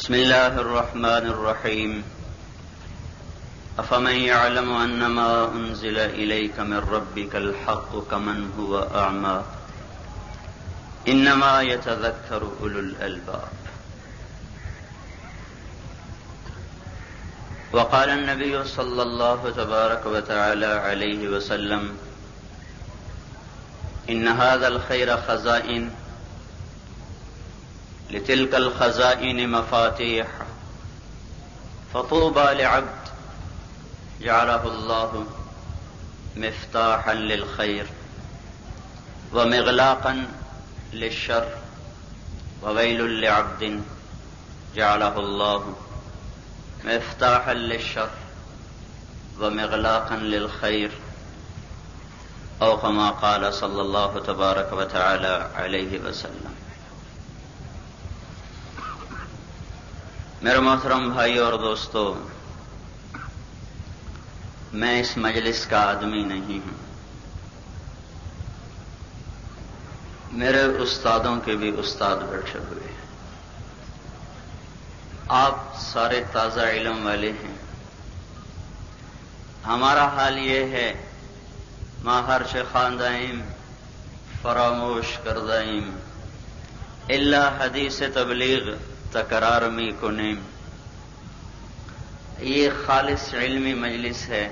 بسم الله الرحمن الرحيم أفمن يعلم أنما أنزل إليك من ربك الحق كمن هو أعمى إنما يتذكر أولو الألباب. وقال النبي صلى الله تبارك وتعالى عليه وسلم إن هذا الخير خزائن لتلك الخزائن مفاتيح فطوبى لعبد جعله الله مفتاحا للخير ومغلاقا للشر وويل لعبد جعله الله مفتاحا للشر ومغلاقا للخير او كما قال صلی اللہ تبارک وتعالی علیہ وسلم. میرے محترم بھائی اور دوستو، میں اس مجلس کا آدمی نہیں ہوں. میرے استادوں کے بھی استاد بیٹھے ہوئے ہیں. آپ سارے تازہ علم والے ہیں. ہمارا حال یہ ہے ما ہرچ خواندائیم فراموش کردائیم الا حدیث تبلیغ تکرار می کنیم. یہ خالص علمی مجلس ہے،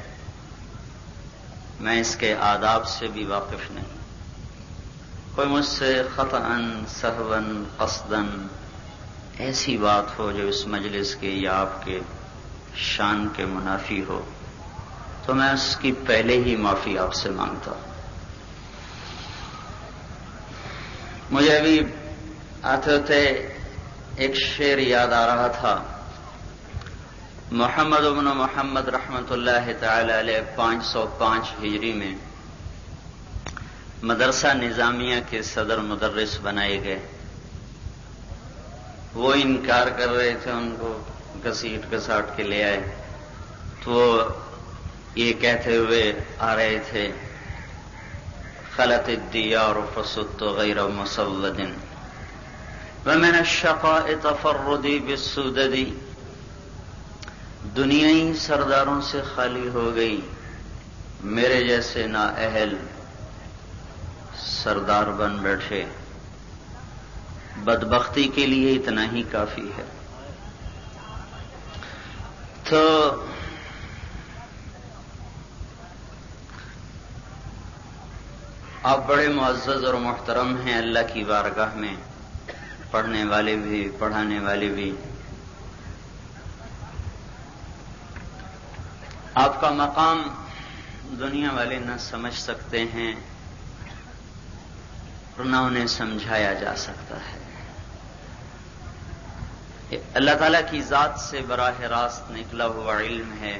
میں اس کے آداب سے بھی واقف نہیں. کوئی مجھ سے خطأً سہواً قصداً ایسی بات ہو جو اس مجلس کے یا آپ کے شان کے منافی ہو تو میں اس کی پہلے ہی معافی آپ سے مانگتا ہوں. مجھے ابھی آتے ہوتے ایک شعر یاد آ رہا تھا. محمد بن محمد رحمۃ اللہ تعالی علیہ 505 ہجری میں مدرسہ نظامیہ کے صدر مدرس بنائے گئے. وہ انکار کر رہے تھے، ان کو گھسیٹ گھساٹ کے لے آئے تو یہ کہتے ہوئے آ رہے تھے خلت الدیار فصدت غیر مسود ومن الشقاء تفردی بالسدد. دنیا ہی سرداروں سے خالی ہو گئی، میرے جیسے نااہل سردار بن بیٹھے. بدبختی کے لیے اتنا ہی کافی ہے. تو آپ بڑے معزز اور محترم ہیں اللہ کی بارگاہ میں، پڑھنے والے بھی پڑھانے والے بھی. آپ کا مقام دنیا والے نہ سمجھ سکتے ہیں اور نہ انہیں سمجھایا جا سکتا ہے. اللہ تعالیٰ کی ذات سے براہ راست نکلا ہوا علم ہے.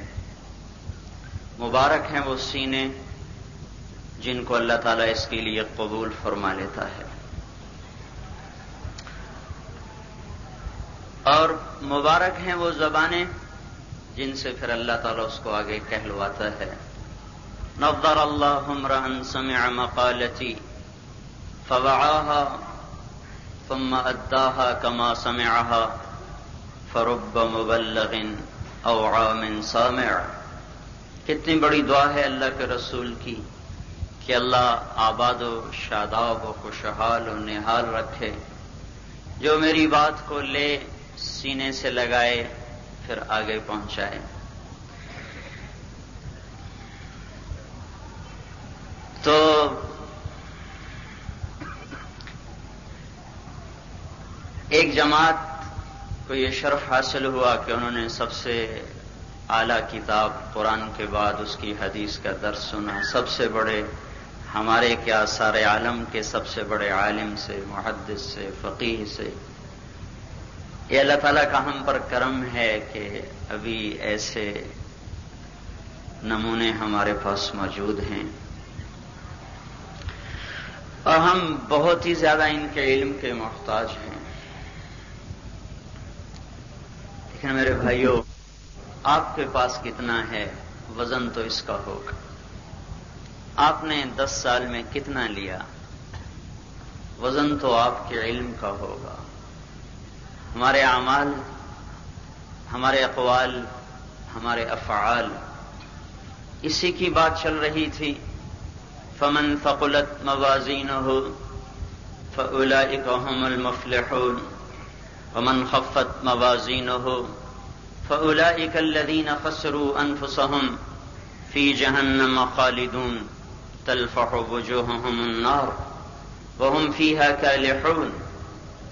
مبارک ہیں وہ سینے جن کو اللہ تعالیٰ اس کے لیے قبول فرما لیتا ہے، اور مبارک ہیں وہ زبانیں جن سے پھر اللہ تعالیٰ اس کو آگے کہلواتا ہے. نظر اللہ امرأ سمع مقالتی فوعاها ثم اداها كما سمعها فرب مبلغ اوعى من سامع. کتنی بڑی دعا ہے اللہ کے رسول کی کہ اللہ آباد و شاداب و خوشحال و نہال رکھے جو میری بات کو لے سینے سے لگائے پھر آگے پہنچائے. تو ایک جماعت کو یہ شرف حاصل ہوا کہ انہوں نے سب سے اعلیٰ کتاب قرآن کے بعد اس کی حدیث کا درس سنا. سب سے بڑے ہمارے کیا سارے عالم کے سب سے بڑے عالم سے، محدث سے، فقیہ سے. یہ اللہ تعالیٰ کا ہم پر کرم ہے کہ ابھی ایسے نمونے ہمارے پاس موجود ہیں اور ہم بہت ہی زیادہ ان کے علم کے محتاج ہیں. لیکن میرے بھائیوں، آپ کے پاس کتنا ہے وزن تو اس کا ہوگا. آپ نے 10 سال میں کتنا لیا وزن تو آپ کے علم کا ہوگا. ہمارے اعمال ہمارے اقوال، ہمارے افعال، اسی کی بات چل رہی تھی. فمن ثقلت موازینہ فاولئک هم المفلحون ومن خفت موازینہ فاولئک الذین خسروا انفسهم فی جہنم خالدون تلفح وجوہهم النار وهم فیہا کالحون.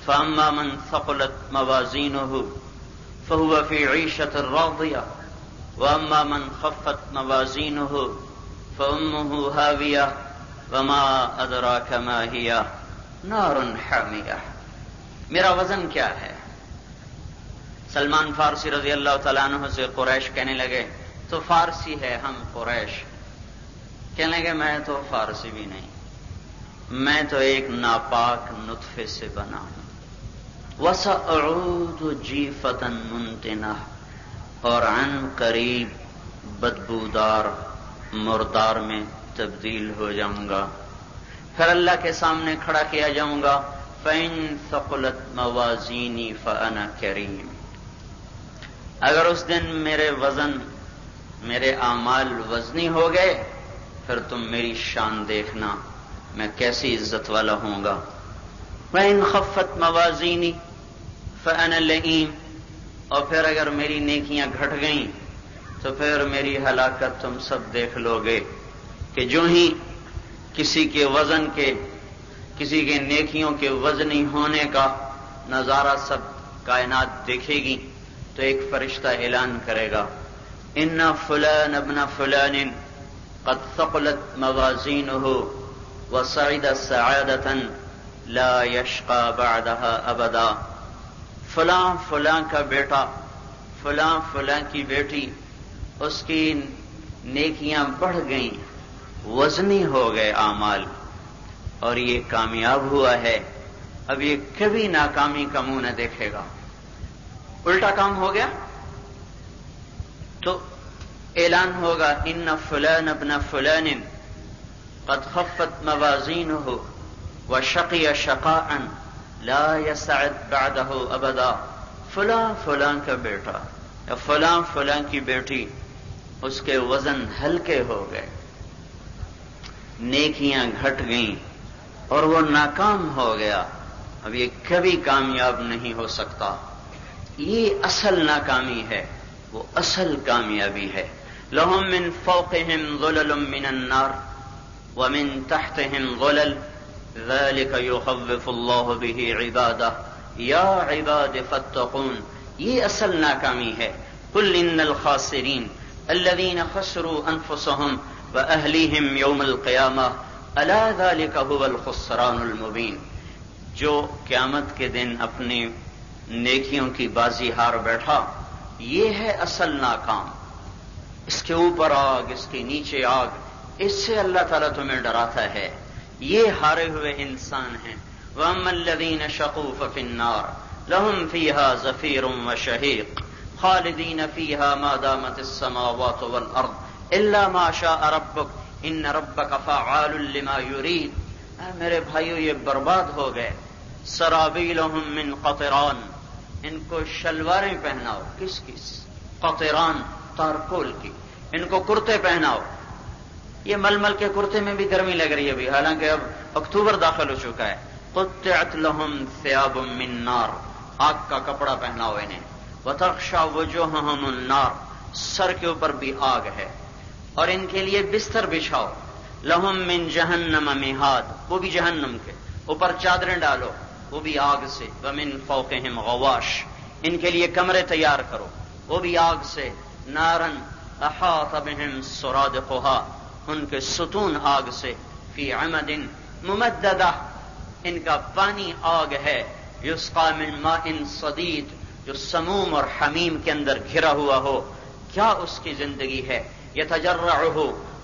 فاما من ثقلت موازینہ فهو فی عیشة راضیہ واما من خفت موازینہ فامہ ہاویہ وما ادراک ما ہی نار حامیہ. میرا وزن کیا ہے؟ سلمان فارسی رضی اللہ تعالیٰ عنہ سے قریش کہنے لگے تو فارسی ہے، ہم قریش. کہنے لگے میں تو فارسی بھی نہیں، میں تو ایک ناپاک نطفے سے بنا ہوں. وَسَأَعُودُ جِيفَةً مُنْتِنَةً، اور عن قریب بدبودار مردار میں تبدیل ہو جاؤں گا. پھر اللہ کے سامنے کھڑا کیا جاؤں گا. فَإِن ثَقُلَتْ مَوَازِينِي فَأَنَا كَرِيمٌ. اگر اس دن میرے وزن، میرے اعمال وزنی ہو گئے، پھر تم میری شان دیکھنا میں کیسی عزت والا ہوں گا. وَإِن خَفَّتْ مَوَازِينِي فَأَنَا لَئِيمٌ. اور پھر اگر میری نیکیاں گھٹ گئیں تو پھر میری ہلاکت تم سب دیکھ لو گے کہ جو ہی کسی کے وزن کے، کسی کے نیکیوں کے وزنی ہونے کا نظارہ سب کائنات دیکھے گی تو ایک فرشتہ اعلان کرے گا ان فلان ابن فلان قد ثقلت موازینہ وصعد سعادة لا یشقى بعدها ابدا. فلاں فلاں کا بیٹا، فلاں فلاں کی بیٹی، اس کی نیکیاں بڑھ گئیں، وزنی ہو گئے اعمال، اور یہ کامیاب ہوا ہے، اب یہ کبھی ناکامی کا منہ نہ دیکھے گا. الٹا کام ہو گیا تو اعلان ہوگا ان فلان ابن فلان قد خفت موازینہ وشقی شقاء لا یسعد بعدہ ابدا. فلاں فلاں کا بیٹا یا فلاں فلاں کی بیٹی، اس کے وزن ہلکے ہو گئے، نیکیاں گھٹ گئیں اور وہ ناکام ہو گیا، اب یہ کبھی کامیاب نہیں ہو سکتا. یہ اصل ناکامی ہے، وہ اصل کامیابی ہے. لهم من فوقهم ظلل من النار ومن تحتهم ظلل ذلك يخوف الله به عباده یا عباد فاتقون. یہ اصل ناکامی ہے. قل ان الخاسرین الذین خسروا انفسهم واهلیهم یوم القیامہ الا ذلك هو الخسران المبین. جو قیامت کے دن اپنی نیکیوں کی بازی ہار بیٹھا، یہ ہے اصل ناکام. اس کے اوپر آگ، اس کے نیچے آگ، اس سے اللہ تعالیٰ تمہیں ڈراتا ہے. یہ ہارے ہوئے انسان ہیں. وَأَمَّا الَّذِينَ شَقُوا فَفِي النَّارِ لَهُمْ فِيهَا زَفِيرٌ وَشَهِيقٌ خَالِدِينَ فِيهَا مَا دَامَتِ السَّمَاوَاتُ وَالْأَرْضُ إِلَّا مَا شَاءَ رَبُّكَ إِنَّ رَبَّكَ فَعَّالٌ لِمَا يُرِيدُ. میرے بھائیو، یہ برباد ہو گئے. سرابیلہم من قطران، ان کو شلواریں پہناؤ. کس کس؟ قطران، تارکول کی. ان کو کرتے پہناؤ. یہ ململ کے کرتے میں بھی گرمی لگ رہی ہے ابھی، حالانکہ اب اکتوبر داخل ہو چکا ہے. قطعت لهم ثياب من نار، آگ کا کپڑا پہناؤ انہیں. وتغشى وجوههم النار، سر کے اوپر بھی آگ ہے. اور ان کے لیے بستر بچھاؤ. لهم من جہنم مہاد، وہ بھی جہنم کے اوپر چادریں ڈالو، وہ بھی آگ سے. ومن فوقهم غواش، ان کے لیے کمرے تیار کرو، وہ بھی آگ سے. نارن احاط بهم سرادقها، ان کے ستون آگ سے. فی عمد ممددہ، ان کا پانی آگ ہے. یسقى من ماء صدید، جو سموم اور حمیم کے اندر گھرا ہوا ہو. کیا اس کی زندگی ہے. یتجرعہ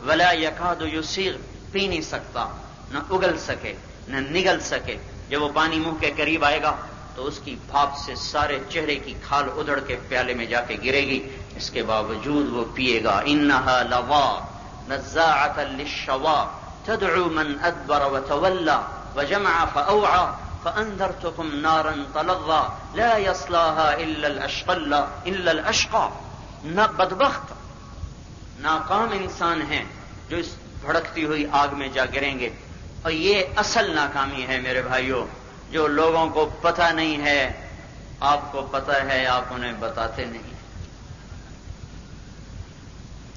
ولا یکاد یسیغ، پی نہیں سکتا، نہ اگل سکے نہ نگل سکے. جب وہ پانی منہ کے قریب آئے گا تو اس کی بھاپ سے سارے چہرے کی کھال ادڑ کے پیالے میں جا کے گرے گی. اس کے باوجود وہ پیے گا. انہا لوا نزاعۃ للشوا تدعو من ادبر وتولى وجمع فاوعى فأنذرتكم نارا تلظى لا يصلاها إلا الأشقى. نہ بدبخت ناکام انسان ہیں جو اس بھڑکتی ہوئی آگ میں جا گریں گے. اور یہ اصل ناکامی ہے میرے بھائیوں، جو لوگوں کو پتہ نہیں ہے. آپ کو پتہ ہے، آپ انہیں بتاتے نہیں.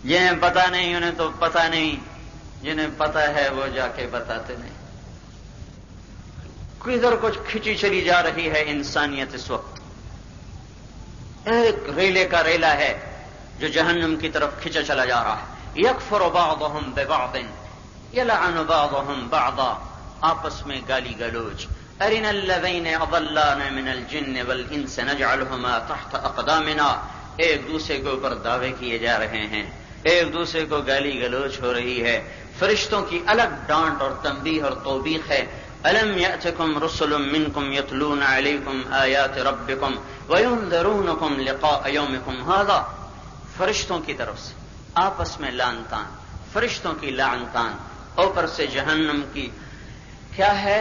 جنہیں پتہ نہیں انہیں تو پتہ نہیں، جنہیں پتہ ہے وہ جا کے بتاتے نہیں. کدھر کچھ کھچی چلی جا رہی ہے انسانیت اس وقت. ایک ریلے کا ریلا ہے جو جہنم کی طرف کھینچا چلا جا رہا ہے. یکفر بعضهم ببعض یلعن بعضهم بعضا. آپس میں گالی گلوچ. ارنا الذین اضلانا من الجن والانس نجعلهما تحت اقدامنا. ایک دوسرے کے اوپر دعوے کیے جا رہے ہیں، ایک دوسرے کو گالی گلوچ ہو رہی ہے. فرشتوں کی الگ ڈانٹ اور تنبیہ اور توبیخ ہے. الم یأتکم رسل منکم یتلون علیکم آیات ربکم وینذرونکم لقاء یومکم ھذا. فرشتوں کی طرف سے آپس میں لعن تان، فرشتوں کی لعن تان، اوپر سے جہنم کی کیا ہے؟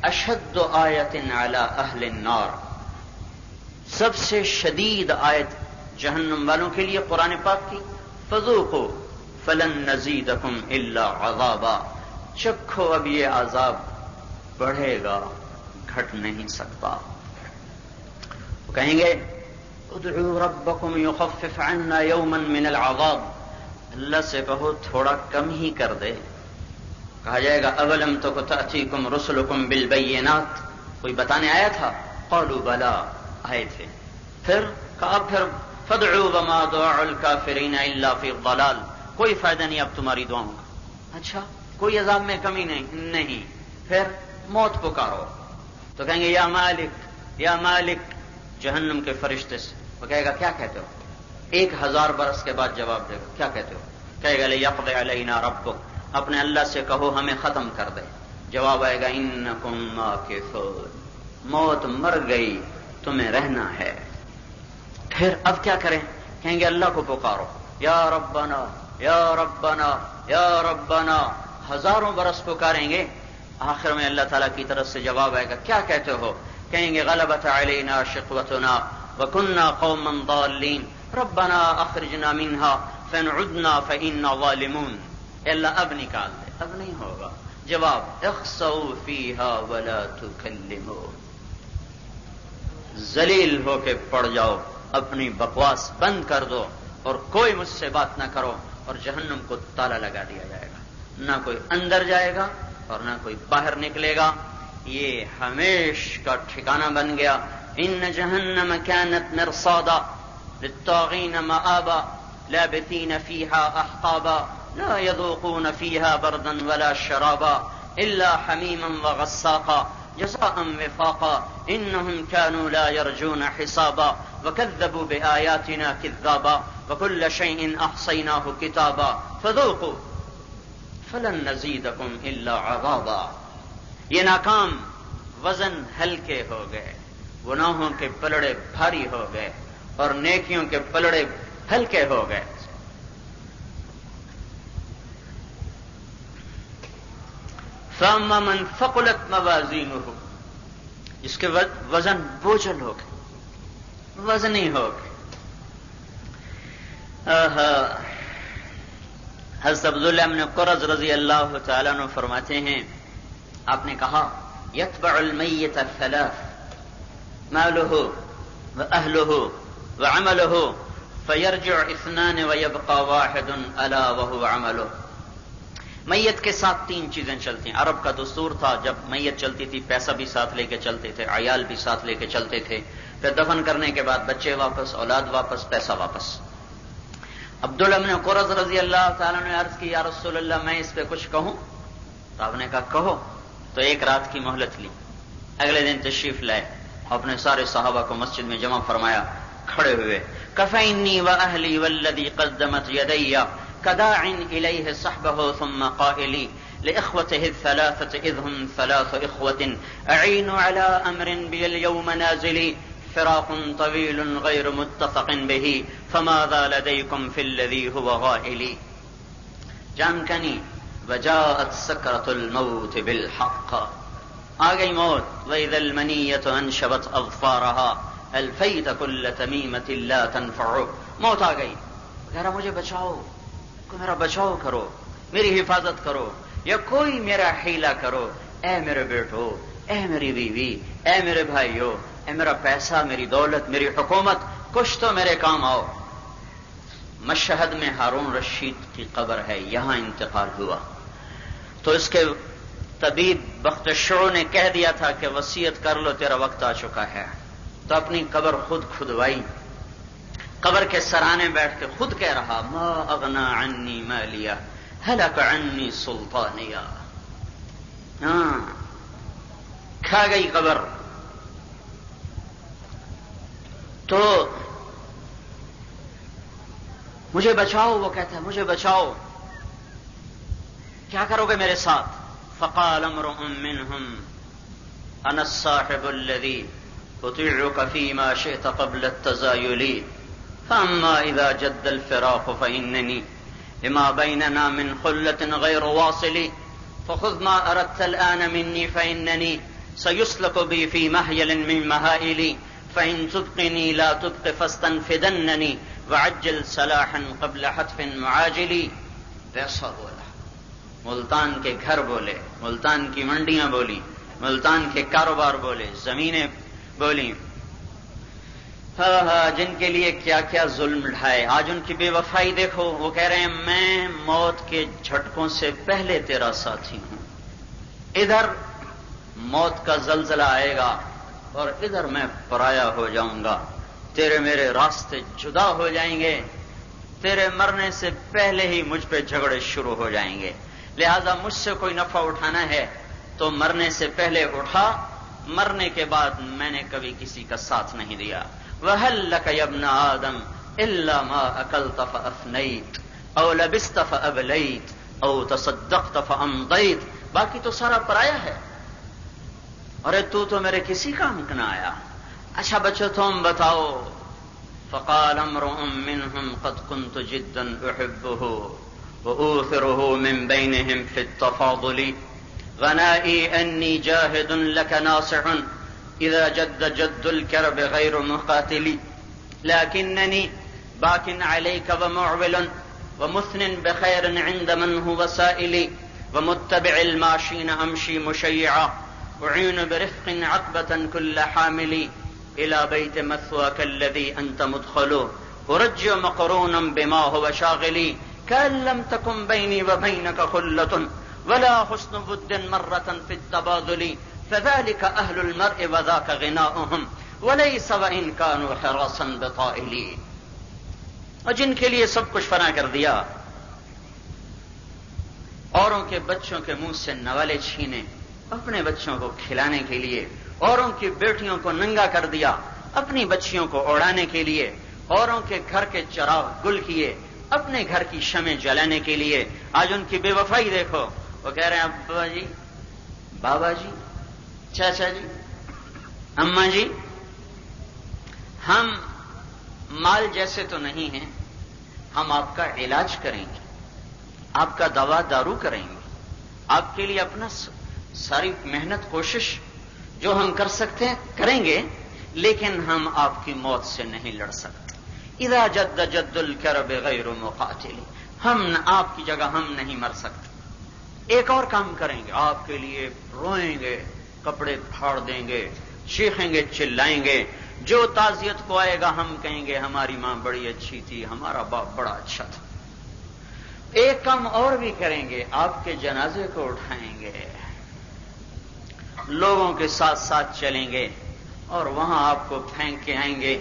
اشد آیت علی اہل النار. سب سے شدید آیت جہنم والوں کے لیے قرآن پاک کی. فذوقوا فلن نزیدکم الا عذابا. چکھو اب یہ عذاب بڑھے گا، گھٹ نہیں سکتا. وہ کہیں گے ادعوا ربکم یخفف عنا یوما من العذاب. اللہ سے کہو تھوڑا کم ہی کر دے. کہا جائے گا اولم تک تأتیکم رسلکم بالبینات. کوئی بتانے آیا تھا؟ قالوا بلا، آئے تھے. پھر کہا فادعوا وما دعاء الکافرین الا فی الضلال. کوئی فائدہ نہیں اب تمہاری دعاؤں کا. اچھا کوئی عذاب میں کمی نہیں. پھر موت پکارو تو کہیں گے یا مالک یا مالک. جہنم کے فرشتے سے وہ کہے گا کیا کہتے ہو؟ 1000 برس کے بعد جواب دے گا کیا کہتے ہو؟ کہے گا لیقضی علینا ربک. اپنے اللہ سے کہو ہمیں ختم کر دے. جواب آئے گا انکم ماکثون. موت مر گئی، تمہیں رہنا ہے. پھر اب کیا کریں؟ کہیں گے اللہ کو پکارو یا ربنا یا ربنا یا ربنا. 1000 برس پکاریں گے. آخر میں اللہ تعالیٰ کی طرف سے جواب آئے گا کیا کہتے ہو؟ کہیں گے غلبت علینا شقوتنا وکنا قوما ضالین ربنا اخرجنا منها فإن عدنا فإنا ظالمون. اللہ اب نکال دے، اب نہیں ہوگا. جواب اخسؤوا فیها ولا تکلمون. ذلیل ہو کے پڑ جاؤ، اپنی بکواس بند کر دو اور کوئی مجھ سے بات نہ کرو. اور جہنم کو تالا لگا دیا جائے گا، نہ کوئی اندر جائے گا اور نہ کوئی باہر نکلے گا. یہ ہمیش کا ٹھکانہ بن گیا. ان جہنم كانت مرصادا للطاغین مآبا لابثین فیها احقابا لا يذوقون فيها بردا ولا شرابا الا حمیما وغساقا جزاء وفاقا انهم كانوا لا يرجون حسابا وكذبوا بآياتنا كذابا وكل شيء احصيناه كتابا فذوقوا فلن نزيدكم الا عذابا. یہ ناکام وزن ہلکے ہو گئے، گناہوں کے پلڑے بھاری ہو گئے اور نیکیوں کے پلڑے ہلکے ہو گئے. فَأَمَّا مَنْ ثَقُلَتْ مَوَازِينُهُ. جس کے وزن بوجھل ہو گئے، وزنی ہو گئے. حضرت عبداللہ بن قرظ رضی اللہ تعالیٰ عنہ فرماتے ہیں آپ نے کہا یتبع المیت الثلاث مالہ واہلہ وعملہ فیرجع 2 ویبقى 1 الا وهو عملہ. میت کے ساتھ 3 چیزیں چلتی ہیں. عرب کا دستور تھا جب میت چلتی تھی پیسہ بھی ساتھ لے کے چلتے تھے، عیال بھی ساتھ لے کے چلتے تھے. پھر دفن کرنے کے بعد بچے واپس، اولاد واپس، پیسہ واپس. عبداللہ بن قرظ رضی اللہ تعالیٰ نے عرض کی یا رسول اللہ میں اس پہ کچھ کہوں؟ تو آپ نے کہا کہو. تو 1 رات کی مہلت لی. اگلے دن تشریف لائے، اپنے سارے صحابہ کو مسجد میں جمع فرمایا. کھڑے ہوئے کفینی واہلی والذی قدمت یدی کداع الیہ صحبہ ثم قائلی لإخوته الثلاثة إذ هم 3 إخوة أعينوا على أمر بي اليوم نازلي فراق طويل غير متفق به فماذا لديكم في الذي هو غائلي. جان کنی وجاءت سکرۃ الموت بالحق. آ گئی موت. وَإِذَا الْمَنِيَّةُ أَنْشَبَتْ أَظْفَارَهَا أَلْفَيْتَ كُلَّ تَمِيمَةٍ لَا تَنْفَعُ. موت آ گئی. کہہ رہا مجھے بچاؤ، کوئی میرا بچاؤ کرو، میری حفاظت کرو، یا کوئی میرا حیلہ کرو. اے میرے بیٹو، اے میری بیوی، اے میرے بھائیو، اے میرا پیسہ، میری دولت، میری حکومت، کچھ تو میرے کام آؤ. مشہد میں ہارون رشید کی قبر ہے، یہاں انتقال ہوا. تو اس کے طبیب بخت شعو نے کہہ دیا تھا کہ وصیت کر لو، تیرا وقت آ چکا ہے. تو اپنی قبر خود کھدوائی، قبر کے سرانے بیٹھ کے خود کہہ رہا ما اغنا عنی مالیہ ہلک عنی سلطانیہ. ہاں، کھا گئی قبر. تو مجھے بچاؤ، وہ کہتا ہے مجھے بچاؤ، کیا کرو گے میرے ساتھ؟ فقال امرؤ منهم انا الصاحب الذي اطيعك فيما شئت قبل التزايل فاما اذا جد الفراق فانني لما بيننا من خلة غير واصل فخذ ما اردت الان مني فانني سيسلك بي في مهيل من مهائلي فان تبقني لا تبق فاستنفدنني وعجل صلاحا قبل حتف معاجل. ویسا بولا. ملتان کے گھر بولے، ملتان کی منڈیاں بولی، ملتان کے کاروبار بولے، زمینیں بولی. جن کے لیے کیا کیا ظلم ڈھائے، آج ان کی بے وفائی دیکھو. وہ کہہ رہے ہیں میں موت کے جھٹکوں سے پہلے تیرا ساتھی ہوں. ادھر موت کا زلزلہ آئے گا اور ادھر میں پرایا ہو جاؤں گا. تیرے میرے راستے جدا ہو جائیں گے. تیرے مرنے سے پہلے ہی مجھ پہ جھگڑے شروع ہو جائیں گے. لہذا مجھ سے کوئی نفع اٹھانا ہے تو مرنے سے پہلے اٹھا، مرنے کے بعد میں نے کبھی کسی کا ساتھ نہیں دیا. وَهَلْ لَكَ يَا ابْنَ آدَمَ إِلَّا مَا أَكَلْتَ فَأَفْنَيْتَ أَوْ لَبِسْتَ فَأَبْلَيْتَ أَوْ تَصَدَّقْتَ فَأَمْضَيْتَ. باقی تو سارا پرایا ہے. ارے تو میرے کسی کام کا نہ آیا. اچھا بچو تم بتاؤ. فقال امرؤ منهم قد كنت جدا احبه واؤثره من بينهم في التفاضل غنائي اني جاهد لك ناصح اذا جد الكرب غير مقاتل لكنني باك عليك ومعول ومثن بخير عند من هو سائل ومتبع الماشين امشي مشيعا اعين برفق عقبة كل حامل إلى بيت مثواك الذي أنت مدخله ورجع مقرونا بما هو شاغلي كأن لم تكن بيني وبينك خلة ولا حسن ود مرة في التبادل فذلك أهل المرء وذاك غناؤهم وليس وإن كانوا حراسا بطائلي. اور جن کے لیے سب کچھ فنا کر دیا، اوروں کے بچوں کے منہ سے نوالے چھینے اپنے بچوں کو کھلانے کے لیے، اوروں کی بیٹیوں کو ننگا کر دیا اپنی بچیوں کو اڑانے کے لیے، اوروں کے گھر کے چراغ گل کیے اپنے گھر کی شمع جلانے کے لیے. آج ان کی بے وفائی دیکھو. وہ کہہ رہے ہیں ابا جی، بابا جی، چاچا جی، اماں جی، ہم مال جیسے تو نہیں ہیں، ہم آپ کا علاج کریں گے، آپ کا دوا دارو کریں گے، آپ کے لیے اپنا ساری محنت کوشش جو ہم کر سکتے ہیں کریں گے، لیکن ہم آپ کی موت سے نہیں لڑ سکتے. اذا جد الکرب غیر مقاتل، ہم آپ کی جگہ ہم نہیں مر سکتے. ایک اور کام کریں گے، آپ کے لیے روئیں گے، کپڑے پھاڑ دیں گے، چیخیں گے، چلائیں گے. جو تعزیت کو آئے گا ہم کہیں گے ہماری ماں بڑی اچھی تھی، ہمارا باپ بڑا اچھا تھا. ایک کام اور بھی کریں گے، آپ کے جنازے کو اٹھائیں گے، لوگوں کے ساتھ ساتھ چلیں گے اور وہاں آپ کو پھینک کے آئیں گے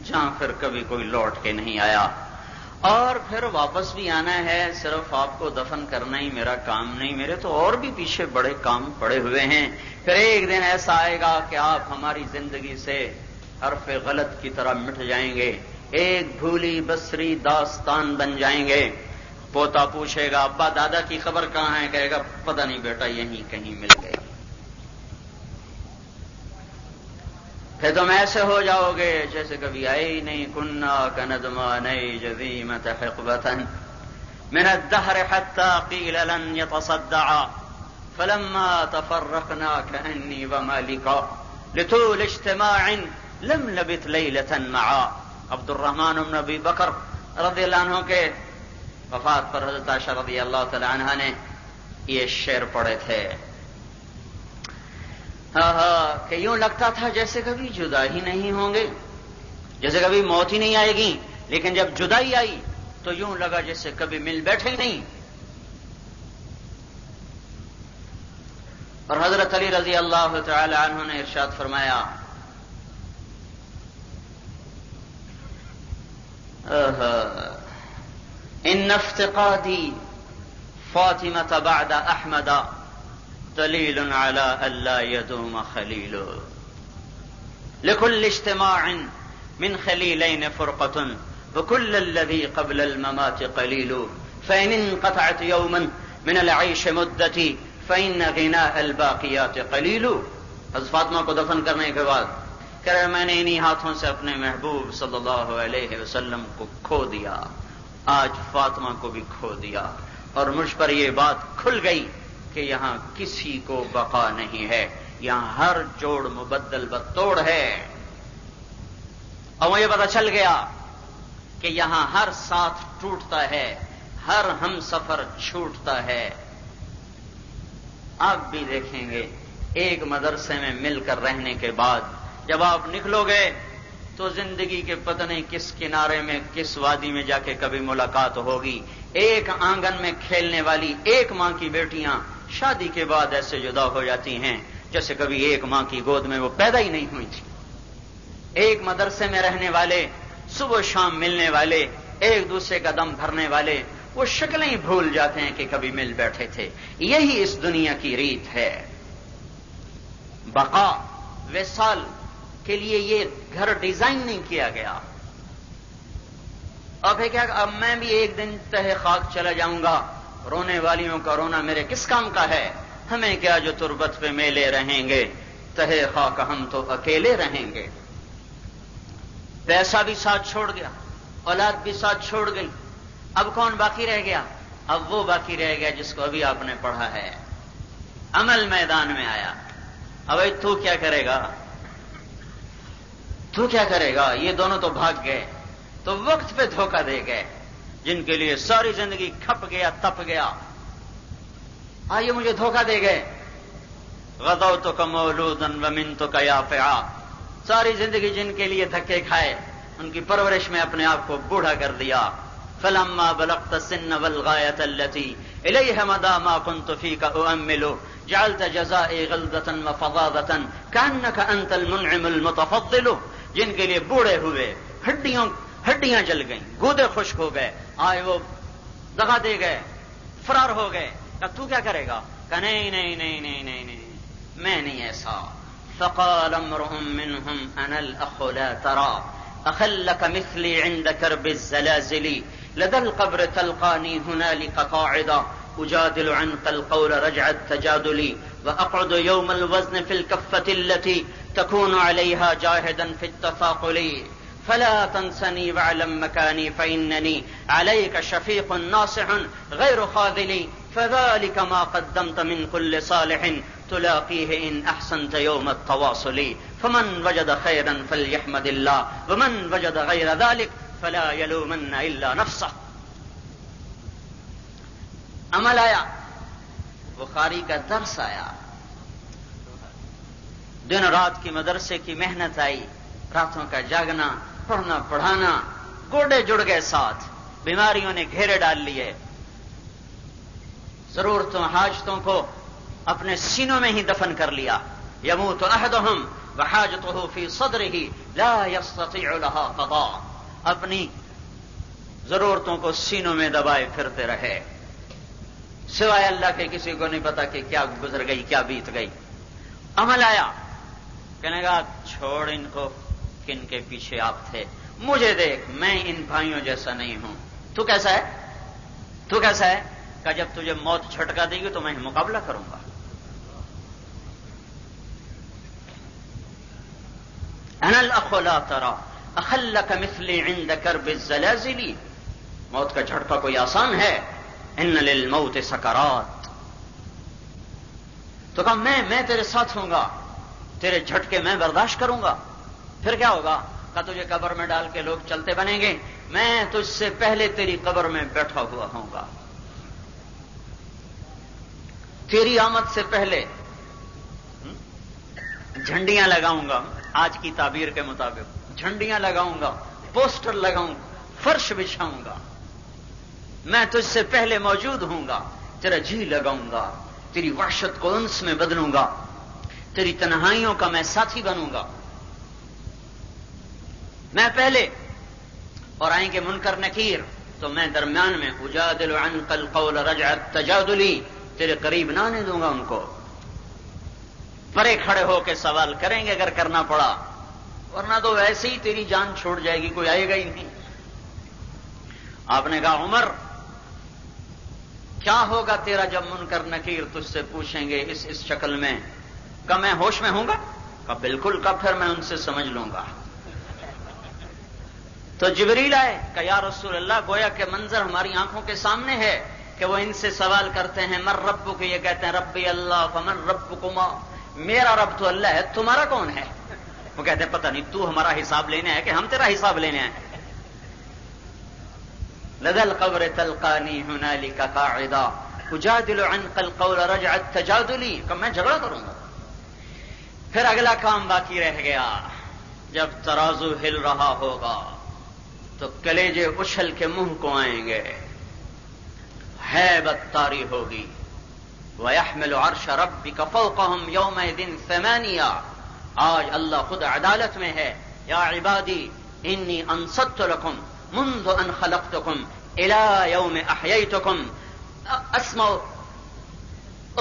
جہاں پھر کبھی کوئی لوٹ کے نہیں آیا. اور پھر واپس بھی آنا ہے. صرف آپ کو دفن کرنا ہی میرا کام نہیں، میرے تو اور بھی پیچھے بڑے کام پڑے ہوئے ہیں. پھر ایک دن ایسا آئے گا کہ آپ ہماری زندگی سے حرف غلط کی طرح مٹ جائیں گے، ایک بھولی بسری داستان بن جائیں گے. پوتا پوچھے گا ابا دادا کی خبر کہاں ہے؟ کہے گا پتہ نہیں بیٹا، یہیں کہیں مل گئے. پھر تم ایسے ہو جاؤ گے جیسے کبھی آئے ہی نہیں. کننا کندمانی جذیمۃ حقبۃ من الدہر حتی قیل لن یتصدعا فلما تفرقنا كأني ومالكا لطول اجتماع لم لبث ليلة معا. عبد الرحمن بن ابی بکر رضی اللہ عنہ کے وفات پر حضرت عائشہ رضی اللہ تعالی عنہا نے یہ شعر پڑھے تھے کہ یوں لگتا تھا جیسے کبھی جدا ہی نہیں ہوں گے، جیسے کبھی موت ہی نہیں آئے گی، لیکن جب جدائی آئی تو یوں لگا جیسے کبھی مل بیٹھے ہی نہیں. اور حضرت علی رضی اللہ تعالی عنہ نے ارشاد فرمایا ان افتقادی فاطمة بعد احمد دلیل على الا يدوم خلیل لكل اجتماع من خلیلین فرقة وكل الذي قبل الممات قلیل فإن انقطعت يوما من العيش مدتي فإن غناء الباقيات قلیل. حضرت فاطمہ کو دفن کرنے کے بعد کہہ رہے میں نے انہی ہاتھوں سے اپنے محبوب صلی اللہ علیہ وسلم کو کھو دیا، آج فاطمہ کو بھی کھو دیا، اور مجھ پر یہ بات کھل گئی کہ یہاں کسی کو بقا نہیں ہے، یہاں ہر جوڑ مبدل بتوڑ ہے. اور مجھے پتہ چل گیا کہ یہاں ہر ساتھ ٹوٹتا ہے، ہر ہم سفر چھوٹتا ہے. آپ بھی دیکھیں گے ایک مدرسے میں مل کر رہنے کے بعد جب آپ نکلو گے تو زندگی کے پتہ نہیں کس کنارے میں کس وادی میں جا کے کبھی ملاقات ہوگی. ایک آنگن میں کھیلنے والی ایک ماں کی بیٹیاں شادی کے بعد ایسے جدا ہو جاتی ہیں جیسے کبھی ایک ماں کی گود میں وہ پیدا ہی نہیں ہوئی تھی. ایک مدرسے میں رہنے والے، صبح شام ملنے والے، ایک دوسرے کا دم بھرنے والے، وہ شکلیں ہی بھول جاتے ہیں کہ کبھی مل بیٹھے تھے. یہی اس دنیا کی ریت ہے. بقا وصال کے لیے یہ گھر ڈیزائن نہیں کیا گیا. اب ہے کیا اب میں بھی ایک دن تہے خاک چلا جاؤں گا، رونے والیوں کا رونا میرے کس کام کا ہے؟ ہمیں کیا جو تربت پہ میلے رہیں گے، تہے خاک ہم تو اکیلے رہیں گے. پیسہ بھی ساتھ چھوڑ گیا، اولاد بھی ساتھ چھوڑ گئی، اب کون باقی رہ گیا؟ اب وہ باقی رہ گیا جس کو ابھی آپ نے پڑھا ہے. عمل میدان میں آیا. اب تو کیا کرے گا؟ تو کیا کرے گا؟ یہ دونوں تو بھاگ گئے، تو وقت پہ دھوکہ دے گئے. جن کے لیے ساری زندگی کھپ گیا تپ گیا، یہ مجھے دھوکہ دے گئے. غدوتک مولودا ومنتک یافعا، ساری زندگی جن کے لیے دھکے کھائے، ان کی پرورش میں اپنے آپ کو بوڑھا کر دیا. فلما بلغت السن والغاية التي إليها مدى ما كنت فيك أؤمل جعلت جزائي غلظة وفظاظة كأنك أنت المنعم المتفضل. جن کے لیے بوڑھے ہوئے، ہڈیاں جل گئیں، گودے خشک ہو گئے، آئے وہ دغا دے گئے، فرار ہو گئے. کہ تو کیا کرے گا؟ کہ نہیں نہیں نہیں نہیں نہیں نہیں میں نہیں ایسا. فقال امرؤ منهم أنا الأخ لا ترى أخلك مثلي عند كرب الزلازل لدى القبر تلقاني هنالك قاعدا أجادل عنك القول رجع التجادل وأقعد يوم الوزن في الكفة التي تكون عليها جاهدا في التثاقل فلا تنسني واعلم مكاني فإنني عليك شفيق ناصح غير خاذل فذلك ما قدمت من كل صالح تلاقيه إن أحسنت يوم التواصل فمن وجد خيرا فليحمد الله ومن وجد غير ذلك فلا يلومن إلا نفسه. عمل آیا، بخاری کا درس آیا، دن رات کی مدرسے کی محنت آئی، راتوں کا جاگنا، پڑھنا پڑھانا، گوڑے جڑ گئے ساتھ، بیماریوں نے گھیرے ڈال لیے، ضرورتوں حاجتوں کو اپنے سینوں میں ہی دفن کر لیا. یموت احدہم وحاجتہ فی صدرہ لا یستطیع لہا قضاء. اپنی ضرورتوں کو سینوں میں دبائے پھرتے رہے، سوائے اللہ کے کسی کو نہیں پتا کہ کیا گزر گئی، کیا بیت گئی. عمل آیا، کہنے گا چھوڑ ان کو، کن کے پیچھے آپ تھے، مجھے دیکھ، میں ان بھائیوں جیسا نہیں ہوں. تو کیسا ہے؟ تو کیسا ہے؟ کہ جب تجھے موت جھٹکا دے گی تو میں مقابلہ کروں گا. انا الاخ لا ترى اخلك مثلي عند كرب الزلازل. موت کا جھٹکا کوئی آسان ہے؟ ان للموت سکرات. تو کہا میں تیرے ساتھ ہوں گا، تیرے جھٹکے میں برداشت کروں گا. پھر کیا ہوگا؟ کہا تجھے قبر میں ڈال کے لوگ چلتے بنیں گے، میں تجھ سے پہلے تیری قبر میں بیٹھا ہوا ہوں گا، تیری آمد سے پہلے جھنڈیاں لگاؤں گا، آج کی تعبیر کے مطابق جھنڈیاں لگاؤں گا، پوسٹر لگاؤں گا، فرش بچھاؤں گا، میں تجھ سے پہلے موجود ہوں گا، تیرا جی لگاؤں گا، تیری وحشت کو انس میں بدلوں گا، تیری تنہائیوں کا میں ساتھی بنوں گا، میں پہلے. اور آئیں گے منکر نکیر تو میں درمیان میں اجادل عنک القول رجعت تجادلی، تیرے قریب نہ آنے دوں گا ان کو، پرے کھڑے ہو کے سوال کریں گے اگر کرنا پڑا، ورنہ تو ویسے ہی تیری جان چھوڑ جائے گی، کوئی آئے گا ہی نہیں. آپ نے کہا عمر کیا ہوگا تیرا جب منکر نکیر تجھ سے پوچھیں گے اس شکل میں؟ کہ میں ہوش میں ہوں گا؟ کہ بالکل، کہ پھر میں ان سے سمجھ لوں گا. تو جبریل آئے کہ یا رسول اللہ گویا کہ منظر ہماری آنکھوں کے سامنے ہے کہ وہ ان سے سوال کرتے ہیں من ربک، یہ کہتے ہیں ربی اللہ، فمن ربکما، میرا رب تو اللہ ہے، تمہارا کون ہے؟ وہ کہتے ہیں پتہ نہیں تو ہمارا حساب لینے ہے کہ ہم تیرا حساب لینے ہیں. لدى القبر تلقانی هنالک قاعدا اجادل عنک القول رجعت تجادلی، کہ میں جھگڑا کروں گا. پھر اگلا کام باقی رہ گیا، جب ترازو ہل رہا ہوگا تو کلیجے اچھل کے منہ کو آئیں گے، ہیبت طاری ہوگی. وَيَحْمِلُ عَرْشَ رَبِّكَ فَوْقَهُمْ يَوْمَئِذٍ ثَمَانِيَةٌ، آج اللہ خود عدالت میں ہے. یا عبادی انی انصت لکم منذ ان خلقتکم الى یوم احییتکم اسمع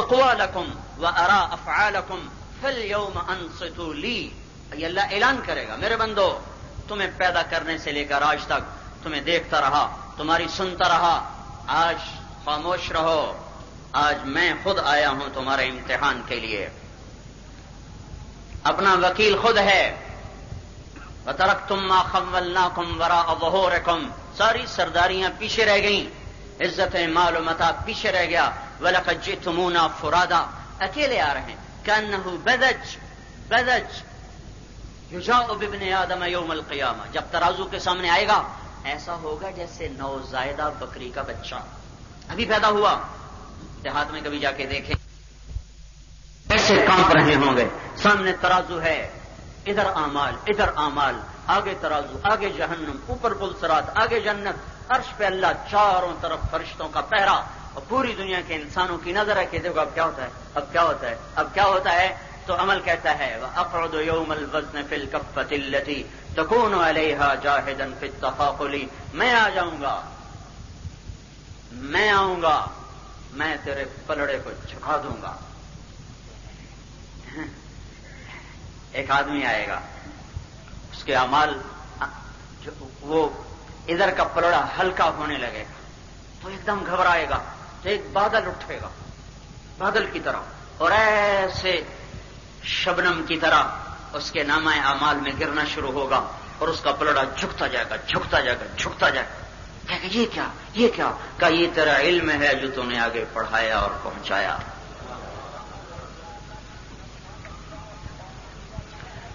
اقوالکم وارا افعالکم فالیوم انصتوا لی. یہ اللہ اعلان کرے گا میرے بندو، تمہیں پیدا کرنے سے لے کر آج تک تمہیں دیکھتا رہا، تمہاری سنتا رہا، آج خاموش رہو، آج میں خود آیا ہوں تمہارے امتحان کے لیے. اپنا وکیل خود ہے. وَتَرَكْتُمْ مَا خَوَّلْنَاكُمْ وَرَاءَ ظُهُورِكُمْ، ساری سرداریاں پیچھے رہ گئیں، عزت مال و متاع پیچھے رہ گیا. وَلَقَدْ جِئْتُمُونَا فُرَادًا، اکیلے آ رہے ہیں. كَأَنَّهُ بَذَجْ یجاء بابن آدم یوم القیامہ، جب ترازو کے سامنے آئے گا ایسا ہوگا جیسے نوزائیدہ بکری کا بچہ ابھی پیدا ہوا. دیہات میں کبھی جا کے دیکھیں ایسے کانپ رہے ہوں گے. سامنے ترازو ہے، ادھر اعمال، آگے ترازو، آگے جہنم، اوپر پل صراط، آگے جنت، عرش پہ اللہ، چاروں طرف فرشتوں کا پہرا، اور پوری دنیا کے انسانوں کی نظر ہے کہ دیکھو اب کیا ہوتا ہے، اب کیا ہوتا ہے، اب کیا ہوتا ہے. تو عمل کہتا ہے وَأَقْعُدُ يَوْمَ الْوَزْنِ فِي الْكَفَّةِ الَّتِي تَكُونُ عَلَيْهَا جَاهِدًا فِي التَّفَاقُلِ، میں آ جاؤں گا، میں آؤں گا، میں تیرے پلڑے کو جھکا دوں گا. ایک آدمی آئے گا، اس کے اعمال وہ ادھر کا پلڑا ہلکا ہونے لگے گا تو ایک دم گھبرائے گا، تو ایک بادل اٹھے گا بادل کی طرح، اور ایسے شبنم کی طرح اس کے نامہ اعمال میں گرنا شروع ہوگا، اور اس کا پلڑا جھکتا جائے گا، جھکتا جائے گا، جھکتا جائے گا. کہ یہ کیا کہ یہ تیرا علم ہے جو تو نے آگے پڑھایا اور پہنچایا.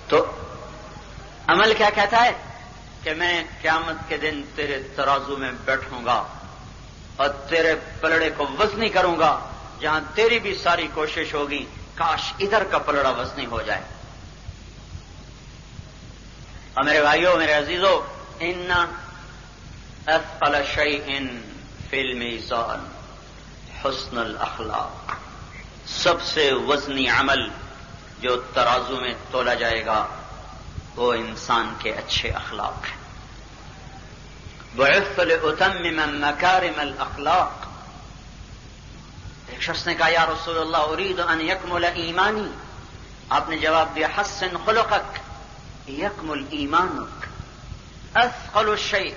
تو عمل کیا کہتا ہے کہ میں قیامت کے دن تیرے ترازو میں بیٹھوں گا اور تیرے پلڑے کو وزنی کروں گا. جہاں تیری بھی ساری کوشش ہوگی کاش ادھر کا پلڑا وزنی ہو جائے. اور میرے بھائیوں، میرے عزیزوں، ان اثقل شیء فی المیزان حسن الاخلاق، سب سے وزنی عمل جو ترازو میں تولا جائے گا وہ انسان کے اچھے اخلاق ہیں. بعثت لأتمم مکارم الاخلاق. ایک شخص نے کہا یا رسول اللہ اريد ان يكمل ایمانی. آپ نے جواب دیا حسن خلقک یکمل ایمانک. اثقل الشیء،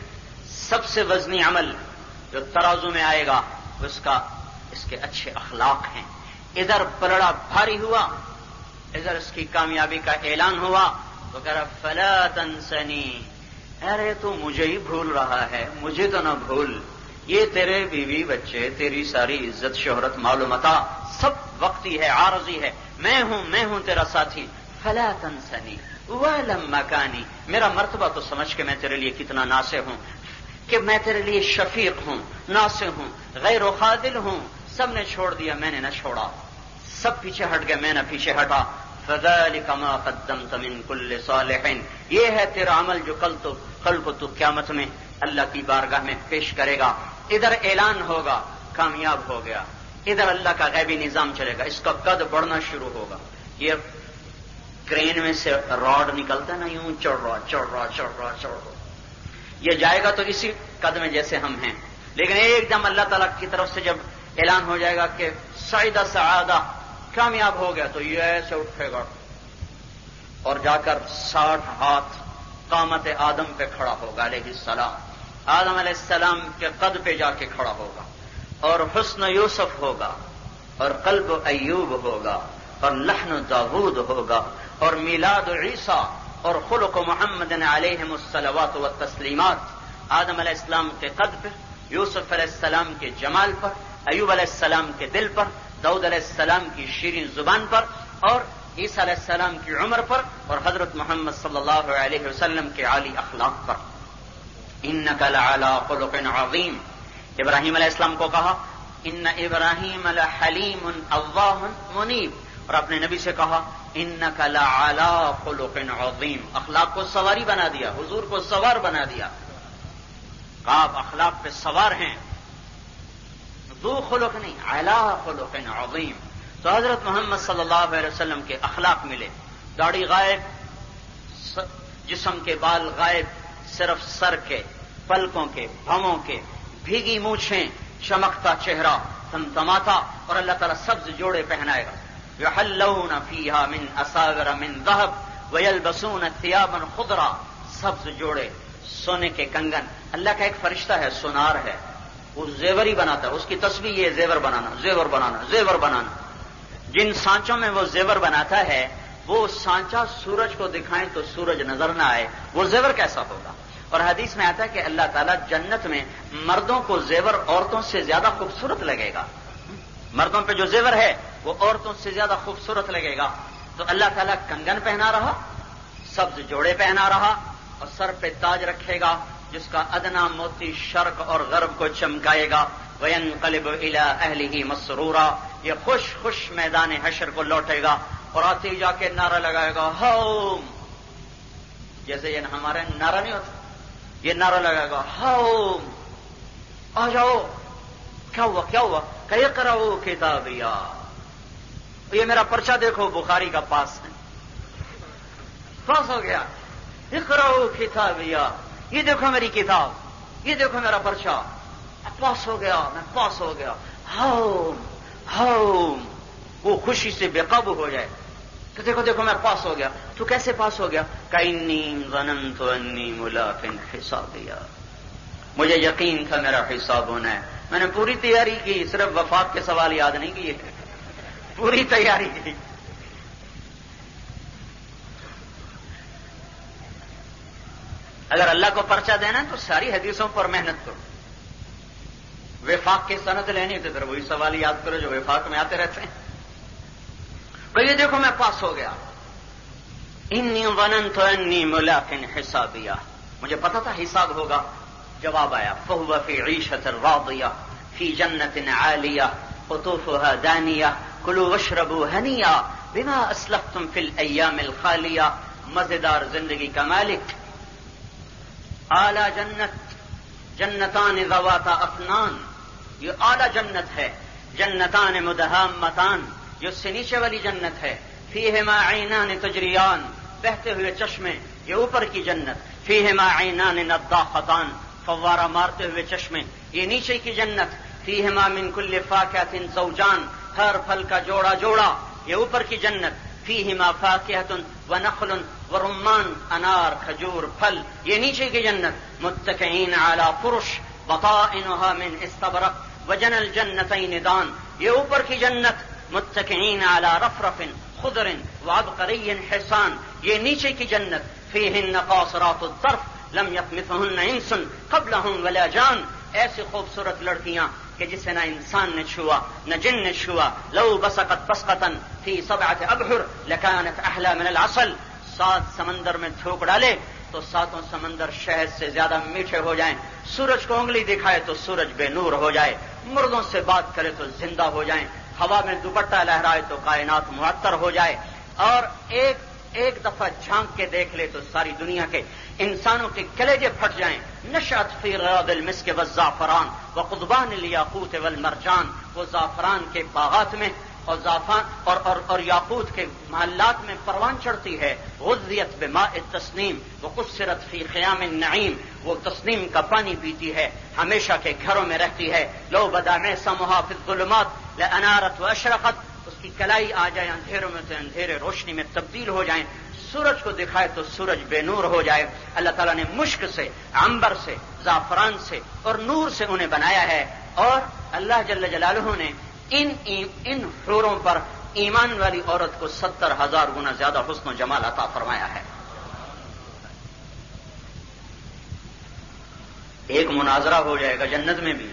سب سے وزنی عمل جو ترازو میں آئے گا اس کے اچھے اخلاق ہیں. ادھر پلڑا بھاری ہوا، ادھر اس کی کامیابی کا اعلان ہوا تو کہہ رہا فلا تنسنی، ارے تو مجھے ہی بھول رہا ہے، مجھے تو نہ بھول. یہ تیرے بیوی بچے، تیری ساری عزت شہرت معلومتا سب وقتی ہے، عارضی ہے، میں ہوں تیرا ساتھی، فلا تنسنی وَلَمْ مَكَانِي، میرا مرتبہ تو سمجھ کے میں تیرے لیے کتنا ناصح ہوں، کہ میں تیرے لیے شفیق ہوں، ناصح ہوں، غیر و خاذل ہوں۔ سب نے چھوڑ دیا، میں نے نہ چھوڑا، سب پیچھے ہٹ گئے، میں نہ پیچھے ہٹا۔ فَذَلِكَ مَا قَدَّمْتَ مِن كُلِّ صَالِحٍ، یہ ہے تیرا عمل جو کل کو تو قیامت میں اللہ کی بارگاہ میں پیش کرے گا۔ ادھر اعلان ہوگا کامیاب ہو گیا، ادھر اللہ کا غیبی نظام چلے گا، اس کا قد بڑھنا شروع ہوگا۔ یہ کرین میں سے راڈ نکلتا ہے نا، یوں چڑھ رہا، یہ جائے گا تو اسی قد میں جیسے ہم ہیں، لیکن ایک دم اللہ تعالیٰ کی طرف سے جب اعلان ہو جائے گا کہ سعیدہ سعادہ، کامیاب ہو گیا، تو یہ ایسے اٹھے گا اور جا کر 60 ہاتھ قامت آدم پہ کھڑا ہوگا علیہ السلام، آدم علیہ السلام کے قد پہ جا کے کھڑا ہوگا، اور حسن یوسف ہوگا، اور قلب ایوب ہوگا، اور لحن داود ہوگا، اور میلاد عیسیٰ، اور خلق محمد علیہم الصلوات والتسلیمات، آدم علیہ السلام کے قد پر، یوسف علیہ السلام کے جمال پر، ایوب علیہ السلام کے دل پر، داؤد علیہ السلام کی شیرین زبان پر، اور عیسیٰ علیہ السلام کی عمر پر، اور حضرت محمد صلی اللہ علیہ وسلم کے عالی اخلاق پر۔ انک لعلی خلق عظیم، ابراہیم علیہ السلام کو کہا ان ابراہیم لحلیم اواہ منیب، اور اپنے نبی سے کہا انک لعلی خلق عظیم، اخلاق کو سواری بنا دیا، حضور کو سوار بنا دیا، کہا آپ اخلاق پہ سوار ہیں، ذو خلق نہیں، علی خلق عظیم۔ تو حضرت محمد صلی اللہ علیہ وسلم کے اخلاق ملے، داڑھی غائب، جسم کے بال غائب، صرف سر کے، پلکوں کے، بھووں کے، بھیگی مونچھیں، چمکتا چہرہ، تمتماتا، اور اللہ تعالیٰ سبز جوڑے پہنائے گا، یحلون فیہا من اساور من ذہب ویلبسون ثیابا خضرا، سبز جوڑے، سونے کے کنگن۔ اللہ کا ایک فرشتہ ہے، سونار ہے، وہ زیور ہی بناتا ہے، اس کی تسبیح یہ زیور بنانا، زیور بنانا، زیور بنانا۔ جن سانچوں میں وہ زیور بناتا ہے، وہ سانچا سورج کو دکھائیں تو سورج نظر نہ آئے، وہ زیور کیسا ہوگا؟ اور حدیث میں آتا ہے کہ اللہ تعالیٰ جنت میں مردوں کو زیور عورتوں سے زیادہ خوبصورت لگے گا، مردوں پہ جو زیور ہے وہ عورتوں سے زیادہ خوبصورت لگے گا۔ تو اللہ تعالیٰ کنگن پہنا رہا، سبز جوڑے پہنا رہا، اور سر پہ تاج رکھے گا جس کا ادنا موتی شرق اور غرب کو چمکائے گا۔ وَيَنْقَلِبُ إِلَىٰ أَهْلِهِ مَسْرُورًا، یہ خوش میدان حشر کو لوٹے گا، اور آتے ہی جا کے نعرہ لگائے گا ہوم، جیسے یہ ہمارے نعرہ نہیں ہوتا، یہ نعرہ لگائے گا ہوم، آ جاؤ، کیا ہوا کہ اقرؤوا کتابیہ، یہ میرا پرچہ دیکھو، بخاری کا پاس ہے، پاس ہو گیا، اقرؤوا کتابیہ، یہ دیکھو میری کتاب، یہ دیکھو میرا پرچہ، پاس ہو گیا، میں پاس ہو گیا، ہوم، وہ خوشی سے بے قابو ہو جائے تو دیکھو میں پاس ہو گیا۔ تو کیسے پاس ہو گیا؟ کَإِنِّي ظَنَنْتُ أَنِّي مُلَاقٍ حِسَابِيَا، مجھے یقین تھا میرا حساب ہونا ہے، میں نے پوری تیاری کی، صرف وفات کے سوال یاد نہیں کیے، پوری تیاری کی۔ اگر اللہ کو پرچہ دینا ہے تو ساری حدیثوں پر محنت کرو، وفاق کی سند لینی تو پھر وہی سوال یاد کرو جو وفاق میں آتے رہتے ہیں۔ تو یہ دیکھو میں پاس ہو گیا، انی ظننت انی ملاق حسابیہ، مجھے پتا تھا حساب ہوگا۔ جواب آیا فہو فی عیشۃ راضیہ فی جنت عالیہ قطوفها دانیہ کلوا واشربوا ہنیئا بما اسلفتم فی الایام الخالیہ، مزیدار زندگی کا مالک، اعلی جنت، جنتان ذواتا افنان، یہ اعلی جنت ہے، جنتان مدہامتان، یہ اس سے نیچے والی جنت ہے، فیہما عینان تجریان، بہتے ہوئے چشمے، یہ اوپر کی جنت، فیہما عینان نضاختان، فوارہ مارتے ہوئے چشمے، یہ نیچے کی جنت، فیہما من کل فاکہۃ زوجان، ہر پھل کا جوڑا جوڑا، یہ اوپر کی جنت، فیہما فاکہۃ ونخل ورمان، انار کھجور پھل، یہ نیچے کی جنت، متکئین علی فرش بطائنها من استبرق وجنى الجنتین دان، یہ اوپر کی جنت، متکئین علی رفرف خضر وعبقری حسان، یہ نیچے کی جنت، فیہن قاصرات الطرف لم یطمثہن انس قبلہم ولا جان، ایسی خوبصورت لڑکیاں کہ جسے نہ انسان نے چھوا نہ جن نے چھوا. لو بسقت بسقتن فی 7 ابحر لکانت احلی من العسل. 7 سمندر میں تھوک ڈالے تو 7 سمندر شہد سے زیادہ میٹھے ہو جائیں. سورج کو انگلی دکھائے تو سورج بے نور ہو جائے. مردوں سے بات کرے تو زندہ ہو جائیں. ہوا میں دوپٹہ لہرائے تو کائنات معطر ہو جائے. اور ایک دفعہ جھانک کے دیکھ لے تو ساری دنیا کے انسانوں کے کلیجے پھٹ جائیں. نشأت فی غیاض المسک والزعفران وقضبان الیاقوت والمرجان. وہ زعفران کے باغات میں اور اور یاقوت کے محلات میں پروان چڑھتی ہے. غذیت بماء التسنیم وقصرت فی خیام النعیم. وہ تسنیم کا پانی پیتی ہے, ہمیشہ کے گھروں میں رہتی ہے. لو بدا معصمها فی الظلمات لانارت واشرقت. اس کی کلائی آ جائے اندھیروں میں تو اندھیرے روشنی میں تبدیل ہو جائیں. سورج کو دکھائے تو سورج بے نور ہو جائے. اللہ تعالیٰ نے مشک سے, عنبر سے, زعفران سے اور نور سے انہیں بنایا ہے. اور اللہ جل جلالہ نے ان حوروں پر ایمان والی عورت کو 70,000 گنا زیادہ حسن و جمال عطا فرمایا ہے. ایک مناظرہ ہو جائے گا جنت میں بھی,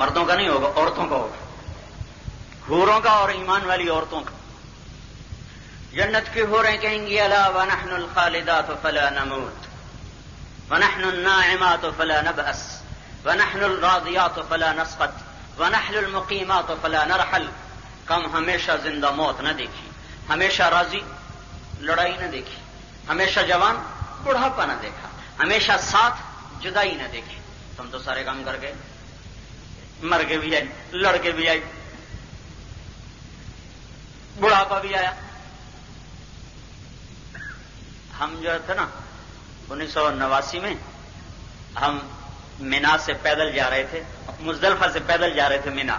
مردوں کا نہیں ہوگا, عورتوں کا ہوگا, حوروں کا اور ایمان والی عورتوں کا. جنت کی حوریں کہیں گی الا ونحن الخالدات فلا نموت ونحن الناعمات فلا نبأس ونحن الراضيات فلا نسقط ونحن المقيمات فلا نرحل. کم ہمیشہ زندہ موت نہ دیکھی, ہمیشہ راضی لڑائی نہ دیکھی, ہمیشہ جوان بڑھاپا نہ دیکھا, ہمیشہ ساتھ جدائی نہ دیکھی. تم تو سارے کام کر گئے, مر کے بھی آئی, لڑ کے بھی آئی, بڑھاپا بھی آیا. ہم جو تھے نا 1989 میں ہم مینا سے پیدل جا رہے تھے, مزدلفہ سے پیدل جا رہے تھے مینا.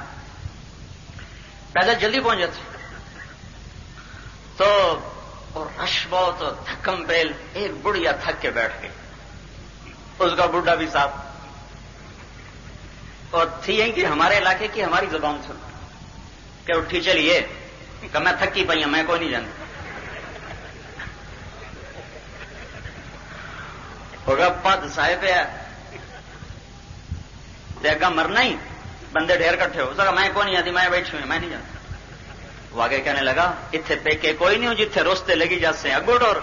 پیدل جلدی پہنچے تھے تو اور رش بہت, تھکم بیل. ایک بڑھیا تھک کے بیٹھ گئی, اس کا بڈھا بھی ساتھ. اور تھی یہیں کہ ہمارے علاقے کی ہماری زبان سن کہ اٹھی چلیے کہ میں تھکی پئی ہوں, میں کوئی نہیں جانتا. ہوگا پد صاحب ہے دیکھا مرنا ہی, بندے ڈھیر کٹھے ہو سکا, میں کوئی نہیں آتی, میں بیٹھی ہوں, میں نہیں جانتا. وہ آگے کہنے لگا اتنے پیکے کوئی نہیں ہوں جتھے روستے لگی جاتے اگو ڈور.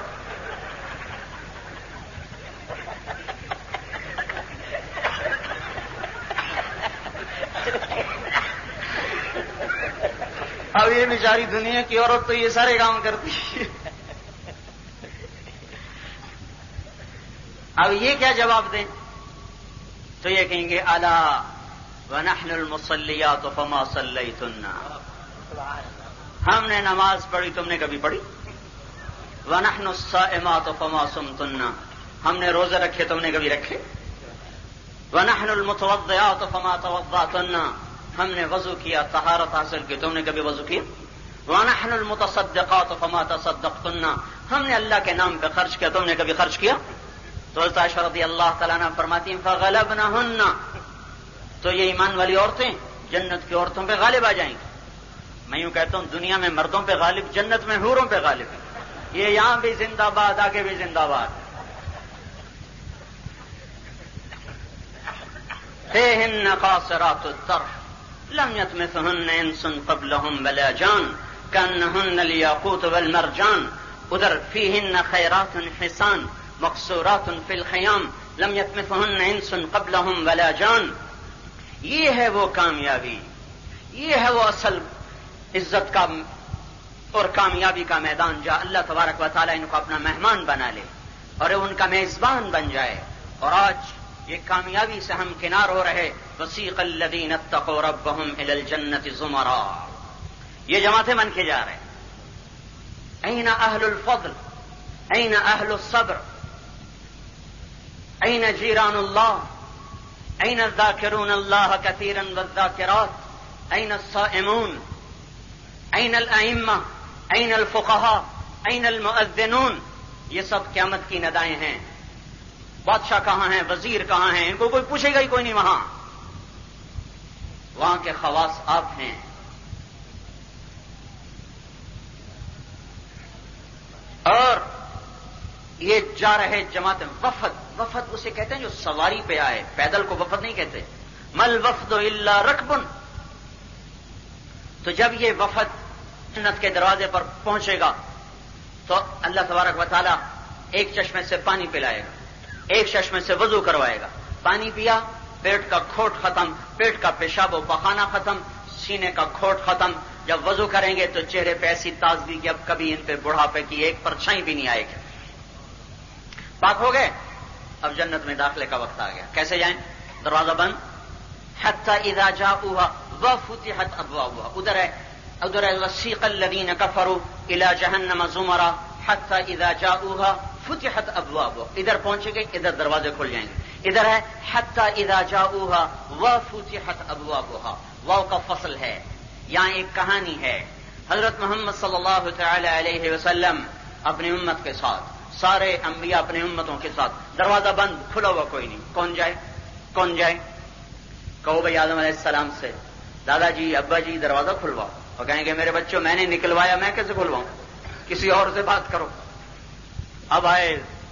اب یہ بیچاری دنیا کی عورت تو یہ سارے کام کرتی ہے. اب یہ کیا جواب دیں؟ تو یہ کہیں گے الا ونحن المصلیات فما صلیتن. ہم نے نماز پڑھی, تم نے کبھی پڑھی؟ ونحن الصائمات فما صمتن. ہم نے روزے رکھے, تم نے کبھی رکھے؟ ونحن المتوضئات فما توضأتن. ہم نے وضو کیا, طہارت حاصل کی, تم نے کبھی وضو کیا؟ ونحن المتصدقات فما تصدقتن. ہم نے اللہ کے نام پہ خرچ کیا, تم نے کبھی خرچ کیا؟ تو حضرت عائشہ رضی اللہ تعالیٰ عنہ فرماتی ہیں فغلبنہن. تو یہ ایمان والی عورتیں جنت کی عورتوں پہ غالب آ جائیں گی. میں یوں کہتا ہوں دنیا میں مردوں پہ غالب, جنت میں حوروں پہ غالب. یہ یہاں بھی زندہ باد, آگے بھی زندہ باد. فیہن قاصرات الطرف لم یطمثہن انس قبلہم ولا جان کانہن الیاقوت والمرجان. ادھر فیہن خیرات حسان مقصورات فی الخیام لم یطمثہن انس قبلہم ولا جان. یہ ہے وہ کامیابی, یہ ہے وہ اصل عزت کا اور کامیابی کا میدان جہاں اللہ تبارک و تعالیٰ ان کو اپنا مہمان بنا لے اور ان کا میزبان بن جائے. اور آج یہ کامیابی سے ہم کنار ہو رہے. وسیق الذین اتقوا ربهم الی الجنۃ زمرا. یہ جماعتیں بن کے جا رہے ہیں. این اہل الفضل, این اہل الصبر, این جیران اللہ, این الذاکرون اللہ کثیرا والذاکرات, این الصائمون, این الائمہ, این الفقہاء, این المؤذنون. یہ سب قیامت کی ندائیں ہیں. بادشاہ کہاں ہیں, وزیر کہاں ہیں, ان کو کوئی پوچھے گا ہی کوئی نہیں. وہاں کے خواص آپ ہیں. اور یہ جا رہے جماعت وفد اسے کہتے ہیں جو سواری پہ آئے، پیدل کو وفد نہیں کہتے. مل وفد الا رکب. تو جب یہ وفد جنت کے دروازے پر پہنچے گا تو اللہ تبارک و تعالی ایک چشمے سے پانی پلائے گا، ایک چشمے سے وضو کروائے گا. پانی پیا، پیٹ کا کھوٹ ختم، پیٹ کا پیشاب و پخانہ ختم، سینے کا کھوٹ ختم. جب وضو کریں گے تو چہرے پہ ایسی تازگی کہ اب کبھی ان پہ بڑھاپے کی ایک پرچھائی بھی نہیں آئے گی. پاک ہو گئے، اب جنت میں داخلے کا وقت آ گیا. کیسے جائیں؟ دروازہ بند. حتی اذا جاؤها وفتحت ابوابها. ادھر ہے وسیق الذین کفروا الی جہنم زمرا حتی اذا جاؤها فتحت ابوابها. ادھر پہنچے گے، ادھر دروازے کھل جائیں گے. ادھر ہے حتی اذا جاؤها وفتحت ابوابها. واو کا فصل ہے. یہاں ایک کہانی ہے. حضرت محمد صلی اللہ تعالی علیہ وسلم اپنی امت کے ساتھ، سارے انبیاء اپنی امتوں کے ساتھ، دروازہ بند، کھلا ہوا کوئی نہیں. کون جائے؟ کہو بھائی آدم علیہ السلام سے، دادا جی ابا جی دروازہ کھلواؤ. اور کہیں گے میرے بچوں میں نے نکلوایا، میں کیسے کھلواؤں؟ کسی اور سے بات کرو. اب آئے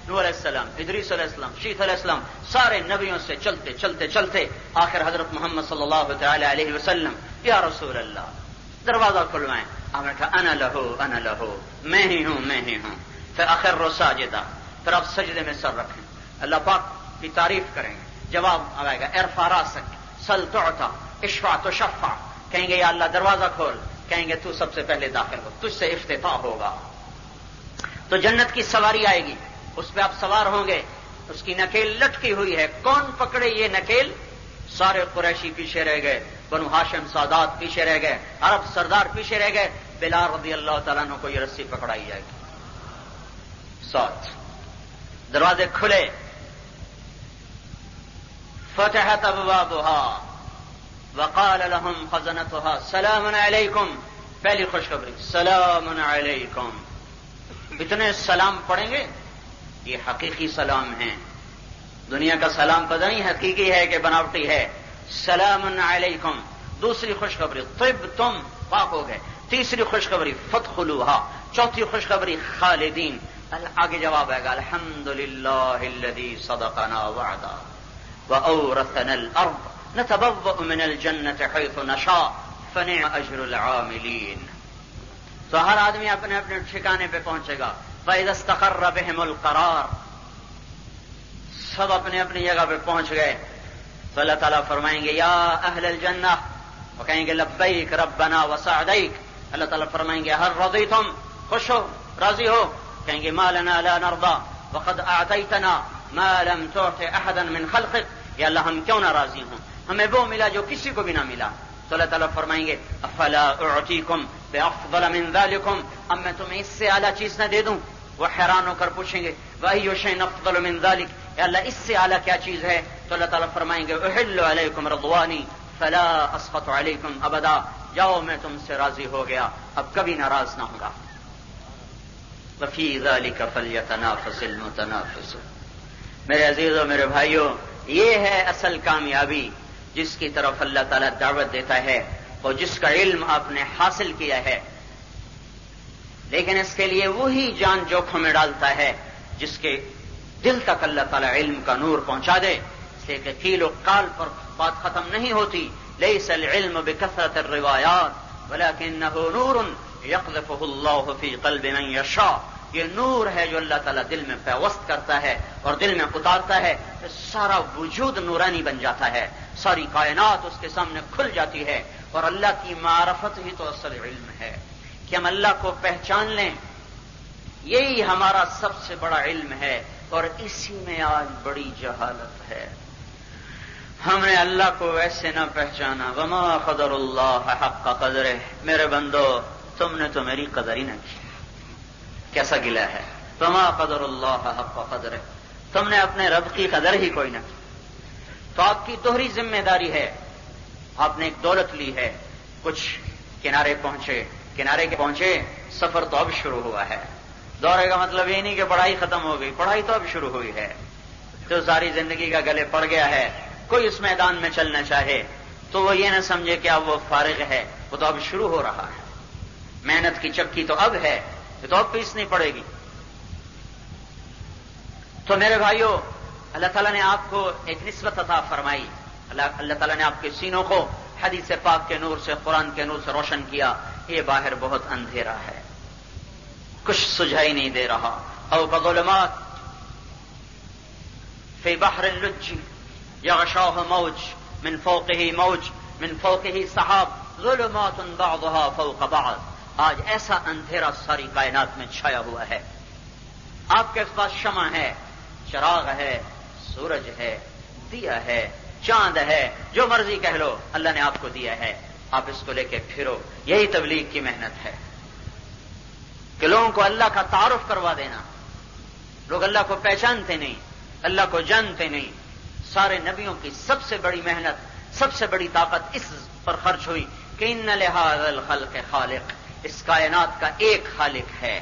نوح علیہ السلام، ادریس علیہ السلام، شیث علیہ السلام، سارے نبیوں سے چلتے آخر حضرت محمد صلی اللہ تعالی علیہ وسلم، یا رسول اللہ دروازہ کھلوائیں. آپ نے کہا انا لہو، میں ہی ہوں. پھر آخر ساجدہ، پھر آپ سجدے میں سر رکھیں، اللہ پاک کی تعریف کریں گے. جواب آئے گا ارفع راسک سل تعطا اشفع تشفع. کہیں گے یا اللہ دروازہ کھول. کہیں گے تو سب سے پہلے داخل ہو، تجھ سے افتتاح ہوگا. تو جنت کی سواری آئے گی، اس پہ آپ سوار ہوں گے. اس کی نکیل لٹکی ہوئی ہے. کون پکڑے یہ نکیل؟ سارے قریشی پیچھے رہ گئے، بنو ہاشم سادات پیچھے رہ گئے، عرب سردار پیچھے رہ گئے. بلال رضی اللہ تعالیٰ عنہ کو یہ رسی پکڑائی جائے گی. ساتھ دروازے کھلے. فتحت ابوابها وقال لهم خزنتها سلام علیکم. پہلی خوشخبری سلام علیکم. اتنے سلام پڑھیں گے، یہ حقیقی سلام ہیں. دنیا کا سلام پتہ نہیں حقیقی ہے کہ بناوٹی ہے. سلام علیکم. دوسری خوشخبری طبتم، پاک ہو گئے. تیسری خوشخبری فادخلوها. چوتھی خوشخبری خالدین. آگے جواب آئے گا الحمدللہ الذی صدقنا وعدا وأورثنا الأرض نتبوأ من الجنة حيث نشاء فنعم أجر العاملين. تو ہر آدمی اپنے اپنے ٹھکانے پہ پہنچے گا. فإذا استقر بهم القرار، سب اپنے اپنی جگہ پہ پہنچ گئے تو اللہ تعالیٰ فرمائیں گے یا اہل الجنہ، وہ کہیں گے لبیک ربنا وسعدیک. اللہ تعالیٰ فرمائیں گے ہل رضیتم، خوش ہو، راضی ہو؟ کہیں گے ما لنا لا نرضى وقد اعطیتنا ما لم تعط احدا من خلقك. یا اللہ ہم کیوں ناراضی ہوں، ہمیں وہ ملا جو کسی کو بھی نہ ملا. تو اللہ تعالیٰ فرمائیں گے افلا اعطیکم بافضل من ذلکم، اب میں تمہیں اس سے اعلیٰ چیز نہ دے دوں؟ وہ حیران ہو کر پوچھیں گے وای شیء افضل من ذلک، یا اللہ اس سے اعلیٰ کیا چیز ہے؟ تو اللہ تعالیٰ فرمائیں گے احل علیکم رضوانی فلا اسخط علیکم ابدا. جاؤ میں تم سے راضی ہو گیا، اب کبھی ناراض نہ ہوں گا. وفی ذلک فلیتنافس المتنافسون. میرے عزیزوں، میرے بھائیوں، یہ ہے اصل کامیابی جس کی طرف اللہ تعالیٰ دعوت دیتا ہے اور جس کا علم آپ نے حاصل کیا ہے. لیکن اس کے لیے وہی جان جوکھوں میں ڈالتا ہے جس کے دل تک اللہ تعالیٰ علم کا نور پہنچا دے. اس لیے کہ قیل و قال پر بات ختم نہیں ہوتی. لیس العلم بکثرت الروایات ولکنہ نور یقذفہ اللہ فی قلب من یشاء. یہ نور ہے جو اللہ تعالیٰ دل میں پیوست کرتا ہے اور دل میں اتارتا ہے، سارا وجود نورانی بن جاتا ہے، ساری کائنات اس کے سامنے کھل جاتی ہے. اور اللہ کی معرفت ہی تو اصل علم ہے کہ ہم اللہ کو پہچان لیں. یہی ہمارا سب سے بڑا علم ہے اور اسی میں آج بڑی جہالت ہے. ہم نے اللہ کو ویسے نہ پہچانا. وما قدر اللہ حق قدرہ. میرے بندو تم نے تو میری قدر ہی نہ کی. کیسا گلہ ہے. وما قدر اللہ حق قدرہ. تم نے اپنے رب کی قدر ہی کوئی نہ کی. تو آپ کی دوہری ذمہ داری ہے. آپ نے ایک دولت لی ہے، کچھ کنارے پہنچے، سفر تو اب شروع ہوا ہے. دورے کا مطلب یہ نہیں کہ پڑھائی ختم ہو گئی، پڑھائی تو اب شروع ہوئی ہے. جو ساری زندگی کا گلے پڑ گیا ہے، کوئی اس میدان میں چلنا چاہے تو وہ یہ نہ سمجھے کہ اب وہ فارغ ہے، وہ تو اب شروع ہو رہا ہے. محنت کی چکی تو اب ہے، یہ تو اب پیسنی پڑے گی. تو میرے بھائیوں، اللہ تعالیٰ نے آپ کو ایک نسبت عطا فرمائی، اللہ تعالیٰ نے آپ کے سینوں کو حدیث پاک کے نور سے، قرآن کے نور سے روشن کیا. یہ باہر بہت اندھیرا ہے، کچھ سجھائی نہیں دے رہا. او کظلمات فی بحر اللج یغشاہ موج من فوقہ موج من فوقہ سحاب ظلمات بعضها فوق بعض. آج ایسا اندھیرا ساری کائنات میں چھایا ہوا ہے. آپ کے پاس شمع ہے، چراغ ہے، سورج ہے، دیا ہے، چاند ہے، جو مرضی کہہ لو، اللہ نے آپ کو دیا ہے. آپ اس کو لے کے پھرو. یہی تبلیغ کی محنت ہے کہ لوگوں کو اللہ کا تعارف کروا دینا. لوگ اللہ کو پہچانتے نہیں، اللہ کو جانتے نہیں. سارے نبیوں کی سب سے بڑی محنت، سب سے بڑی طاقت اس پر خرچ ہوئی کہ ان لہذا الخلق خالق، اس کائنات کا ایک خالق ہے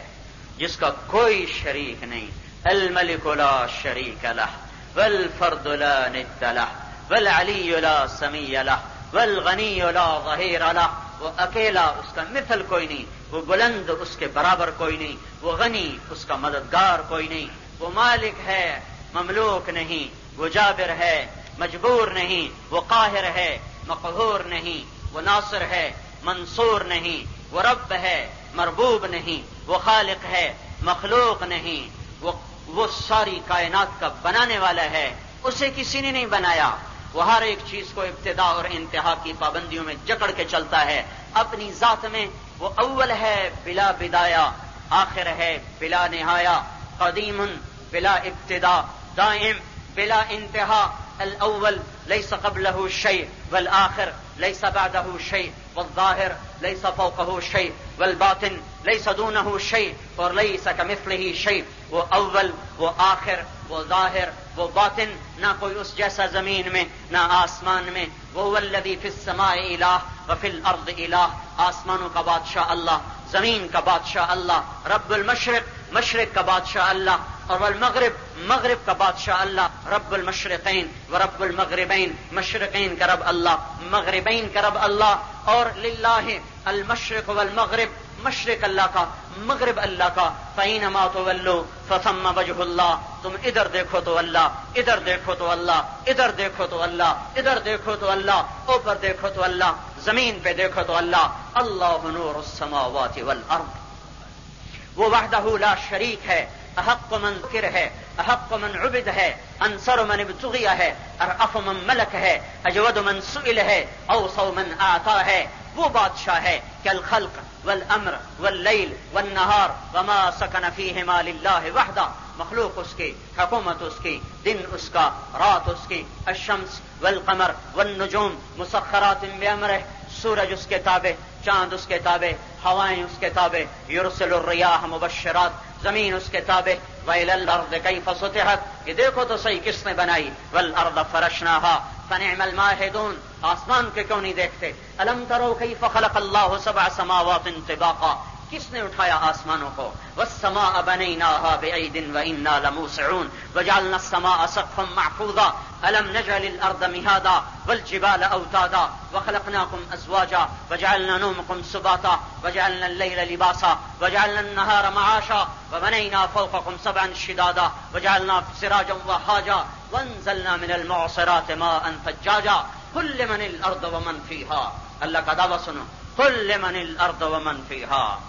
جس کا کوئی شریک نہیں. الملک لا شریک لہ والفرد لا ند لہ والعلی لا سمیع لہ والغنی لا ظہیر لہ. وہ اکیلا، اس کا مثل کوئی نہیں. وہ بلند، اس کے برابر کوئی نہیں. وہ غنی، اس کا مددگار کوئی نہیں. وہ مالک ہے، مملوک نہیں. وہ جابر ہے، مجبور نہیں. وہ قاہر ہے، مقہور نہیں. وہ ناصر ہے، منصور نہیں. وہ رب ہے، مربوب نہیں. وہ خالق ہے، مخلوق نہیں. وہ ساری کائنات کا بنانے والا ہے. اسے کسی نے نہیں بنایا. وہ ہر ایک چیز کو ابتدا اور انتہا کی پابندیوں میں جکڑ کے چلتا ہے. اپنی ذات میں وہ اول ہے بلا بدایا، آخر ہے بلا نہایا، قدیم بلا ابتدا، دائم بلا انتہا. الاول ليس قبله شيء والآخر ليس بعده شيء والظاهر ليس فوقه شيء والباطن ليس دونه شيء وليس كمثله شيء. وہ اول، وہ آخر، وہ ظاہر، وہ باطن، نہ کوئی اس جیسا زمین میں نہ آسمان میں. وہ الذی فی السماء الہ وفی الارض الہ. آسمانوں کا بادشاہ اللہ، زمین کا بادشاہ اللہ. رب المشرق، مشرق کا بادشاہ اللہ، اور والمغرب، مغرب کا بادشاہ اللہ. رب المشرقین ورب المغربین، مشرقین کا رب اللہ، مغربین کا رب اللہ. اور للہ المشرق والمغرب، مشرق اللہ کا، مغرب اللہ کا. فَإِنَّمَا تُوَلُّوا فَثَمَّ وَجْهُ اللَّهِ. تم ادھر دیکھو تو اللہ، ادھر دیکھو تو اللہ، ادھر دیکھو تو اللہ، ادھر دیکھو تو اللہ، اوپر دیکھو تو اللہ، زمین پہ دیکھو تو اللہ. اللہ نور السماوات والارض. وہ وحدہ لا شریک ہے، احق من ذکر ہے، احق من عبد ہے، انصر من ابتغی ہے، ارأف من ملک ہے، اجود من سئل ہے، اوصو من آتا ہے. وہ بادشاہ ہے کہ الخلق والامر واللیل والنہار وما سکن فیہما للہ وحدہ. مخلوق اس کی، حکومت اس کی، دن اس کا، رات اس کی. الشمس والقمر والنجوم مسخرات بامرہ. سورج اس کے تابع، چاند اس کے تابع، ہوائیں اس کے تابع. یرسل الریاح مبشرات. زمین اس کے تابع. وإلى الأرض كيف سطحت. یہ دیکھو تو صحیح کس نے بنائی. والأرض فرشناها فنعم الماهدون. آسمان کے کیوں نہیں دیکھتے؟ ألم تروا كيف خلق الله 7 سماوات طباقا. کس نے اٹھایا آسمانوں کو؟ والسماء بنيناها بأيد وإنا لموسعون وجعلنا السماء سقفا محفوظا. ألم نجعل الأرض مهادا والجبال أوتادا وخلقناكم أزواجا وجعلنا نومكم سباتا وجعلنا الليل لباسا وجعلنا النهار معاشا وبنينا فوقكم 7 شدادا وجعلنا سراجا وهاجا وانزلنا من المعصرات ماء ثجاجا. قل لمن الأرض ومن فيها. اللہ کا دعویٰ سنو. قل لمن الأرض ومن فيها.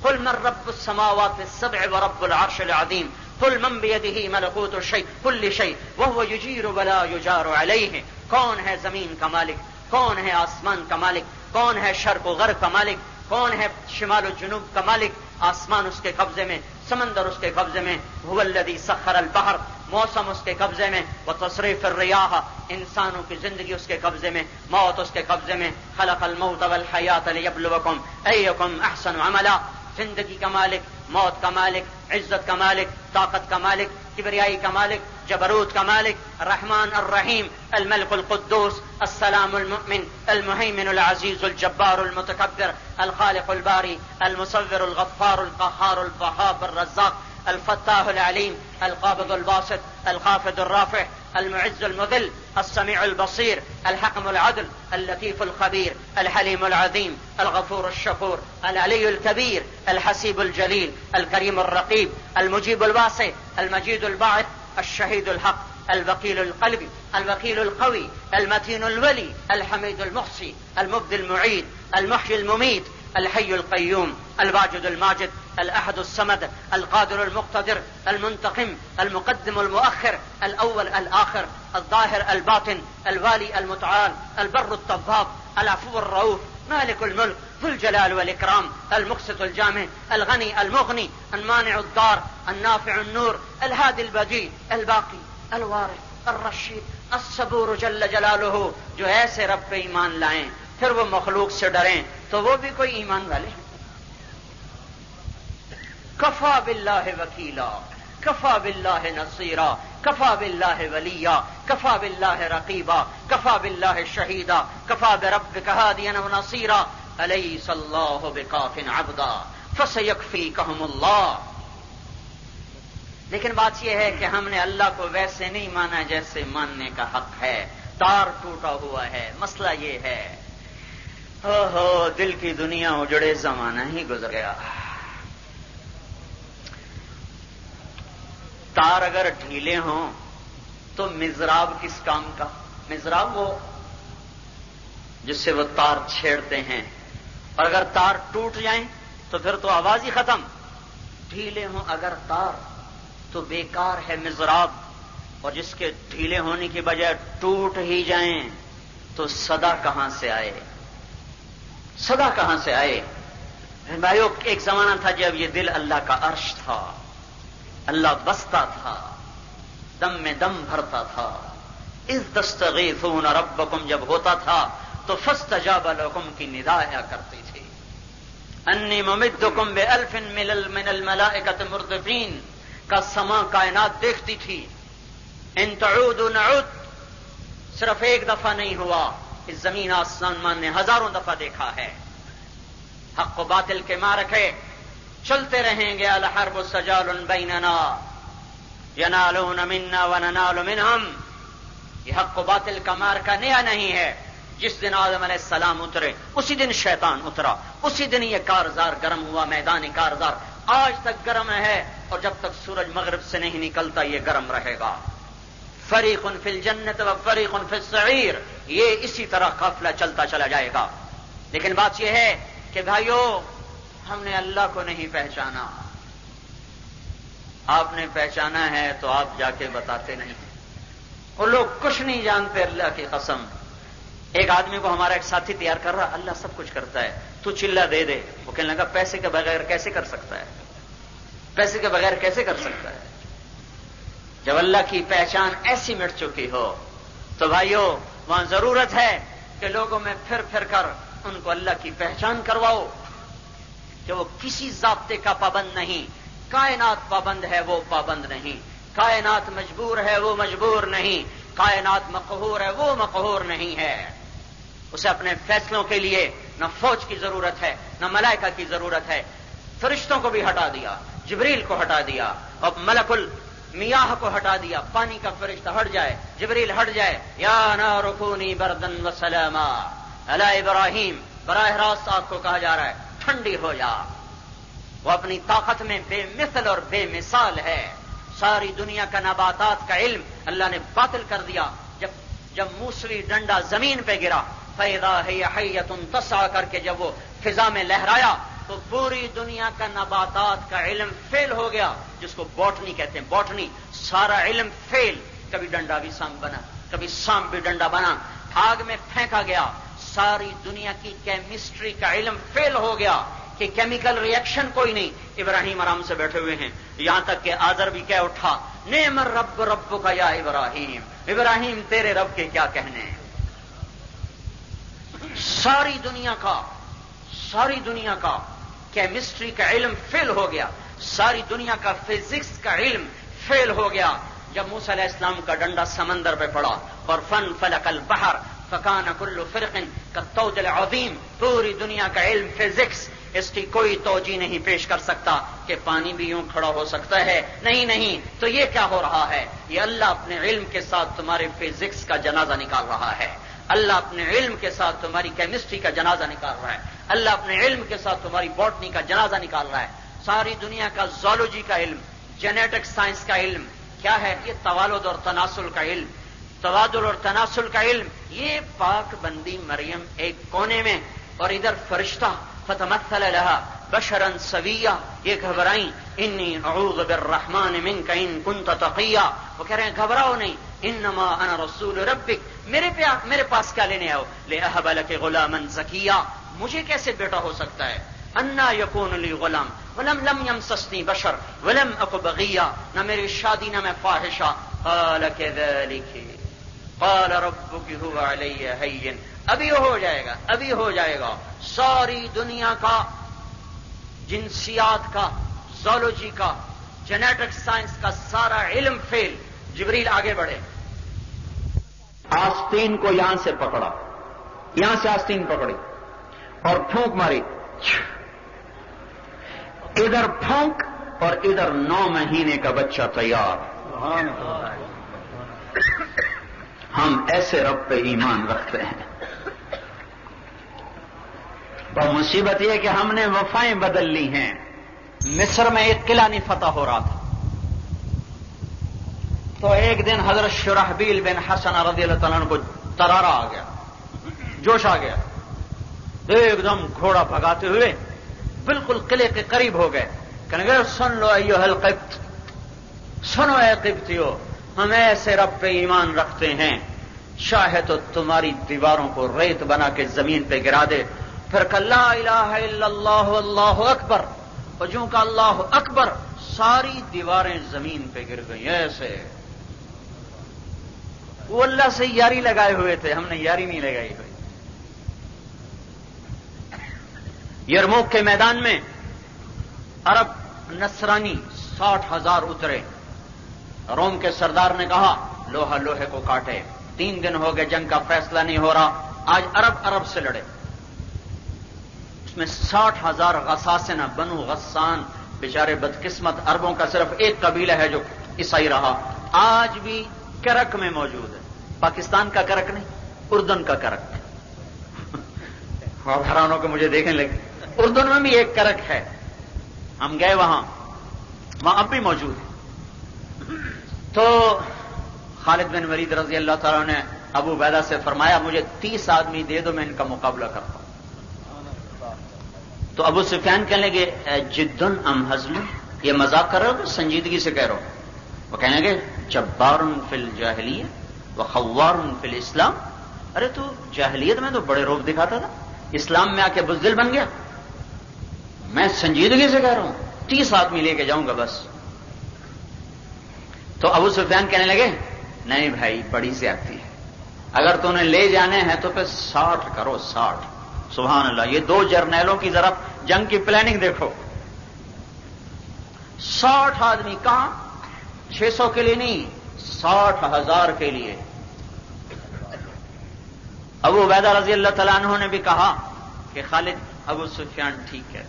قل من رب السماوات السبع ورب العرش العظيم. قل من بيده ملكوت الشيء كل شيء وهو يجير ولا يجار عليه. کون ہے زمین کا مالک؟ کون ہے آسمان کا مالک؟ کون ہے شرق و غرب کا مالک؟ کون ہے شمال و جنوب کا مالک؟ آسمان اس کے قبضے میں، سمندر اس کے قبضے میں. هو الذي سخر البحر. موسم اس کے قبضے میں. وتصریف الریاح. انسانوں کی زندگی اس کے قبضے میں، موت اس کے قبضے میں. خلق الموت والحیات لیبلوکم ایکم احسن عملا. زندگی کا مالک، موت کا مالک، عزت کا مالک، طاقت کا مالک، کبریائی کا مالک، جبروت کا مالک، الرحمن الرحیم، الملك القدوس، السلام المؤمن، المهيمن العزيز الجبار المتكبر، الخالق الباري، المصور الغفار القهار الوهاب الرزاق، الفتاح العليم، القابض الباسط، الخافض الرافع، المعز المذل، السميع البصير، الحكم العدل، اللطيف الخبير، الحليم العظيم، الغفور الشكور، العلي الكبير، الحسيب الجليل، الكريم الرقيب، المجيب الواسع، المجيد الباعث، الشهيد الحق الوكيل القلبي الوكيل القوي المتين الولي الحميد المحصي المبدي المعيد المحيي المميت الحي القيوم الواجد الماجد الأحد الصمد القادر المقتدر المنتقم المقدم المؤخر الأول الآخر الظاهر الباطن الوالي المتعال البر التواب العفو الرؤوف مالك الملك ذو الجلال والإكرام المقسط الجامع الغني المغني المانع الضار النافع النور الهادي البديع الباقي الوارث الرشید الصبور جل جلالہ. جو ایسے رب پہ ایمان لائیں پھر وہ مخلوق سے ڈریں تو وہ بھی کوئی ایمان والے ہیں. کفا باللہ وکیلا کفا باللہ نصیرا کفا باللہ ولیا کفا باللہ رقیبا کفا باللہ شہیدا کفا بربک ہادیا ونصیرا الیس اللہ بکاف عبدا فسیکفیکہم اللہ. لیکن بات یہ ہے کہ ہم نے اللہ کو ویسے نہیں مانا جیسے ماننے کا حق ہے. تار ٹوٹا ہوا ہے. مسئلہ یہ ہے دل کی دنیا اجڑے زمانہ ہی گزر گیا. تار اگر ڈھیلے ہوں تو مزراب کس کام کا؟ مزراب وہ جس سے وہ تار چھیڑتے ہیں، اور اگر تار ٹوٹ جائیں تو پھر تو آواز ہی ختم. ڈھیلے ہوں اگر تار تو بیکار ہے مزراب، اور جس کے ڈھیلے ہونے کی بجائے ٹوٹ ہی جائیں تو صدا کہاں سے آئے؟ صدا کہاں سے آئے؟ بھائیو، ایک زمانہ تھا جب یہ دل اللہ کا عرش تھا، اللہ بستا تھا، دم میں دم بھرتا تھا. اذ تستغیثون ربکم جب ہوتا تھا تو فاستجاب لکم کی ندا آیا کرتی تھی. انی ممدکم بألف من الملائکۃ مردفین کا سما کائنات دیکھتی تھی. ان تعودوا نعود، صرف ایک دفعہ نہیں ہوا، اس زمین آسمان نے ہزاروں دفعہ دیکھا ہے. حق و باطل کے معرکے چلتے رہیں گے. الحرب سجال بیننا ینالون منا وننال منہم. یہ حق و باطل کا معرکہ نیا نہیں ہے. جس دن آدم علیہ السلام اترے اسی دن شیطان اترا، اسی دن یہ کارزار گرم ہوا. میدان کارزار آج تک گرم ہے، اور جب تک سورج مغرب سے نہیں نکلتا یہ گرم رہے گا. فریق فی الجنت و فریق فی السعیر، یہ اسی طرح قافلہ چلتا چلا جائے گا. لیکن بات یہ ہے کہ بھائیو، ہم نے اللہ کو نہیں پہچانا. آپ نے پہچانا ہے تو آپ جا کے بتاتے نہیں. وہ لوگ کچھ نہیں جانتے، اللہ کی قسم. ایک آدمی کو ہمارا ایک ساتھی تیار کر رہا، اللہ سب کچھ کرتا ہے، تو چلہ دے دے. وہ کہنے لگا پیسے کے بغیر کیسے کر سکتا ہے؟ پیسے کے بغیر کیسے کر سکتا ہے؟ جب اللہ کی پہچان ایسی مٹ چکی ہو تو بھائیو، وہاں ضرورت ہے کہ لوگوں میں پھر پھر کر ان کو اللہ کی پہچان کرواؤ کہ وہ کسی ضابطے کا پابند نہیں. کائنات پابند ہے، وہ پابند نہیں. کائنات مجبور ہے، وہ مجبور نہیں. کائنات مقہور ہے، وہ مقہور نہیں ہے. اسے اپنے فیصلوں کے لیے نہ فوج کی ضرورت ہے، نہ ملائکہ کی ضرورت ہے. فرشتوں کو بھی ہٹا دیا، جبریل کو ہٹا دیا، اور ملک المیاہ کو ہٹا دیا. پانی کا فرشتہ ہٹ جائے، جبریل ہٹ جائے. یا نار کونی بردن وسلاما علی ابراہیم، براہ راست آپ کو کہا جا رہا ہے ٹھنڈی ہو جا. وہ اپنی طاقت میں بے مثل اور بے مثال ہے. ساری دنیا کا نباتات کا علم اللہ نے باطل کر دیا. جب موسوی ڈنڈا زمین پہ گرا، فَإِذَا هِيَ حَيَّةٌ تَسْعَىٰ کر کے جب وہ فضا میں لہرایا تو پوری دنیا کا نباتات کا علم فیل ہو گیا، جس کو بوٹنی کہتے ہیں. بوٹنی سارا علم فیل. کبھی ڈنڈا بھی سانپ بنا، کبھی سانپ بھی ڈنڈا بنا. آگ میں پھینکا گیا. ساری دنیا کی کیمسٹری کا علم فیل ہو گیا کہ کیمیکل ریئیکشن کوئی نہیں. ابراہیم آرام سے بیٹھے ہوئے ہیں، یہاں تک کہ آذر بھی کہہ اٹھا نعم الرب ربک یا ابراہیم. ابراہیم تیرے رب کے کیا کہنے ہیں. ساری دنیا کا کیمسٹری کا علم فیل ہو گیا. ساری دنیا کا فزکس کا علم فیل ہو گیا. جب موسیٰ علیہ السلام کا ڈنڈا سمندر پہ پڑا اور فلق البحر فکان کل فرق کالطود العظیم، پوری دنیا کا علم فزکس اس کی کوئی توجیہ نہیں پیش کر سکتا کہ پانی بھی یوں کھڑا ہو سکتا ہے. نہیں. تو یہ کیا ہو رہا ہے؟ یہ اللہ اپنے علم کے ساتھ تمہارے فزکس کا جنازہ نکال رہا ہے. اللہ اپنے علم کے ساتھ تمہاری کیمسٹری کا جنازہ نکال رہا ہے. اللہ اپنے علم کے ساتھ تمہاری باٹنی کا جنازہ نکال رہا ہے. ساری دنیا کا زولوجی کا علم، جینیٹک سائنس کا علم، کیا ہے یہ توالد اور تناسل کا علم، توادل اور تناسل کا علم. یہ پاک بندی مریم ایک کونے میں اور ادھر فرشتہ فتمثل لها بشرا سویا. یہ گھبرائیں، انی اعوذ بالرحمن منک ان کنت تقیا. وہ کہہ رہے ہیں گھبراؤ نہیں، انما انا رسول ربک، میرے پاس کیا لینے آؤ؟ لأہب لک غلاما زکیا، مجھے کیسے بیٹا ہو سکتا ہے؟ انا یکون لی غلام ولم یمسسنی بشر ولم اک بغیا، نہ میری شادی نہ میں فاحشہ. قال کذلک قال ربک هو علی ہین. ابھی ہو جائے گا، ابھی ہو جائے گا. ساری دنیا کا جنسیات کا، زولوجی کا، جینیٹک سائنس کا سارا علم فیل. جبریل آگے بڑھے، آستین کو یہاں سے پکڑا، یہاں سے آستین پکڑی اور پھونک ماری. ادھر پھونک اور ادھر 9 مہینے کا بچہ تیار. ہم ایسے رب پہ ایمان رکھتے ہیں. اور مصیبت یہ کہ ہم نے وفائیں بدل لی ہیں. مصر میں ایک قلعہ نہیں فتح ہو رہا تھا، تو ایک دن حضرت شرحبیل بن حسن رضی اللہ تعالیٰ عنہ کو ترارا آ گیا، جوش آ گیا. ایک دم گھوڑا بھگاتے ہوئے بالکل قلعے کے قریب ہو گئے. کہنے گئے سن لو ایھا القبط، سنو اے قبطیو، ہم ایسے رب پہ ایمان رکھتے ہیں چاہے تو تمہاری دیواروں کو ریت بنا کے زمین پہ گرا دے. پھر کہ لا الہ الا اللہ اللہ اکبر، اور جو کہ اللہ اکبر ساری دیواریں زمین پہ گر گئیں. ایسے وہ اللہ سے یاری لگائے ہوئے تھے، ہم نے یاری نہیں لگائی ہوئی. یرموک کے میدان میں عرب نصرانی 60,000 اترے. روم کے سردار نے کہا لوہا لوہے کو کاٹے. 3 دن ہو گئے جنگ کا فیصلہ نہیں ہو رہا. آج عرب سے لڑے. اس میں 60,000 غساسنہ، بنو غسان، بیچارے بدقسمت عربوں کا صرف ایک قبیلہ ہے جو عیسائی رہا. آج بھی کرک میں موجود ہے. پاکستان کا کرک نہیں، اردن کا کرک. آپ حیران ہو کے مجھے دیکھنے لگے. اردن میں بھی ایک کرک ہے، ہم گئے وہاں اب بھی موجود ہے. تو خالد بن ولید رضی اللہ تعالیٰ نے ابو عبیدہ سے فرمایا مجھے 30 آدمی دے دو، میں ان کا مقابلہ کرتا ہوں. تو ابو سفیان کہنے لگے جدن ام حزم، یہ مذاق کر رہے ہو کہ سنجیدگی سے کہہ رہے ہو؟ وہ کہنے لگے جبار فی الجاہلیہ و خوار فی الاسلام. ارے تو جاہلیت میں تو بڑے روب دکھاتا تھا، اسلام میں آ کے بزدل بن گیا. میں سنجیدگی سے کہہ رہا ہوں 30 آدمی لے کے جاؤں گا بس. تو ابو سفیان کہنے لگے نہیں بھائی بڑی زیادتی ہے، اگر تو نے لے جانے ہیں تو پھر 60 کرو. 60 سبحان اللہ. یہ 2 جرنیلوں کی ذرا جنگ کی پلاننگ دیکھو. 60 آدمی کہاں؟ 600 کے لیے نہیں، 60,000 کے لیے. ابو عبیدہ رضی اللہ تعالیٰ عنہ نے بھی کہا کہ خالد ابو سفیان ٹھیک ہے،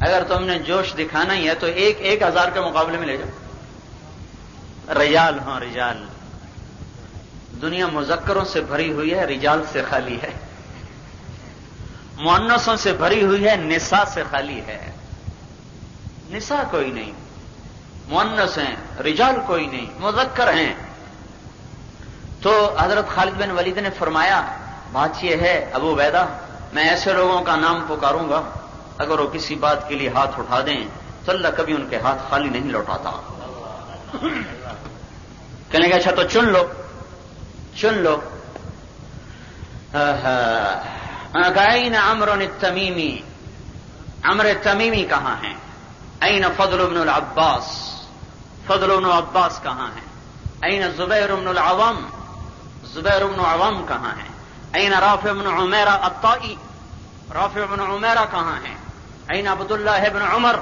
اگر تم نے جوش دکھانا ہی ہے تو 1,000 کے مقابلے میں لے جاؤ. رجال ہاں رجال. دنیا مذکروں سے بھری ہوئی ہے، رجال سے خالی ہے. مؤنثوں سے بھری ہوئی ہے، نساء سے خالی ہے. نساء کوئی نہیں، مؤنث ہیں، رجال کوئی نہیں، مذکر ہیں. تو حضرت خالد بن ولید نے فرمایا بات یہ ہے ابو عبیدہ، میں ایسے لوگوں کا نام پکاروں گا اگر وہ کسی بات کے لیے ہاتھ اٹھا دیں تو اللہ کبھی ان کے ہاتھ خالی نہیں لوٹاتا. کہنے گا اچھا تو چن لو. این عمرو التمیمی، عمرو تمیمی کہاں ہیں؟ این فضل بن العباس، فضل بن عباس کہاں ہیں؟ این زبیر بن العوام، زبیر بن عوام کہاں ہیں؟ این رافع بن عمیرہ الطائی، رافع بن عمیرہ کہاں ہیں؟ این عبداللہ بن عمر،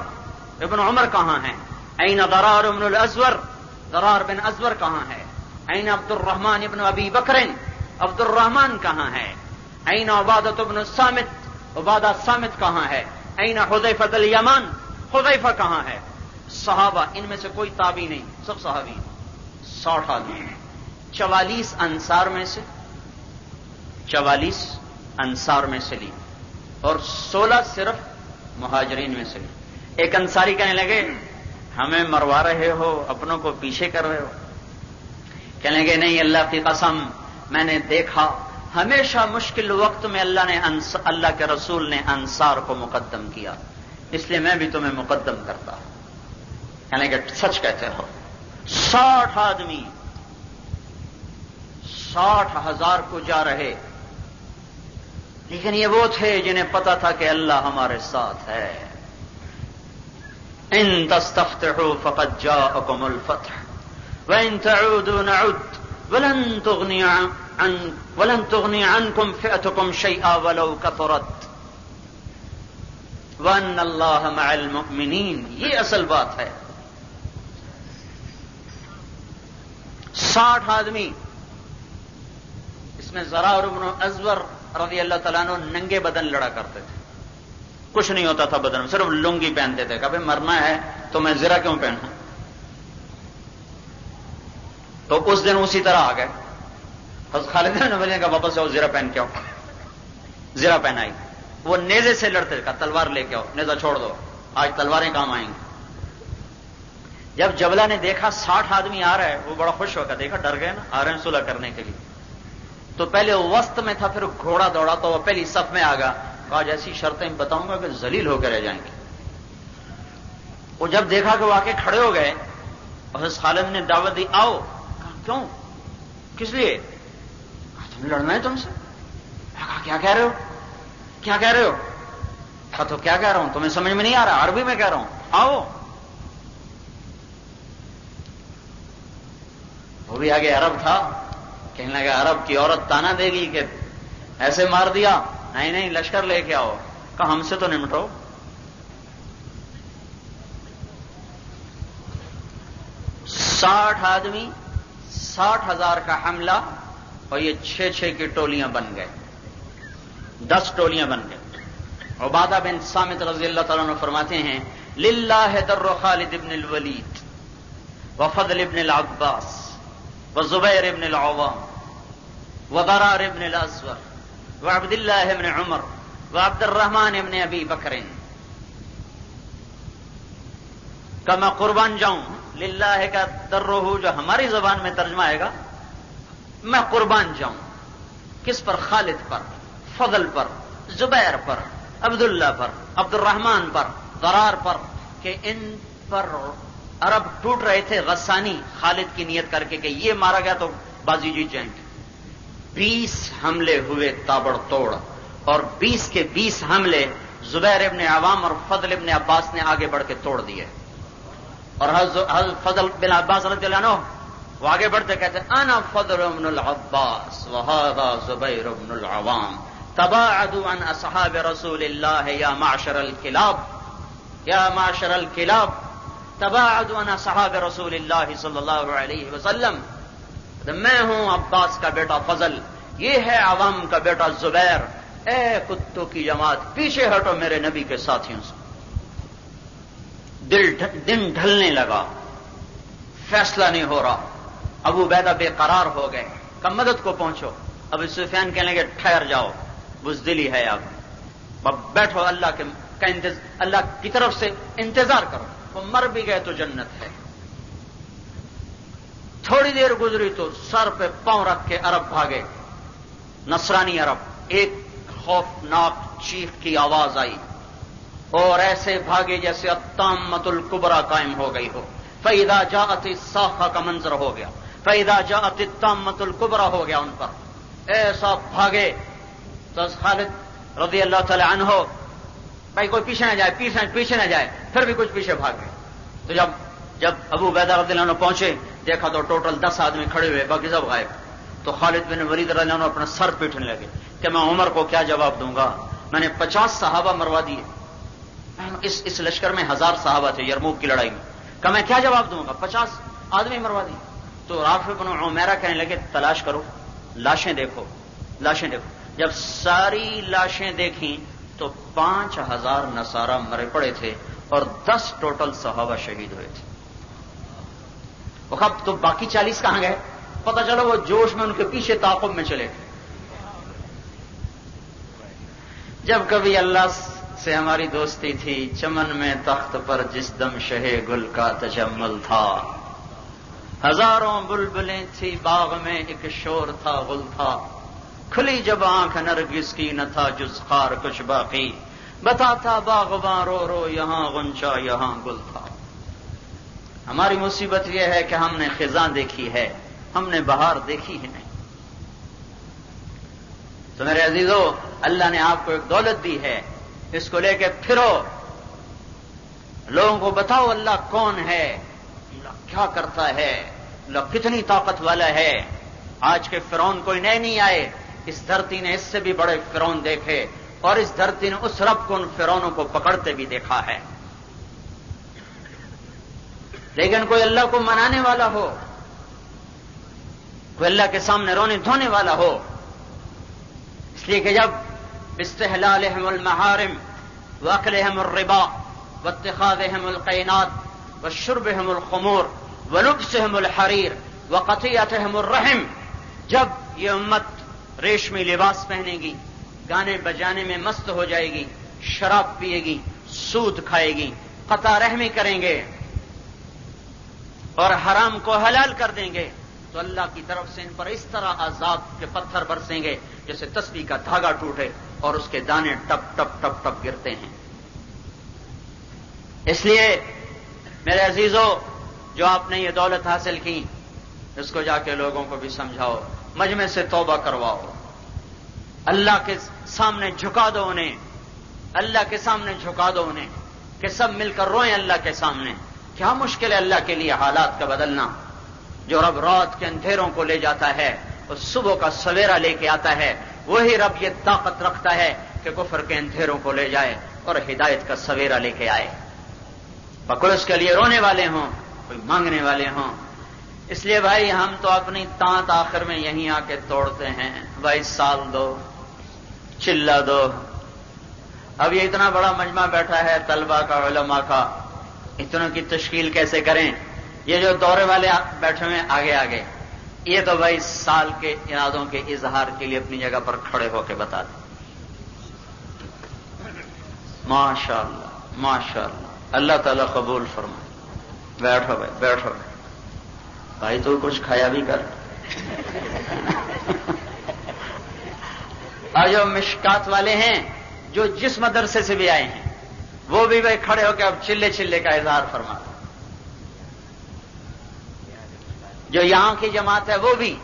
ابن عمر کہاں ہیں؟ این ضرار بن الازور، ضرار بن ازور کہاں ہے؟ این عبد الرحمن بن ابی بکر، عبد الرحمن کہاں ہے؟ این عبادۃ بن الصامت، عبادہ صامت کہاں ہے؟ این حذیفۃ الیمان، حذیفہ کہاں ہے؟ صحابہ ان میں سے کوئی تابعی نہیں، سب صحابی. 60 آدمی. 44 انصار میں سے، 44 انصار میں سے لی اور 16 صرف مہاجرین میں سے لی. ایک انصاری کہنے لگے ہمیں مروا رہے ہو، اپنوں کو پیچھے کر رہے ہو؟ کہنے گے نہیں، اللہ کی قسم، میں نے دیکھا ہمیشہ مشکل وقت میں اللہ کے رسول نے انصار کو مقدم کیا، اس لیے میں بھی تمہیں مقدم کرتا ہوں۔ کہنے کہ سچ کہتے ہو۔ 60 آدمی 60,000 کو جا رہے، لیکن یہ وہ تھے جنہیں پتا تھا کہ اللہ ہمارے ساتھ ہے۔ ان تستفتحوا فقد جاءكم الفتح وان تعودوا نعد ولن تغني عنكم فئتكم شيئا ولو كثرت وان الله مع المؤمنین۔ یہ اصل بات ہے۔ 60 آدمی، اس میں زرار بن ازور رضی اللہ تعالیٰ عنہ ننگے بدن لڑا کرتے تھے، کچھ نہیں ہوتا تھا بدن میں، صرف لنگی پہنتے تھے۔ کبھی مرنا ہے تو میں زرہ کیوں پہنوں؟ تو اس دن اسی طرح آ گئے۔ حضرت خالد بن ولید کا واپس آؤ، زرہ پہن کے آؤ، زرہ پہنائی۔ وہ نیزے سے لڑتے تھے، تلوار لے کے آؤ، نیزہ چھوڑ دو، آج تلواریں کام آئیں گی۔ جب جبلہ نے دیکھا 60 آدمی آ رہا ہے، وہ بڑا خوش ہو کر دیکھا، ڈر گئے نا، آ رہے ہیں صلح کرنے کے لیے۔ تو پہلے وسط میں تھا، پھر گھوڑا دوڑا تو وہ پہلی صف میں آ گیا، کہا ایسی شرطیں بتاؤں گا کہ ذلیل ہو کے رہ جائیں گے۔ وہ جب دیکھا کہ وہ آ کے کھڑے ہو گئے، اور خالد نے دعوت دی، آؤ۔ کہا کیوں، کس لیے؟ تم لڑنا ہے تم سے؟ کہا کیا کہہ رہے ہو، کیا کہہ رہے ہو؟ کہا تو کیا کہہ رہا ہوں، تمہیں سمجھ میں نہیں آ رہا، عربی میں کہہ رہا ہوں، آؤ۔ وہ بھی آگے عرب تھا، کہنے لگا عرب کی عورت تانا دے گی کہ ایسے مار دیا، نہیں نہیں لشکر لے کے آؤ۔ کہا ہم سے تو نمٹو۔ 60 آدمی، 60,000 کا حملہ، اور یہ 6 کی ٹولیاں بن گئے، 10 ٹولیاں بن گئے۔ عبادہ بن صامت رضی اللہ تعالیٰ عنہ فرماتے ہیں، للہ در خالد ابن الولید وفضل ابن العباس وزبیر ابن العوام وضرار ابن الازور وعبد اللہ ابن عمر وعبد الرحمن ابن ابی بکر کا میں قربان جاؤں۔ للہ کا در رہو جو ہماری زبان میں ترجمہ آئے گا، میں قربان جاؤں۔ کس پر؟ خالد پر، فضل پر، زبیر پر، عبداللہ پر، عبد الرحمن پر، ضرار پر، کہ ان پر عرب ٹوٹ رہے تھے غسانی خالد کی نیت کر کے کہ یہ مارا گیا تو بازی جیت جائیں گے۔ 20 حملے ہوئے تابڑ توڑ، اور 20 کے 20 حملے زبیر ابن عوام اور فضل ابن عباس نے آگے بڑھ کے توڑ دیے۔ اور حضرت فضل بن عباس رضی اللہ عنہ وہ آگے بڑھتے کہتے انا فضل ابن العباس وهذا زبیر ابن العوام تباعدوا عن اصحاب رسول اللہ یا معشر الکلاب، یا معشر الکلاب تباعدوا عن اصحاب رسول اللہ صلی اللہ علیہ وسلم۔ میں ہوں عباس کا بیٹا فضل، یہ ہے عوام کا بیٹا زبیر، اے کتوں کی جماعت پیچھے ہٹو میرے نبی کے ساتھیوں سے۔ دن ڈھلنے لگا، فیصلہ نہیں ہو رہا، ابو عبیدہ بے قرار ہو گئے، کب مدد کو پہنچو۔ ابو سفیان کہنے لگے ٹھہر جاؤ، بزدلی ہے، اب بیٹھو، اللہ کی طرف سے انتظار کرو، وہ مر بھی گئے تو جنت ہے۔ تھوڑی دیر گزری تو سر پہ پاؤں رکھ کے عرب بھاگے، نصرانی عرب، ایک خوفناک چیخ کی آواز آئی اور ایسے بھاگے جیسے الطامۃ الکبریٰ قائم ہو گئی ہو۔ فَإِذَا جَاءَتِ الصَّاخَّةُ کا منظر ہو گیا، فَإِذَا جَاءَتِ الطَّامَّةُ الکبریٰ ہو گیا ان پر، ایسا بھاگے۔ تو خالد رضی اللہ تعالی عنہ، بھائی کوئی پیچھے نہ جائے، پیچھے نہ جائے، پھر بھی کچھ پیچھے بھاگ گئے۔ تو جب ابو عبیدہ رضی اللہ عنہ پہنچے، دیکھا تو ٹوٹل 10 آدمی کھڑے ہوئے، باقی سب غائب۔ تو خالد بن ولید رضی اللہ عنہ اپنا سر پیٹنے لگے کہ میں عمر کو کیا جواب دوں گا، میں نے 50 صحابہ مروا دیے، اس لشکر میں 1000 صحابہ تھے یرموک کی لڑائی میں، کہ میں کیا جواب دوں گا، 50 آدمی مروا دیے۔ تو رافع بن عمیرہ کہنے لگے تلاش کرو، لاشیں دیکھو، لاشیں دیکھو۔ جب ساری لاشیں دیکھیں تو 5000 نصارہ مرے پڑے تھے اور 10 ٹوٹل صحابہ شہید ہوئے تھے۔ تو باقی 40 کہاں گئے؟ پتہ چلو وہ جوش میں ان کے پیچھے تعاقب میں چلے گئے۔ جب کبھی اللہ سے ہماری دوستی تھی، چمن میں تخت پر جس دم شہے گل کا تجمل تھا، ہزاروں بلبلیں تھی باغ میں ایک شور تھا غل تھا، کھلی جب آنکھ نرگس کی نہ تھا جز خار کچھ باقی، بتاتا باغباں رو رو یہاں غنچہ یہاں گل تھا۔ ہماری مصیبت یہ ہے کہ ہم نے خزاں دیکھی ہے، ہم نے بہار دیکھی ہی نہیں۔ تو میرے عزیزو، اللہ نے آپ کو ایک دولت دی ہے، اس کو لے کے پھرو، لوگوں کو بتاؤ اللہ کون ہے، اللہ کیا کرتا ہے، اللہ کتنی طاقت والا ہے۔ آج کے فرعون کوئی نئے نہیں آئے، اس دھرتی نے اس سے بھی بڑے فرعون دیکھے، اور اس دھرتی نے اس رب کو ان فرعونوں کو پکڑتے بھی دیکھا ہے۔ لیکن کوئی اللہ کو منانے والا ہو، کوئی اللہ کے سامنے رونے دھونے والا ہو، اس لیے کہ جب باستحلالهم المحارم واکلهم الربا واتخاذهم القینات وشربهم الخمور ولبسهم الحریر وقطیعتهم الرحم، جب یہ امت ریشمی لباس پہنے گی، گانے بجانے میں مست ہو جائے گی، شراب پیے گی، سود کھائے گی، قطع رحمی کریں گے اور حرام کو حلال کر دیں گے، تو اللہ کی طرف سے ان پر اس طرح عذاب کے پتھر برسیں گے جیسے تسبیح کا دھاگا ٹوٹے اور اس کے دانے ٹپ ٹپ ٹپ ٹپ گرتے ہیں۔ اس لیے میرے عزیزو، جو آپ نے یہ دولت حاصل کی، اس کو جا کے لوگوں کو بھی سمجھاؤ، مجمع سے توبہ کرواؤ، اللہ کے سامنے جھکا دو انہیں، اللہ کے سامنے جھکا دو انہیں کہ سب مل کر روئیں اللہ کے سامنے۔ کیا مشکل ہے اللہ کے لیے حالات کا بدلنا؟ جو رب رات کے اندھیروں کو لے جاتا ہے اور صبح کا سویرا لے کے آتا ہے، وہی رب یہ طاقت رکھتا ہے کہ کفر کے اندھیروں کو لے جائے اور ہدایت کا سویرا لے کے آئے۔ بکل اس کے لیے رونے والے ہوں، کوئی مانگنے والے ہوں۔ اس لیے بھائی ہم تو اپنی تانت آخر میں یہیں آ کے توڑتے ہیں، بھائی سال دو، چلہ دو۔ اب یہ اتنا بڑا مجمع بیٹھا ہے طلبہ کا، علماء کا، اتنوں کی تشکیل کیسے کریں؟ یہ جو دورے والے بیٹھے ہوئے آگے آگے، یہ تو بھائی سال کے ارادوں کے اظہار کے لیے اپنی جگہ پر کھڑے ہو کے بتا دیں۔ ماشاء اللہ ماشاء اللہ، اللہ تعالیٰ قبول فرمائے۔ بیٹھو بھائی بیٹھو بھائی، تو کچھ کھایا بھی کر۔ اور جو مشکات والے ہیں، جو جس مدرسے سے بھی آئے ہیں، وہ بھی بھائی کھڑے ہو کے اب چلے چلے کا اظہار فرما۔ جو یہاں کی جماعت ہے وہ بھی،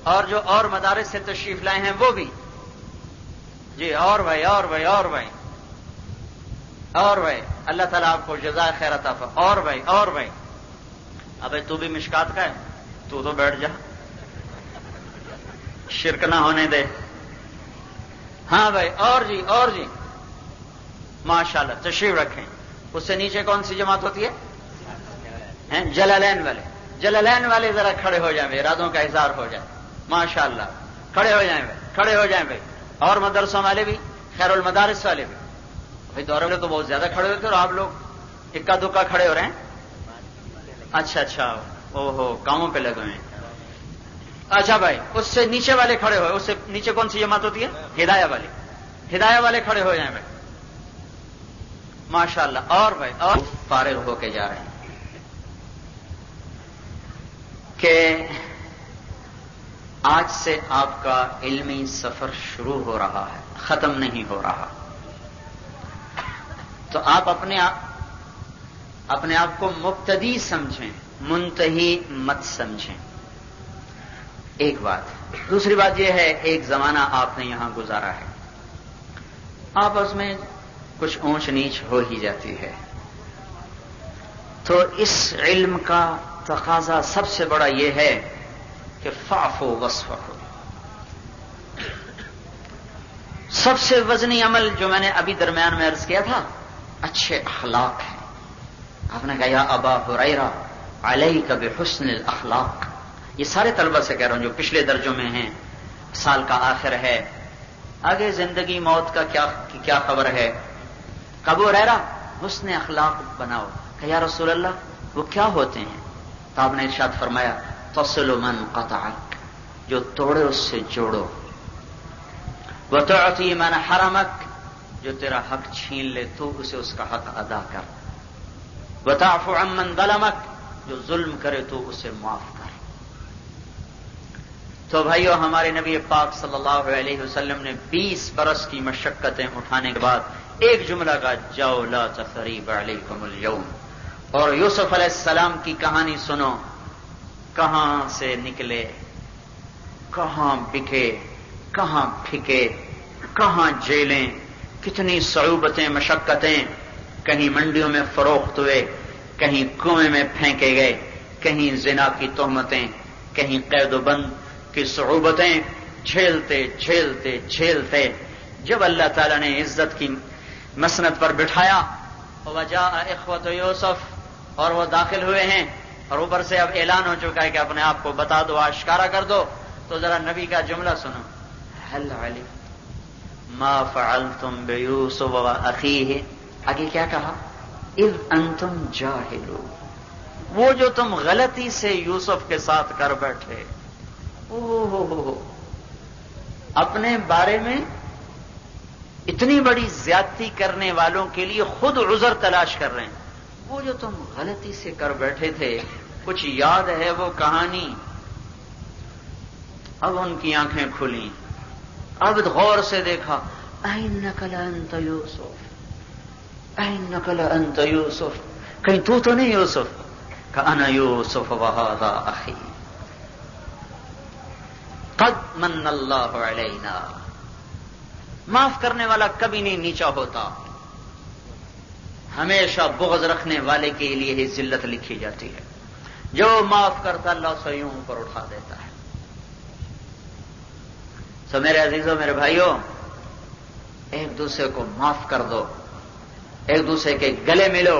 اور جو اور مدارس سے تشریف لائے ہیں وہ بھی، جی اور بھائی اور بھائی اور بھائی اور بھائی، اللہ تعالیٰ آپ کو جزائے خیر عطا فرمائے۔ اور بھائی اور بھائی، ابے تو بھی مشکات کا ہے، تو بیٹھ جا، شرک نہ ہونے دے۔ ہاں بھائی اور جی ماشاءاللہ تشریف رکھیں۔ اس سے نیچے کون سی جماعت ہوتی ہے؟ جلالین والے۔ جلالین والے ذرا کھڑے ہو جائیں بھائی، ارادوں کا اظہار ہو جائے۔ ماشاءاللہ کھڑے ہو جائیں بھائی، کھڑے ہو جائیں بھائی۔ اور مدرسوں والے بھی، خیر المدارس والے بھی۔ بھائی دورے والے تو بہت زیادہ کھڑے ہوتے اور آپ لوگ اکا دکا کھڑے ہو رہے ہیں۔ اچھا اوہو، کاموں پہ لگے ہوئے ہیں۔ اچھا بھائی، اس سے نیچے والے کھڑے ہوئے۔ اس سے نیچے کون سی جماعت ہوتی ہے؟ ہدایہ والے۔ ہدایہ والے کھڑے ہو جائیں بھائی، ماشاءاللہ۔ اور بھائی اور فارغ ہو کے جا رہے ہیں کہ آج سے آپ کا علمی سفر شروع ہو رہا ہے، ختم نہیں ہو رہا۔ تو آپ اپنے آپ کو مبتدی سمجھیں، منتہی مت سمجھیں، ایک بات۔ دوسری بات یہ ہے، ایک زمانہ آپ نے یہاں گزارا ہے، آپس میں کچھ اونچ نیچ ہو ہی جاتی ہے، تو اس علم کا تقاضا سب سے بڑا یہ ہے کہ فاعفوا واصفحوا۔ سب سے وزنی عمل جو میں نے ابھی درمیان میں عرض کیا تھا، اچھے اخلاق ہیں۔ آپ نے کہا یا ابا ہریرہ علیک بحسن الاخلاق۔ یہ سارے طلبہ سے کہہ رہا ہوں جو پچھلے درجوں میں ہیں، سال کا آخر ہے، آگے زندگی موت کا کیا خبر ہے۔ ابو ہریرہ حسن اخلاق بناؤ۔ کہ یا رسول اللہ وہ کیا ہوتے ہیں؟ تو آپ نے ارشاد فرمایا تصل من قطعک، جو توڑے اس سے جوڑو، وتعطی من حرمک، جو تیرا حق چھین لے تو اسے اس کا حق ادا کر، وتعف عمن ظلمک، جو ظلم کرے تو اسے معاف کر۔ تو بھائیو، ہمارے نبی پاک صلی اللہ علیہ وسلم نے 20 برس کی مشقتیں اٹھانے کے بعد ایک جملہ کہا، جاؤ لا تثریب علیکم اليوم۔ اور یوسف علیہ السلام کی کہانی سنو، کہاں سے نکلے، کہاں بکے، کہاں پھکے، کہاں جیلیں، کتنی صعوبتیں مشقتیں، کہیں منڈیوں میں فروخت ہوئے، کہیں کنویں میں پھینکے گئے، کہیں زنا کی تہمتیں، کہیں قید و بند کی صعوبتیں جھیلتے جھیلتے جھیلتے جب اللہ تعالیٰ نے عزت کی مسند پر بٹھایا، وجاء اخوۃ یوسف، اور وہ داخل ہوئے ہیں، اور اوپر سے اب اعلان ہو چکا ہے کہ اپنے آپ کو بتا دو، آشکارا کر دو، تو ذرا نبی کا جملہ سنو، هل علم ما فعلتم بیوسف واخیہ، آگے کیا کہا، اذ انتم جاہلون، وہ جو تم غلطی سے یوسف کے ساتھ کر بیٹھے، اپنے بارے میں اتنی بڑی زیادتی کرنے والوں کے لیے خود عذر تلاش کر رہے ہیں، وہ جو تم غلطی سے کر بیٹھے تھے، کچھ یاد ہے وہ کہانی؟ اب ان کی آنکھیں کھلیں، اب غور سے دیکھا، اینک لانت یوسف، اینک لانت یوسف، کہیں تو نہیں یوسف؟ کأنا یوسف وہذا اخی، قد من اللہ علینا، معاف کرنے والا کبھی نہیں نیچا ہوتا، ہمیشہ بغض رکھنے والے کے لیے ہی ذلت لکھی جاتی ہے، جو معاف کرتا اللہ اسے یوں اوپر اٹھا دیتا ہے۔ تو میرے عزیزوں، میرے بھائیوں، ایک دوسرے کو معاف کر دو، ایک دوسرے کے گلے ملو،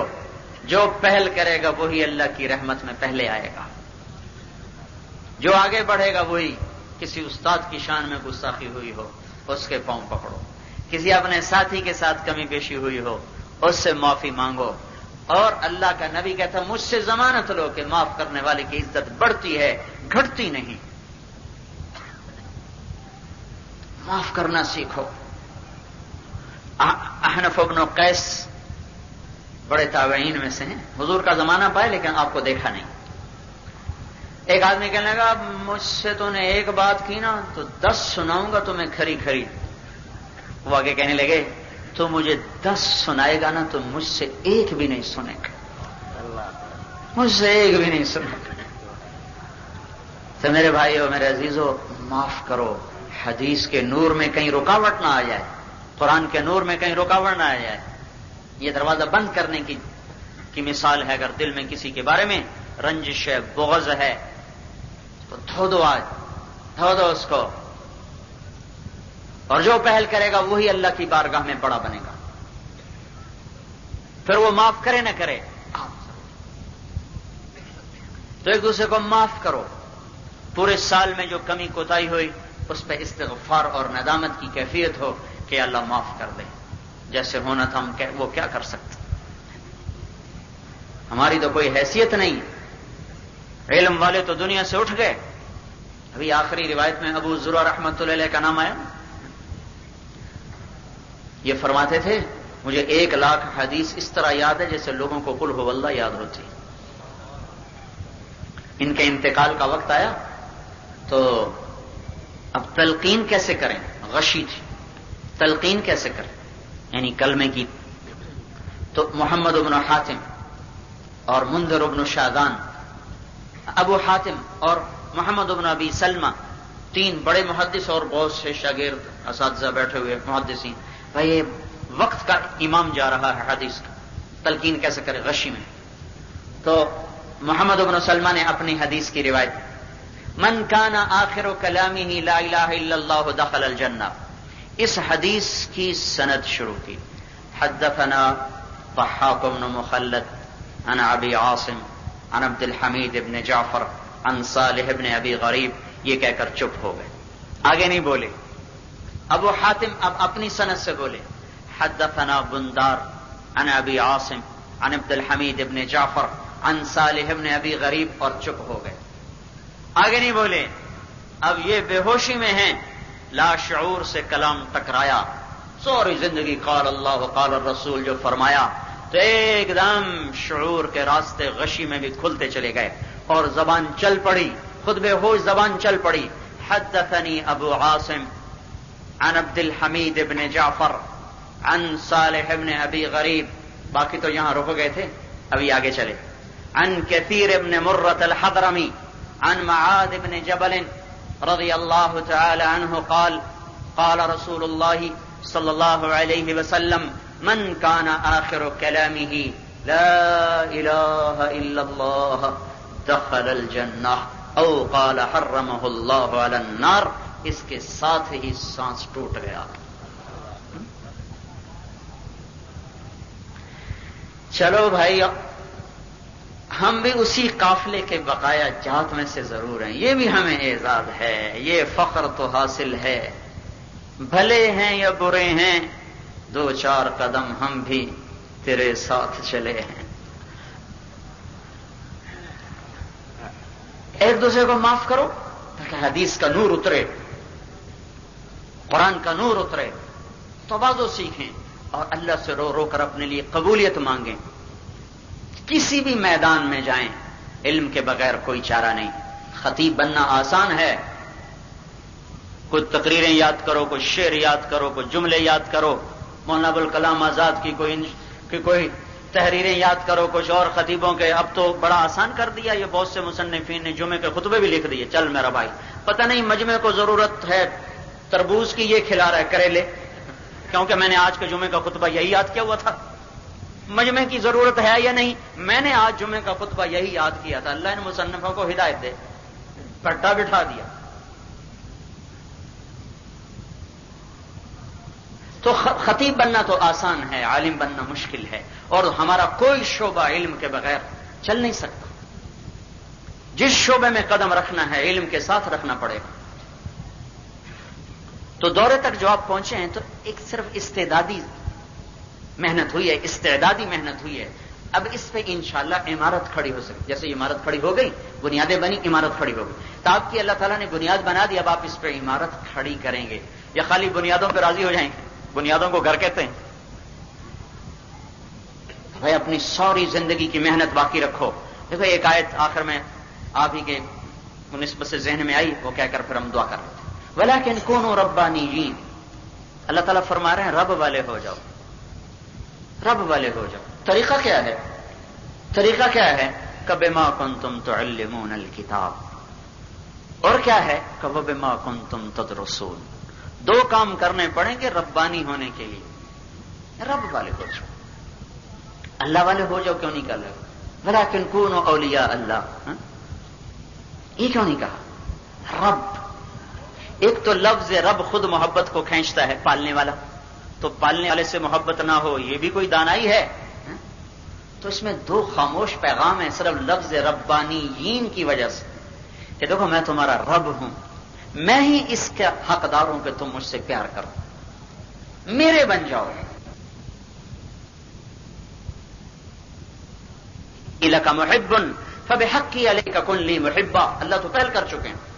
جو پہل کرے گا وہی اللہ کی رحمت میں پہلے آئے گا، جو آگے بڑھے گا وہی، کسی استاد کی شان میں گستاخی ہوئی ہو اس کے پاؤں پکڑو، کسی اپنے ساتھی کے ساتھ کمی پیشی ہوئی ہو اس سے معافی مانگو، اور اللہ کا نبی کہتا مجھ سے ضمانت لو کہ معاف کرنے والے کی عزت بڑھتی ہے، گھٹتی نہیں۔ معاف کرنا سیکھو۔ احنف بن قیس بڑے تابعین میں سے ہیں، حضور کا زمانہ پائے لیکن آپ کو دیکھا نہیں۔ ایک آدمی کہنے لگا مجھ سے تو نے ایک بات کی نا تو 10 سناؤں گا تمہیں کھری کھری۔ وہ آگے کہنے لگے تو مجھے 10 سنائے گا نا تو مجھ سے ایک بھی نہیں سنے گا، مجھ سے ایک بھی نہیں سنے گا۔ تو میرے بھائیو، میرے عزیزو، معاف کرو، حدیث کے نور میں کہیں رکاوٹ نہ آ جائے، قرآن کے نور میں کہیں رکاوٹ نہ آ جائے۔ یہ دروازہ بند کرنے کی مثال ہے۔ اگر دل میں کسی کے بارے میں رنجش ہے، بغض ہے، تو دھو دو، آج دھو دو اس کو، اور جو پہل کرے گا وہی اللہ کی بارگاہ میں بڑا بنے گا۔ پھر وہ معاف کرے نہ کرے، تو ایک دوسرے کو معاف کرو۔ پورے سال میں جو کمی کوتاہی ہوئی اس پہ استغفار اور ندامت کی کیفیت ہو کہ اللہ معاف کر دے، جیسے ہونا تھا ہم وہ کیا کر سکتے، ہماری تو کوئی حیثیت نہیں۔ علم والے تو دنیا سے اٹھ گئے۔ ابھی آخری روایت میں ابو زرع رحمۃ اللہ علیہ کا نام آیا، یہ فرماتے تھے مجھے 1,00,000 حدیث اس طرح یاد ہے جیسے لوگوں کو قل هو اللہ یاد ہوتی۔ ان کے انتقال کا وقت آیا تو اب تلقین کیسے کریں، غشی تھی، تلقین کیسے کریں، یعنی کلمے کی۔ تو محمد بن حاتم اور منذر بن شادان، ابو حاتم اور محمد بن ابی سلمہ، 3 بڑے محدث اور بہت سے شاگرد اساتذہ بیٹھے ہوئے محدثین، بھائی یہ وقت کا امام جا رہا ہے حدیث کا، تلقین کیسے کرے غشی میں۔ تو محمد بن سلمہ نے اپنی حدیث کی روایت، من کان آخر کلامہ لا الہ الا اللہ دخل الجنہ، اس حدیث کی سند شروع کی۔ حدثنا ضحاک بن مخلد عن ابی عاصم عن عبد الحمید بن جعفر عن صالح بن ابی غریب، یہ کہہ کر چپ ہو گئے، آگے نہیں بولے۔ ابو حاتم اب اپنی سند سے بولے، حدثنا بندار عن ابی عاصم عن عبد الحمید بن جعفر عن صالح بن ابی غریب، اور چپ ہو گئے، آگے نہیں بولے۔ اب یہ بے ہوشی میں ہیں، لا شعور سے کلام ٹکرایا، ساری زندگی قال اللہ قال الرسول جو فرمایا تو ایک دم شعور کے راستے غشی میں بھی کھلتے چلے گئے اور زبان چل پڑی، خود بے ہوش زبان چل پڑی. حدثني ابو عاصم عن عبد الحمید ابن جعفر عن صالح ابن ابی غریب، باقی تو یہاں رک گئے تھے، ابھی آگے چلے. عن کثیر ابن مرۃ الحضرمی عن معاذ ابن جبل رضی اللہ تعالی عنہ قال قال رسول اللہ صلی اللہ علیہ وسلم من كان آخر كلامه لا الہ الا اللہ دخل الجنہ او قال حرمه اللہ علی النار. اس کے ساتھ ہی سانس ٹوٹ گیا. چلو بھائی ہم بھی اسی قافلے کے بقایا جات میں سے ضرور ہیں، یہ بھی ہمیں اعزاز ہے، یہ فخر تو حاصل ہے. بھلے ہیں یا برے ہیں، 2-4 قدم ہم بھی تیرے ساتھ چلے ہیں. ایک دوسرے کو معاف کرو تاکہ حدیث کا نور اترے، قرآن کا نور اترے، تواضع سیکھیں اور اللہ سے رو رو کر اپنے لیے قبولیت مانگیں. کسی بھی میدان میں جائیں، علم کے بغیر کوئی چارہ نہیں. خطیب بننا آسان ہے، کوئی تقریریں یاد کرو، کوئی شعر یاد کرو، کوئی جملے یاد کرو، مولانا ابوالکلام آزاد کی کوئی تحریریں یاد کرو، کچھ اور خطیبوں کے. اب تو بڑا آسان کر دیا، یہ بہت سے مصنفین نے جمعے کے خطبے بھی لکھ دیے. چل میرا بھائی، پتہ نہیں مجمع کو ضرورت ہے تربوز کی، یہ کھلا رہا ہے کریلے، کیونکہ میں نے آج کے جمعے کا خطبہ یہی یاد کیا ہوا تھا. مجمع کی ضرورت ہے یا نہیں؟ میں نے آج جمعے کا خطبہ یہی یاد کیا تھا. اللہ نے مصنفوں کو ہدایت دے، پٹا بٹھا دیا. تو خطیب بننا تو آسان ہے، عالم بننا مشکل ہے، اور ہمارا کوئی شعبہ علم کے بغیر چل نہیں سکتا. جس شعبے میں قدم رکھنا ہے علم کے ساتھ رکھنا پڑے گا. تو دورے تک جو آپ پہنچے ہیں تو ایک صرف استعدادی محنت ہوئی ہے، استعدادی محنت ہوئی ہے. اب اس پہ انشاءاللہ عمارت کھڑی ہو سکتی. جیسے عمارت کھڑی ہو گئی، بنیادیں بنی، عمارت کھڑی ہو گئی. تو آپ کی اللہ تعالیٰ نے بنیاد بنا دی، اب آپ اس پہ عمارت کھڑی کریں گے یا خالی بنیادوں پہ راضی ہو جائیں گے؟ بنیادوں کو گھر کہتے ہیں. بھائی اپنی ساری زندگی کی محنت باقی رکھو. دیکھو ایک آیت آخر میں آپ ہی کے نسبت سے ذہن میں آئی، وہ کہہ کر پھر ہم دعا کر رہے تھے. ولیکن کونوا ربانیین، اللہ تعالیٰ فرما رہے ہیں رب والے ہو جاؤ، رب والے ہو جاؤ. طریقہ کیا ہے؟ طریقہ کیا ہے؟ کبما کنتم تعلمون الکتاب، اور کیا ہے؟ کبما کنتم تدرسون. 2 کام کرنے پڑیں گے ربانی ہونے کے لیے. رب والے ہو جاؤ، اللہ والے ہو جاؤ. کیوں نہیں کر رہے؟ ولیکن کونوا اولیاء اللہ، یہ کیوں نہیں کہا؟ رب. ایک تو لفظ رب خود محبت کو کھینچتا ہے، پالنے والا. تو پالنے والے سے محبت نہ ہو یہ بھی کوئی دانائی ہے؟ تو اس میں 2 خاموش پیغام ہیں صرف لفظ ربانیین کی وجہ سے، کہ دیکھو میں تمہارا رب ہوں، میں ہی اس کے حقدار ہوں کہ تم مجھ سے پیار کرو، میرے بن جاؤ. لک محب فبحقی علیک کن لی محبا. اللہ تو پہل کر چکے ہیں.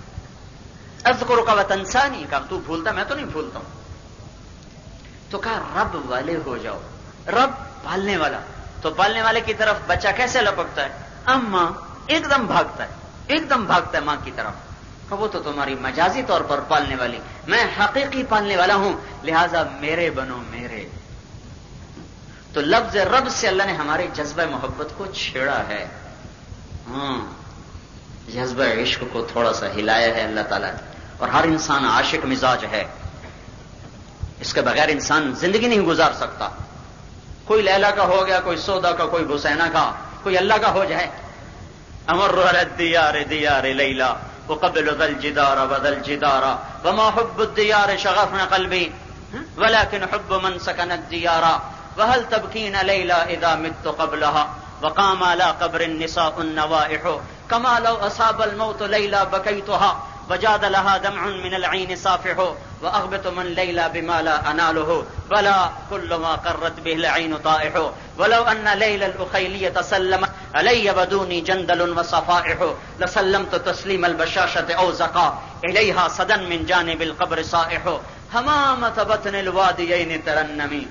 اذکرک وتنسانی، کہا تو بھولتا میں تو نہیں بھولتا ہوں. تو کہا رب والے ہو جاؤ. رب پالنے والا. تو پالنے والے کی طرف بچہ کیسے لپکتا ہے؟ اماں، ایک دم بھاگتا ہے، ایک دم بھاگتا ہے ماں کی طرف. کہ وہ تو تمہاری مجازی طور پر پالنے والی، میں حقیقی پالنے والا ہوں، لہذا میرے بنو میرے. تو لفظ رب سے اللہ نے ہمارے جذبہ محبت کو چھیڑا ہے. جذبہ عشق کو تھوڑا سا ہلایا ہے اللہ تعالیٰ نے. اور ہر انسان عاشق مزاج ہے، اس کے بغیر انسان زندگی نہیں گزار سکتا. کوئی لیلا کا ہو گیا، کوئی سودا کا، کوئی حسینہ کا، کوئی اللہ کا ہو جائے. امر علی الدیار دیار لیلا وقبل ذا الجدار وذا الجدار وما حب الدیار شغفنا قلبی ولكن حب من سكن الديار وهل تبكين ليلى اذا مت قبلها وقام على قبر النساء النوائح كما لو اصاب الموت ليلى بكيتها وجاد لها دمع من العين صافح واغبط من ليلى بما لا اناله ولا كل ما قرت به العين طائح ولو ان ليلى الاخيليه سلمت علي بدوني جندل وصفائح لسلمت تسليم البشاشة او زقا اليها صدا من جانب القبر صائح حمامة بطن الواديين ترنمي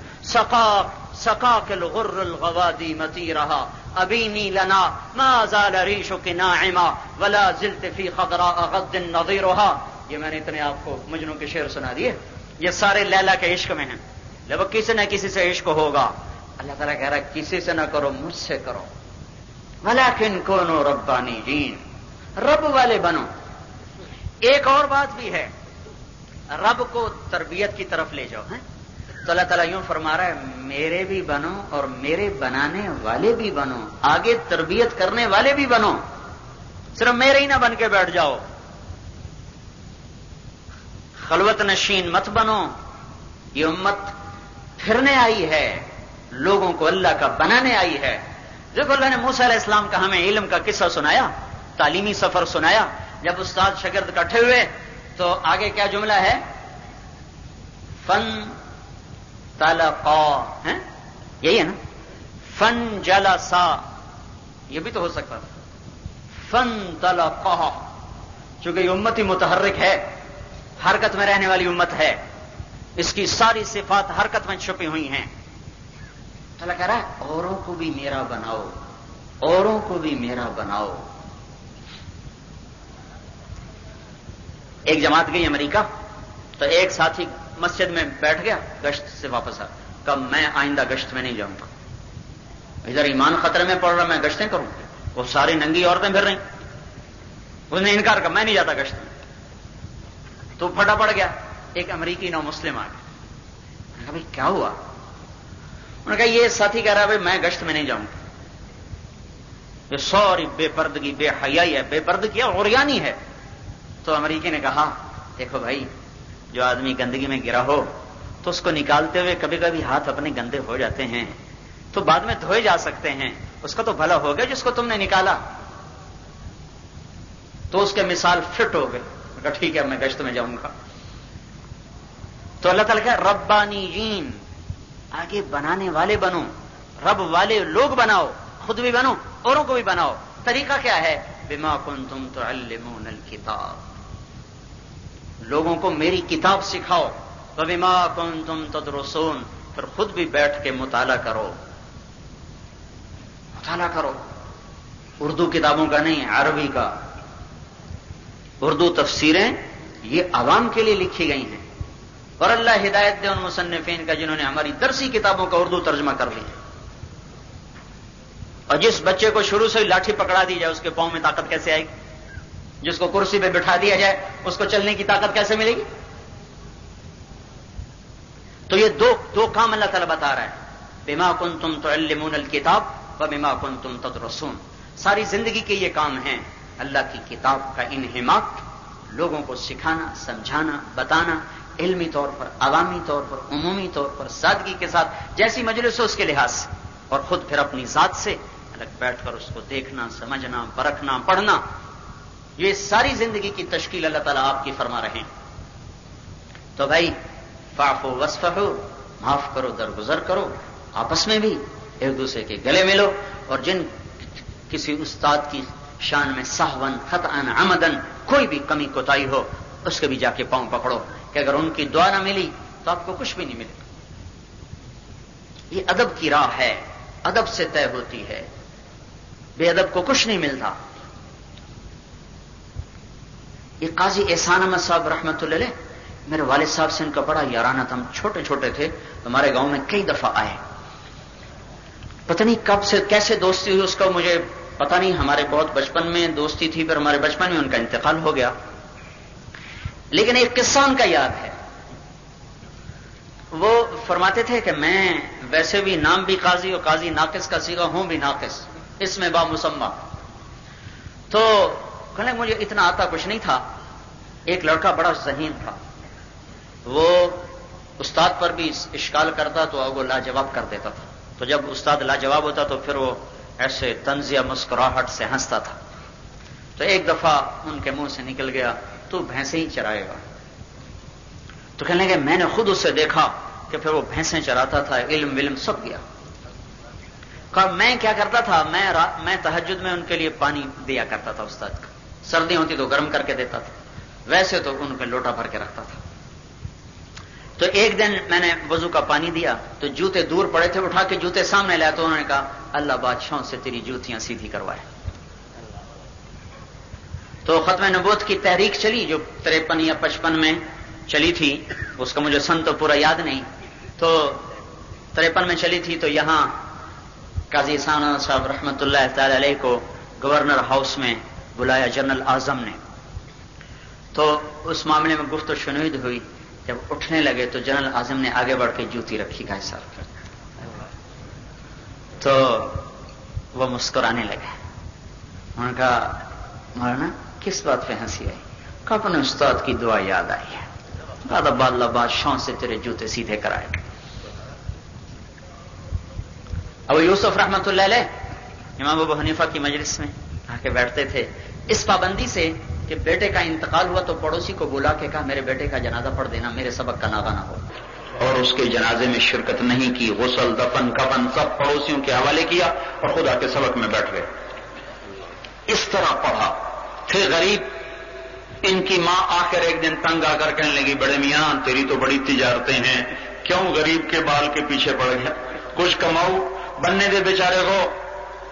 سقاك الغر الغوادي مطيرها أبيني لنا ما زال ريشك ناعما ولا زلت في خضراء غد نظيرها. یہ میں نے اتنے آپ کو مجنوں کے شعر سنا دیے، یہ سارے لیلا کے عشق میں ہیں. جب کسی نہ کسی سے عشق ہوگا، اللہ تعالیٰ کہہ رہا ہے کسی سے نہ کرو، مجھ سے کرو. ولیکن کونوا ربانیین، رب والے بنو. ایک اور بات بھی ہے، رب کو تربیت کی طرف لے جاؤ. تو اللہ تعالیٰ یوں فرما رہا ہے میرے بھی بنو اور میرے بنانے والے بھی بنو، آگے تربیت کرنے والے بھی بنو، صرف میرے ہی نہ بن کے بیٹھ جاؤ. خلوت نشین مت بنو. یہ امت پھرنے آئی ہے، لوگوں کو اللہ کا بنانے آئی ہے. دیکھو اللہ نے موسیٰ علیہ السلام کا ہمیں علم کا قصہ سنایا، تعلیمی سفر سنایا. جب استاد شاگرد اکٹھے ہوئے تو آگے کیا جملہ ہے؟ فن تلقا، یہی ہے نا؟ فن جلسا، یہ بھی تو ہو سکتا تھا. فن تلقا، چونکہ یہ امت ہی متحرک ہے، حرکت میں رہنے والی امت ہے، اس کی ساری صفات حرکت میں چھپی ہوئی ہیں. اللہ کہہ رہا ہے اوروں کو بھی میرا بناؤ، اوروں کو بھی میرا بناؤ. ایک جماعت گئی امریکہ، تو ایک ساتھی مسجد میں بیٹھ گیا، گشت سے واپس آ کہا میں آئندہ گشت میں نہیں جاؤں گا. ادھر ایمان خطرے میں پڑ رہا، میں گشتیں کروں. وہ ساری ننگی عورتیں پھر رہی، اس نے انکار کر میں نہیں جاتا گشت میں. تو پھٹا پڑ گیا. ایک امریکی نو مسلم آ گیا. کہا بھائی کیا ہوا؟ انہوں نے کہا یہ ساتھی کہہ رہا ہے میں گشت میں نہیں جاؤں گا. یہ سوری بے پردگی، بے حیائی ہے، بے پردگی ہے، عریانی ہے. تو امریکی نے کہا دیکھو بھائی، جو آدمی گندگی میں گرا ہو تو اس کو نکالتے ہوئے کبھی کبھی ہاتھ اپنے گندے ہو جاتے ہیں، تو بعد میں دھوئے جا سکتے ہیں. اس کا تو بھلا ہو گیا جس کو تم نے نکالا. تو اس کے مثال فٹ ہو گئے. ٹھیک ہے میں گشت میں جاؤں گا. تو اللہ تعالیٰ کہ ربانیین، آگے بنانے والے بنو، رب والے لوگ بناؤ، خود بھی بنو اوروں کو بھی بناؤ. طریقہ کیا ہے؟ بما کنتم تعلمون الکتاب، لوگوں کو میری کتاب سکھاؤ. وبما کنتم تدرسون، پھر خود بھی بیٹھ کے مطالعہ کرو. مطالعہ کرو، اردو کتابوں کا نہیں، عربی کا. اردو تفسیریں یہ عوام کے لیے لکھی گئی ہیں، اور اللہ ہدایت دے ان مصنفین کا جنہوں نے ہماری درسی کتابوں کا اردو ترجمہ کر لیا. اور جس بچے کو شروع سے لاٹھی پکڑا دی جائے اس کے پاؤں میں طاقت کیسے آئے گی؟ جس کو کرسی پہ بٹھا دیا جائے اس کو چلنے کی طاقت کیسے ملے گی؟ تو یہ دو کام اللہ تعالیٰ بتا رہا ہے. بما کنتم تعلمون الکتاب وبما کنتم تدرسون. ساری زندگی کے یہ کام ہیں، اللہ کی کتاب کا انہماک، لوگوں کو سکھانا، سمجھانا، بتانا، علمی طور پر، عوامی طور پر، عمومی طور پر، سادگی کے ساتھ، جیسی مجلس ہو اس کے لحاظ سے، اور خود پھر اپنی ذات سے الگ بیٹھ کر اس کو دیکھنا، سمجھنا، پرکھنا، پڑھنا. یہ ساری زندگی کی تشکیل اللہ تعالیٰ آپ کی فرما رہے ہیں. تو بھائی فاعفوا واصفحوا، معاف کرو، درگزر کرو، آپس میں بھی ایک دوسرے کے گلے ملو. اور جن کسی استاد کی شان میں سہون، خطأً، عمدن کوئی بھی کمی کوتاہی ہو اس کے بھی جا کے پاؤں پکڑو کہ اگر ان کی دعا نہ ملی تو آپ کو کچھ بھی نہیں ملے. یہ ادب کی راہ ہے، ادب سے طے ہوتی ہے، بے ادب کو کچھ نہیں ملتا. یہ قاضی احسان احمد صاحب رحمۃ اللہ علیہ، میرے والد صاحب سے ان کا بڑا یارانہ تھا. ہم چھوٹے چھوٹے تھے، ہمارے گاؤں میں کئی دفعہ آئے. پتہ نہیں کب سے کیسے دوستی ہوئی اس کا مجھے پتہ نہیں. ہمارے بہت بچپن میں دوستی تھی، پھر ہمارے بچپن میں ان کا انتقال ہو گیا. لیکن ایک قصہ ان کا یاد ہے. وہ فرماتے تھے کہ میں ویسے بھی نام بھی قاضی اور قاضی ناقص کا صیغہ ہوں بھی ناقص، اس میں با مسمى. تو کہنے مجھے اتنا آتا کچھ نہیں تھا. ایک لڑکا بڑا ذہین تھا، وہ استاد پر بھی اشکال کرتا تو وہ لاجواب کر دیتا تھا. تو جب استاد لاجواب ہوتا تو پھر وہ ایسے طنزیہ مسکراہٹ سے ہنستا تھا. تو ایک دفعہ ان کے منہ سے نکل گیا تو بھینسیں ہی چرائے گا. تو کہنے لگے میں نے خود اسے دیکھا کہ پھر وہ بھینسیں چراتا تھا، علم سب گیا. کہا میں کیا کرتا تھا، میں تہجد میں ان کے لیے پانی دیا کرتا تھا استاد کا. سردی ہوتی تو گرم کر کے دیتا تھا، ویسے تو ان کے لوٹا بھر کے رکھتا تھا. تو ایک دن میں نے وضو کا پانی دیا تو جوتے دور پڑے تھے، اٹھا کے جوتے سامنے لایا تو انہوں نے کہا اللہ بادشاہوں سے تیری جوتیاں سیدھی کروائے۔ تو ختم نبوت کی تحریک چلی جو 53 یا 55 میں چلی تھی، اس کا مجھے سن تو پورا یاد نہیں، تو 53 میں چلی تھی، تو یہاں قاضی احسان صاحب رحمۃ اللہ تعالی علیہ کو گورنر ہاؤس میں بلایا جنرل اعظم نے، تو اس معاملے میں گفت و شنید ہوئی۔ جب اٹھنے لگے تو جنرل اعظم نے آگے بڑھ کے جوتی رکھی گائے صاحب پر، تو وہ مسکرانے لگے۔ انہوں نے کہا مولانا کس بات پہ ہنسی آئی؟ کہا اپنے استاد کی دعا یاد آئی ہے، کہا اللہ بادشاہوں سے تیرے جوتے سیدھے کرائے۔ ابو یوسف رحمۃ اللہ علیہ امام ابو حنیفہ کی مجلس میں آ کے بیٹھتے تھے، اس پابندی سے کہ بیٹے کا انتقال ہوا تو پڑوسی کو بلا کے کہا میرے بیٹے کا جنازہ پڑھ دینا، میرے سبق کا ناغہ نہ ہو، اور اس کے جنازے میں شرکت نہیں کی، غسل دفن کفن سب پڑوسیوں کے حوالے کیا اور خدا کے سبق میں بیٹھ گئے۔ اس طرح پڑھا۔ تھے غریب، ان کی ماں آخر ایک دن تنگ آ کر کہنے لگی بڑے میاں تیری تو بڑی تجارتیں ہیں، کیوں غریب کے بال کے پیچھے پڑ گیا، کچھ کماؤ بننے دے بیچارے کو۔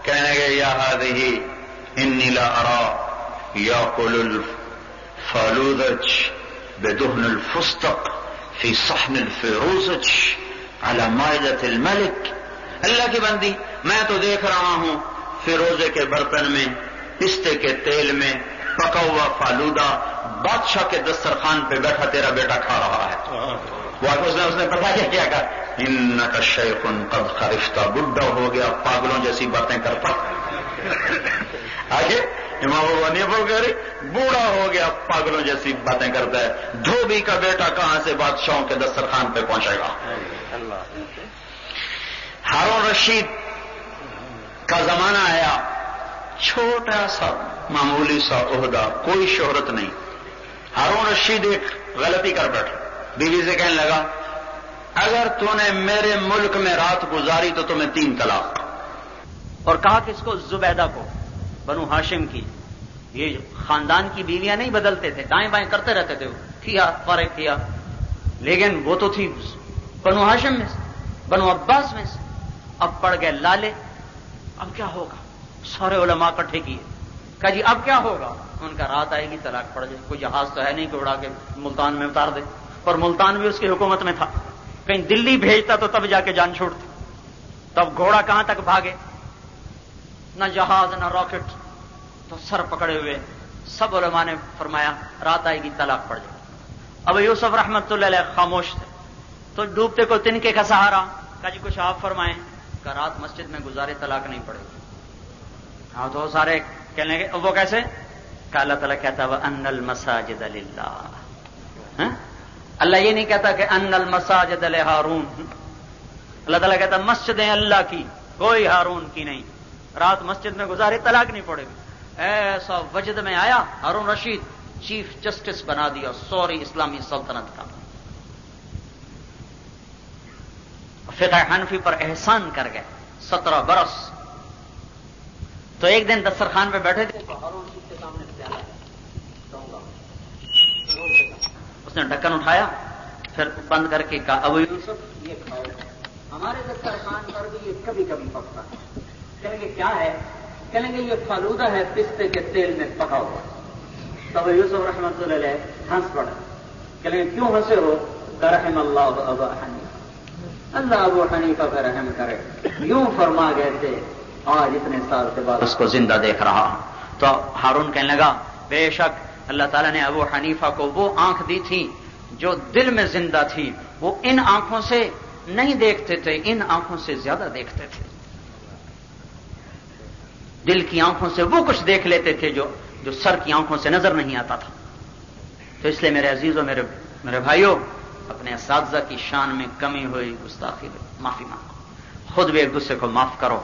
کہنے لگے یا ہذہ انی لا ارا یاکل الفالوذج بدهن الفستق فی صحن الفیروزج علی مائدۃ الملک۔ اللہ کی بندی میں تو دیکھ رہا ہوں فیروزے کے برتن میں پستے کے تیل میں پکا ہوا فالودہ بادشاہ کے دسترخوان پہ بیٹھا تیرا بیٹا کھا رہا ہے۔ اس نے پتا کیا کہا انک شیخ قد خرفت، بڈھا ہو گیا پاگلوں جیسی باتیں کرتا۔ آگے امام ابو حنیفہ کہہ رہے بوڑھا ہو گیا پاگلوں جیسی باتیں کرتا ہے، دھوبی کا بیٹا کہاں سے بادشاہوں کے دسترخوان پہ پہنچے گا۔ ہارون رشید کا زمانہ آیا، چھوٹا سا معمولی سا عہدہ، کوئی شہرت نہیں۔ ہارون رشید ایک غلطی کر بیٹھا، بیوی سے کہنے لگا اگر تو نے میرے ملک میں رات گزاری تو تمہیں 3 طلاق، اور کہا کہ اس کو زبیدہ کو، بنو ہاشم کی، یہ خاندان کی بیویاں نہیں بدلتے تھے، دائیں بائیں کرتے رہتے تھے، کیا فارغ کیا، لیکن وہ تو تھی بنو ہاشم میں سے، بنو عباس میں سے، اب پڑ گئے لالے، اب کیا ہوگا؟ سارے علماء اکٹھے کیے، کہا جی اب کیا ہوگا؟ ان کا رات آئے گی طلاق پڑ جائے، کوئی جہاز تو ہے نہیں کہ اڑا کے ملتان میں اتار دے، اور ملتان بھی اس کی حکومت میں تھا، کہیں دلی بھیجتا تو تب جا کے جان چھوڑتی، تب گھوڑا کہاں تک بھاگے، نہ جہاز نہ راکٹ، تو سر پکڑے ہوئے سب علماء نے فرمایا رات آئے گی طلاق پڑ جائے۔ اب یوسف رحمت اللہ علیہ خاموش تھے، تو ڈوبتے کو تنکے کا سہارا، کہا جی کچھ آپ فرمائیں، کہ رات مسجد میں گزارے طلاق نہیں پڑے گی۔ ہاں تو سارے کہنے لگے وہ کیسے؟ کہ اللہ تعالیٰ کہتا وَأَنَّ الْمَسَاجِدَ لِلَّهِ، اللہ یہ نہیں کہتا کہ ان المساجد لہارون، اللہ تعالیٰ کہتا مسجدیں اللہ کی، کوئی ہارون کی نہیں، رات مسجد میں گزارے طلاق نہیں پڑے گی۔ ایسا وجد میں آیا، ہارون رشید چیف جسٹس بنا دیا سوری اسلامی سلطنت کا، فقہ حنفی پر احسان کر گئے 17 برس۔ تو ایک دن دسترخوان پہ بیٹھے تھے تو ہارون رشید کے سامنے سے آیا، اس نے ڈھکن اٹھایا پھر بند کر کے کہا ابو یوسف یہ کھاؤ، ہمارے دسترخوان پر بھی یہ کبھی کبھی پکتا ہے۔ کہیں گے کیا ہے؟ کہیں گے یہ فالودہ ہے پستے کے تیل میں پکا ہوا۔ تو ابو یوسف رحمۃ اللہ علیہ ہنس پڑا، کہیں گے کیوں ہنسے ہو؟ رحم اللہ ابا حنیفہ، اللہ ابو حنیفہ پہ رحم کرے، یوں فرما گئے تھے آج اتنے سال کے بعد اس کو زندہ دیکھ رہا ہوں۔ تو ہارون کہنے لگا بے شک اللہ تعالیٰ نے ابو حنیفہ کو وہ آنکھ دی تھی جو دل میں زندہ تھی، وہ ان آنکھوں سے نہیں دیکھتے تھے، ان آنکھوں سے زیادہ دیکھتے تھے، دل کی آنکھوں سے وہ کچھ دیکھ لیتے تھے جو سر کی آنکھوں سے نظر نہیں آتا تھا۔ تو اس لیے میرے عزیزوں، میرے بھائیوں، اپنے اساتذہ کی شان میں کمی ہوئی، گستاخی ہوئی، معافی مانگو، خود بھی ایک دوسرے کو معاف کرو،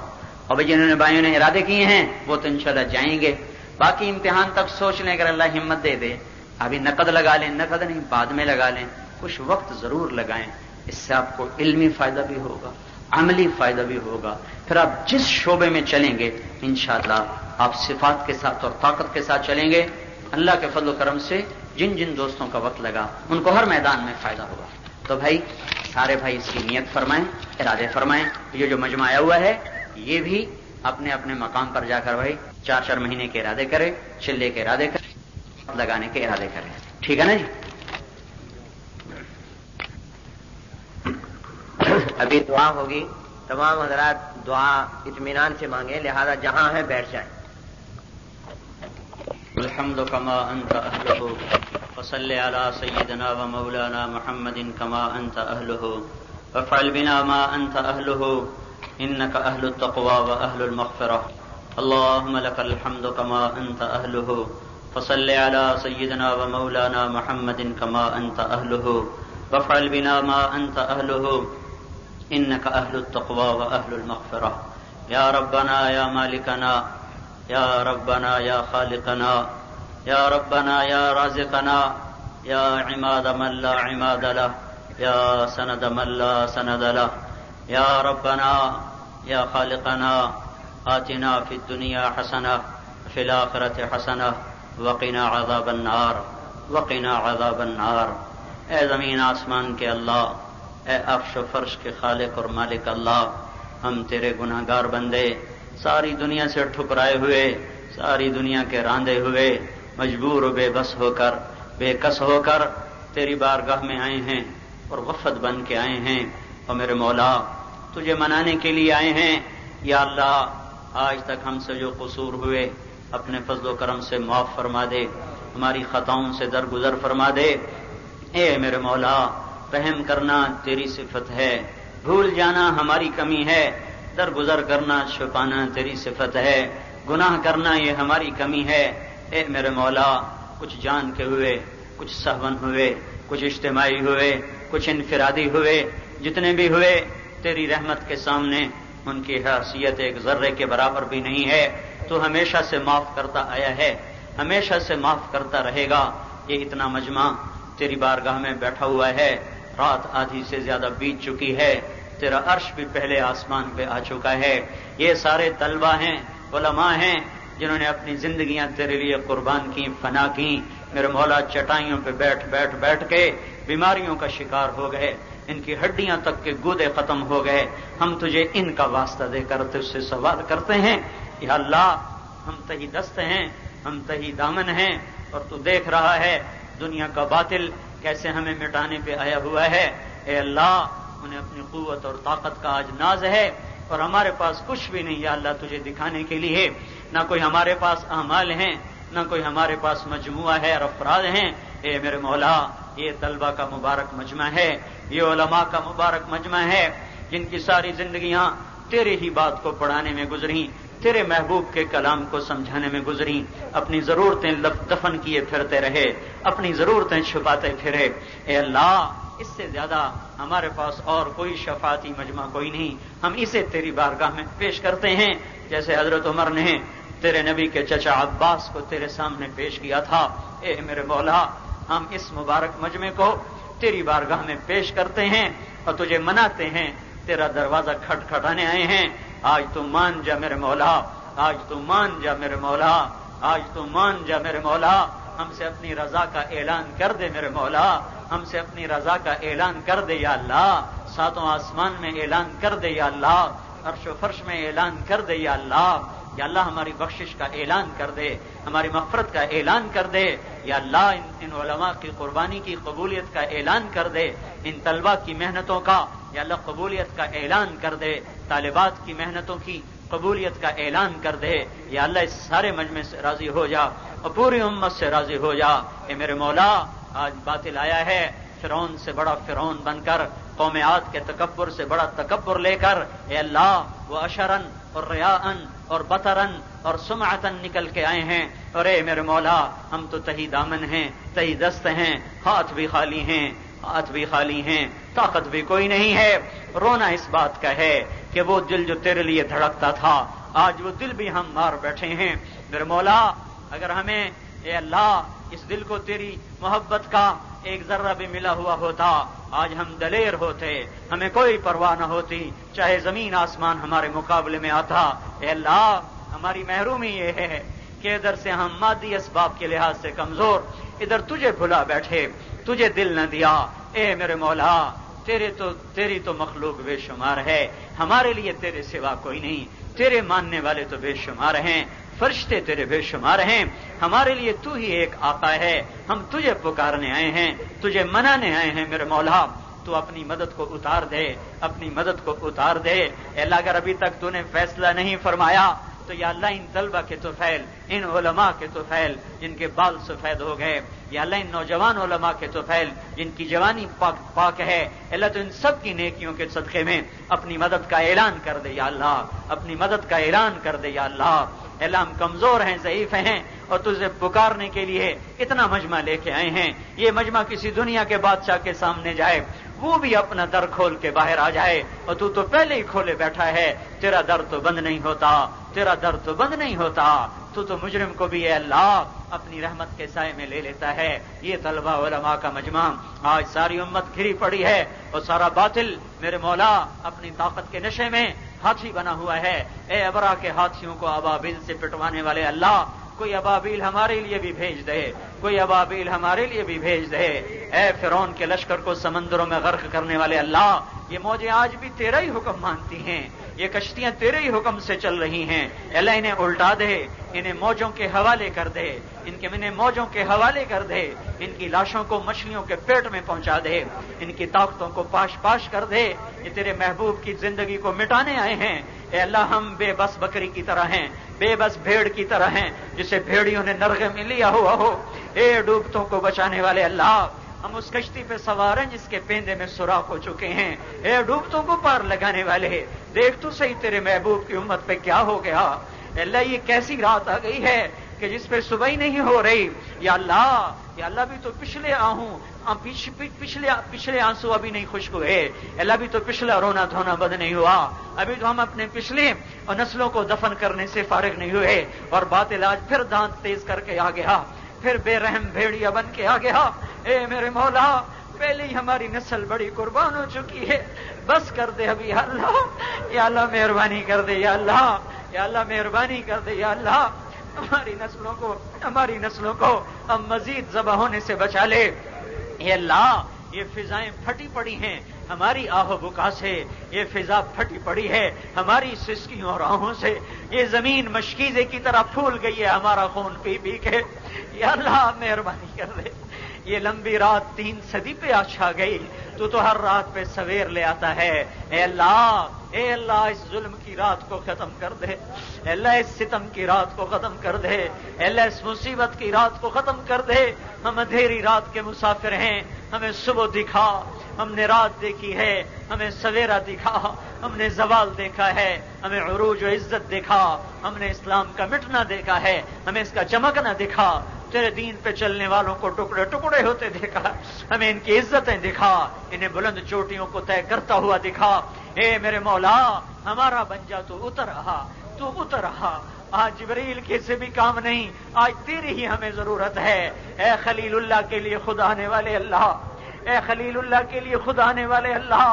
اور جنہوں نے بھائیوں نے ارادے کیے ہیں وہ تو انشاءاللہ جائیں گے، باقی امتحان تک سوچ لیں، اگر اللہ ہمت دے دے ابھی نقد لگا لیں، نقد نہیں بعد میں لگا لیں، کچھ وقت ضرور لگائیں، اس سے آپ کو علمی فائدہ بھی ہوگا، عملی فائدہ بھی ہوگا، پھر آپ جس شعبے میں چلیں گے انشاءاللہ آپ صفات کے ساتھ اور طاقت کے ساتھ چلیں گے۔ اللہ کے فضل و کرم سے جن جن دوستوں کا وقت لگا ان کو ہر میدان میں فائدہ ہوگا۔ تو بھائی سارے بھائی اس کی نیت فرمائیں، ارادے فرمائیں. یہ جو مجمع آیا ہوا ہے یہ بھی اپنے اپنے مقام پر جا کر بھائی 4 مہینے کے ارادے کرے، چلے کے ارادے کرے، لگانے کے ارادے کرے. ٹھیک ہے نا جی؟ ابھی دعا ہوگی، تمام حضرات دعا اطمینان سے مانگیں، لہذا جہاں ہیں بیٹھ جائیں. الحمد کما انت اہلہ وصل علی سیدنا و مولانا محمد کما انت اہلہ وافعل بنا ما انت اہلہ انک اہل التقوی و اہل المغفرہ. اللهم لك الحمد كما انت اهله فصل على سيدنا ومولانا محمد كما انت اهله وافعل بنا ما انت اهله انك اهل التقوى واهل المغفرة. يا ربنا يا مالكنا يا ربنا يا خالقنا يا ربنا يا رازقنا يا عماد من لا عماد له يا سند من لا سند له يا ربنا يا خالقنا آتنا في الدنيا حسنة في الآخرة حسنة وقنا عذاب النار وقنا عذاب النار. اے زمین آسمان کے اللہ، اے عرش و فرش کے خالق اور مالک اللہ، ہم تیرے گناہ گار بندے ساری دنیا سے ٹھکرائے ہوئے، ساری دنیا کے راندے ہوئے، مجبور و بے بس ہو کر، بے کس ہو کر تیری بارگاہ میں آئے ہیں اور وفد بن کے آئے ہیں. اور میرے مولا تجھے منانے کے لیے آئے ہیں. یا اللہ آج تک ہم سے جو قصور ہوئے اپنے فضل و کرم سے معاف فرما دے، ہماری خطاؤں سے درگزر فرما دے. اے میرے مولا رحم کرنا تیری صفت ہے، بھول جانا ہماری کمی ہے، درگزر کرنا چھپانا تیری صفت ہے، گناہ کرنا یہ ہماری کمی ہے. اے میرے مولا کچھ جان کے ہوئے، کچھ سہون ہوئے، کچھ اجتماعی ہوئے، کچھ انفرادی ہوئے، جتنے بھی ہوئے تیری رحمت کے سامنے ان کی حیثیت ایک ذرے کے برابر بھی نہیں ہے. تو ہمیشہ سے معاف کرتا آیا ہے، ہمیشہ سے معاف کرتا رہے گا. یہ اتنا مجمع تیری بارگاہ میں بیٹھا ہوا ہے، رات آدھی سے زیادہ بیت چکی ہے، تیرا عرش بھی پہلے آسمان پہ آ چکا ہے. یہ سارے طلبہ ہیں، علماء ہیں جنہوں نے اپنی زندگیاں تیرے لیے قربان کی، فنا کی. میرے مولا چٹائیوں پہ بیٹھ کے بیماریوں کا شکار ہو گئے، ان کی ہڈیاں تک کے گودے ختم ہو گئے. ہم تجھے ان کا واسطہ دے کر تجھ سے سوال کرتے ہیں، یا اللہ ہم تہی دست ہیں، ہم تہی دامن ہیں، اور تو دیکھ رہا ہے دنیا کا باطل کیسے ہمیں مٹانے پہ آیا ہوا ہے. اے اللہ انہیں اپنی قوت اور طاقت کا آج ناز ہے اور ہمارے پاس کچھ بھی نہیں. یا اللہ تجھے دکھانے کے لیے نہ کوئی ہمارے پاس اعمال ہیں، نہ کوئی ہمارے پاس مجموعہ ہے اور افراد ہیں. اے میرے مولا یہ طلبہ کا مبارک مجمع ہے، یہ علماء کا مبارک مجمع ہے جن کی ساری زندگیاں تیرے ہی بات کو پڑھانے میں گزری، تیرے محبوب کے کلام کو سمجھانے میں گزری، اپنی ضرورتیں دفن کیے پھرتے رہے، اپنی ضرورتیں چھپاتے پھرے. اے اللہ اس سے زیادہ ہمارے پاس اور کوئی شفاعتی مجمع کوئی نہیں. ہم اسے تیری بارگاہ میں پیش کرتے ہیں جیسے حضرت عمر نے تیرے نبی کے چچا عباس کو تیرے سامنے پیش کیا تھا. اے میرے مولا ہم اس مبارک مجمع کو تیری بارگاہ میں پیش کرتے ہیں اور تجھے مناتے ہیں، تیرا دروازہ کھٹکھٹانے آئے ہیں. آج تو مان جا میرے مولا، آج تو مان جا میرے مولا، آج تو مان جا میرے مولا. ہم سے اپنی رضا کا اعلان کر دے میرے مولا، ہم سے اپنی رضا کا اعلان کر دے یا اللہ. ساتوں آسمان میں اعلان کر دے یا اللہ، عرش و فرش میں اعلان کر دے یا اللہ. یا اللہ ہماری بخشش کا اعلان کر دے، ہماری مغفرت کا اعلان کر دے. یا اللہ ان علماء کی قربانی کی قبولیت کا اعلان کر دے، ان طلبہ کی محنتوں کا یا اللہ قبولیت کا اعلان کر دے، طالبات کی محنتوں کی قبولیت کا اعلان کر دے. یا اللہ اس سارے مجمع سے راضی ہو جا اور پوری امت سے راضی ہو جا. اے میرے مولا آج باطل آیا ہے فرعون سے بڑا فرعون بن کر، قوم عاد کے تکبر سے بڑا تکبر لے کر. اے اللہ وہ اشرن اور ریاءن اور بطرن اور سمعتن نکل کے آئے ہیں. اور اے میرے مولا ہم تو تہی دامن ہیں، تہی دست ہیں، ہاتھ بھی خالی ہیں، ہاتھ بھی خالی ہیں، طاقت بھی کوئی نہیں ہے. رونا اس بات کا ہے کہ وہ دل جو تیرے لیے دھڑکتا تھا آج وہ دل بھی ہم مار بیٹھے ہیں. میرے مولا اگر ہمیں اے اللہ اس دل کو تیری محبت کا ایک ذرہ بھی ملا ہوا ہوتا آج ہم دلیر ہوتے، ہمیں کوئی پرواہ نہ ہوتی چاہے زمین آسمان ہمارے مقابلے میں آتا. اے اللہ ہماری محرومی یہ ہے کہ ادھر سے ہم مادی اسباب کے لحاظ سے کمزور، ادھر تجھے بھلا بیٹھے، تجھے دل نہ دیا. اے میرے مولا تیری تو مخلوق بے شمار ہے، ہمارے لیے تیرے سوا کوئی نہیں، تیرے ماننے والے تو بے شمار ہیں، فرشتے تیرے بے شمار ہیں، ہمارے لیے تو ہی ایک آقا ہے، ہم تجھے پکارنے آئے ہیں، تجھے منانے آئے ہیں میرے مولا، تو اپنی مدد کو اتار دے، اپنی مدد کو اتار دے۔ اے اللہ اگر ابھی تک تو نے فیصلہ نہیں فرمایا تو یا اللہ ان طلبہ کے توفیل، ان علماء کے توفیل جن کے بال سفید ہو گئے، یا اللہ ان نوجوان علماء کے توفیل جن کی جوانی پاک ہے، اللہ تو ان سب کی نیکیوں کے صدقے میں اپنی مدد کا اعلان کر دے یا اللہ، اپنی مدد کا اعلان کر دے یا اللہ۔ اللہ ہم کمزور ہیں، ضعیف ہیں، اور تجھے پکارنے کے لیے اتنا مجمع لے کے آئے ہیں، یہ مجمع کسی دنیا کے بادشاہ کے سامنے جائے وہ بھی اپنا در کھول کے باہر آ جائے، اور تو پہلے ہی کھولے بیٹھا ہے، تیرا در تو بند نہیں ہوتا، تیرا در تو بند نہیں ہوتا، تو مجرم کو بھی اے اللہ اپنی رحمت کے سائے میں لے لیتا ہے۔ یہ طلبہ علماء کا مجمع آج ساری امت گھری پڑی ہے، اور سارا باطل میرے مولا اپنی طاقت کے نشے میں ہاتھی بنا ہوا ہے۔ اے ابرا کے ہاتھیوں کو ابابیل سے پٹوانے والے اللہ، کوئی ابابیل ہمارے لیے بھی بھیج دے، کوئی ابابیل ہمارے لیے بھی بھیج دے۔ اے فرعون کے لشکر کو سمندروں میں غرق کرنے والے اللہ، یہ موجیں آج بھی تیرا ہی حکم مانتی ہیں، یہ کشتیاں تیرے ہی حکم سے چل رہی ہیں، اللہ انہیں الٹا دے، انہیں موجوں کے حوالے کر دے، انہیں موجوں کے حوالے کر دے، ان کی لاشوں کو مچھلیوں کے پیٹ میں پہنچا دے، ان کی طاقتوں کو پاش کر دے۔ یہ تیرے محبوب کی زندگی کو مٹانے آئے ہیں۔ اے اللہ ہم بے بس بکری کی طرح ہیں، بے بس بھیڑ کی طرح ہیں جسے بھیڑیوں نے نرغے میں لیا ہوا ہو۔ اے ڈوبتوں کو بچانے والے اللہ، ہم اس کشتی پہ سوار ہیں جس کے پیندے میں سوراخ ہو چکے ہیں۔ اے ڈوبتوں کو پار لگانے والے، دیکھ تو صحیح تیرے محبوب کی امت پہ کیا ہو گیا۔ اے اللہ یہ کیسی رات آ گئی ہے کہ جس پہ صبح ہی نہیں ہو رہی۔ یا اللہ بھی تو پچھلے آنسو ابھی نہیں خشک ہوئے، اللہ بھی تو پچھلا رونا دھونا بند نہیں ہوا، ابھی تو ہم اپنے پچھلے اور نسلوں کو دفن کرنے سے فارغ نہیں ہوئے، اور باطل آج پھر دانت تیز کر کے آ گیا، پھر بے رحم بھیڑیا بن کے آ گیا۔ اے میرے مولا پہلے ہی ہماری نسل بڑی قربان ہو چکی ہے، بس کر دے ابھی یا اللہ مہربانی کر دے یا اللہ مہربانی کر دے یا اللہ، ہماری نسلوں کو اب مزید ذبح ہونے سے بچا لے۔ اے اللہ یہ فضائیں پھٹی پڑی ہیں ہماری آہ و بکا سے، یہ فضا پھٹی پڑی ہے ہماری سسکیوں اور آہوں سے، یہ زمین مشکیزے کی طرح پھول گئی ہے ہمارا خون پی پی کے۔ یا اللہ مہربانی کر دے، یہ لمبی رات 3 صدی پہ چھا گئی، تو ہر رات پہ سویر لے آتا ہے۔ اے اللہ اس ظلم کی رات کو ختم کر دے، اے اللہ اس ستم کی رات کو ختم کر دے، اے اللہ اس مصیبت کی رات کو ختم کر دے۔ ہم اندھیری رات کے مسافر ہیں، ہمیں صبح دکھا، ہم نے رات دیکھی ہے، ہمیں سویرا دکھا، ہم نے زوال دیکھا ہے، ہمیں عروج و عزت دیکھا، ہم نے اسلام کا مٹنا دیکھا ہے، ہمیں اس کا چمکنا دکھا، تیرے دین پہ چلنے والوں کو ٹکڑے ٹکڑے ہوتے دیکھا، ہمیں ان کی عزتیں دکھا، انہیں بلند چوٹیوں کو طے کرتا ہوا دکھا۔ اے میرے مولا ہمارا بن جا، تو اتر رہا۔ آج جبریل کے سے بھی کام نہیں، آج تیری ہی ہمیں ضرورت ہے۔ اے خلیل اللہ کے لیے خود آنے والے اللہ، اے خلیل اللہ کے لیے خود آنے والے اللہ،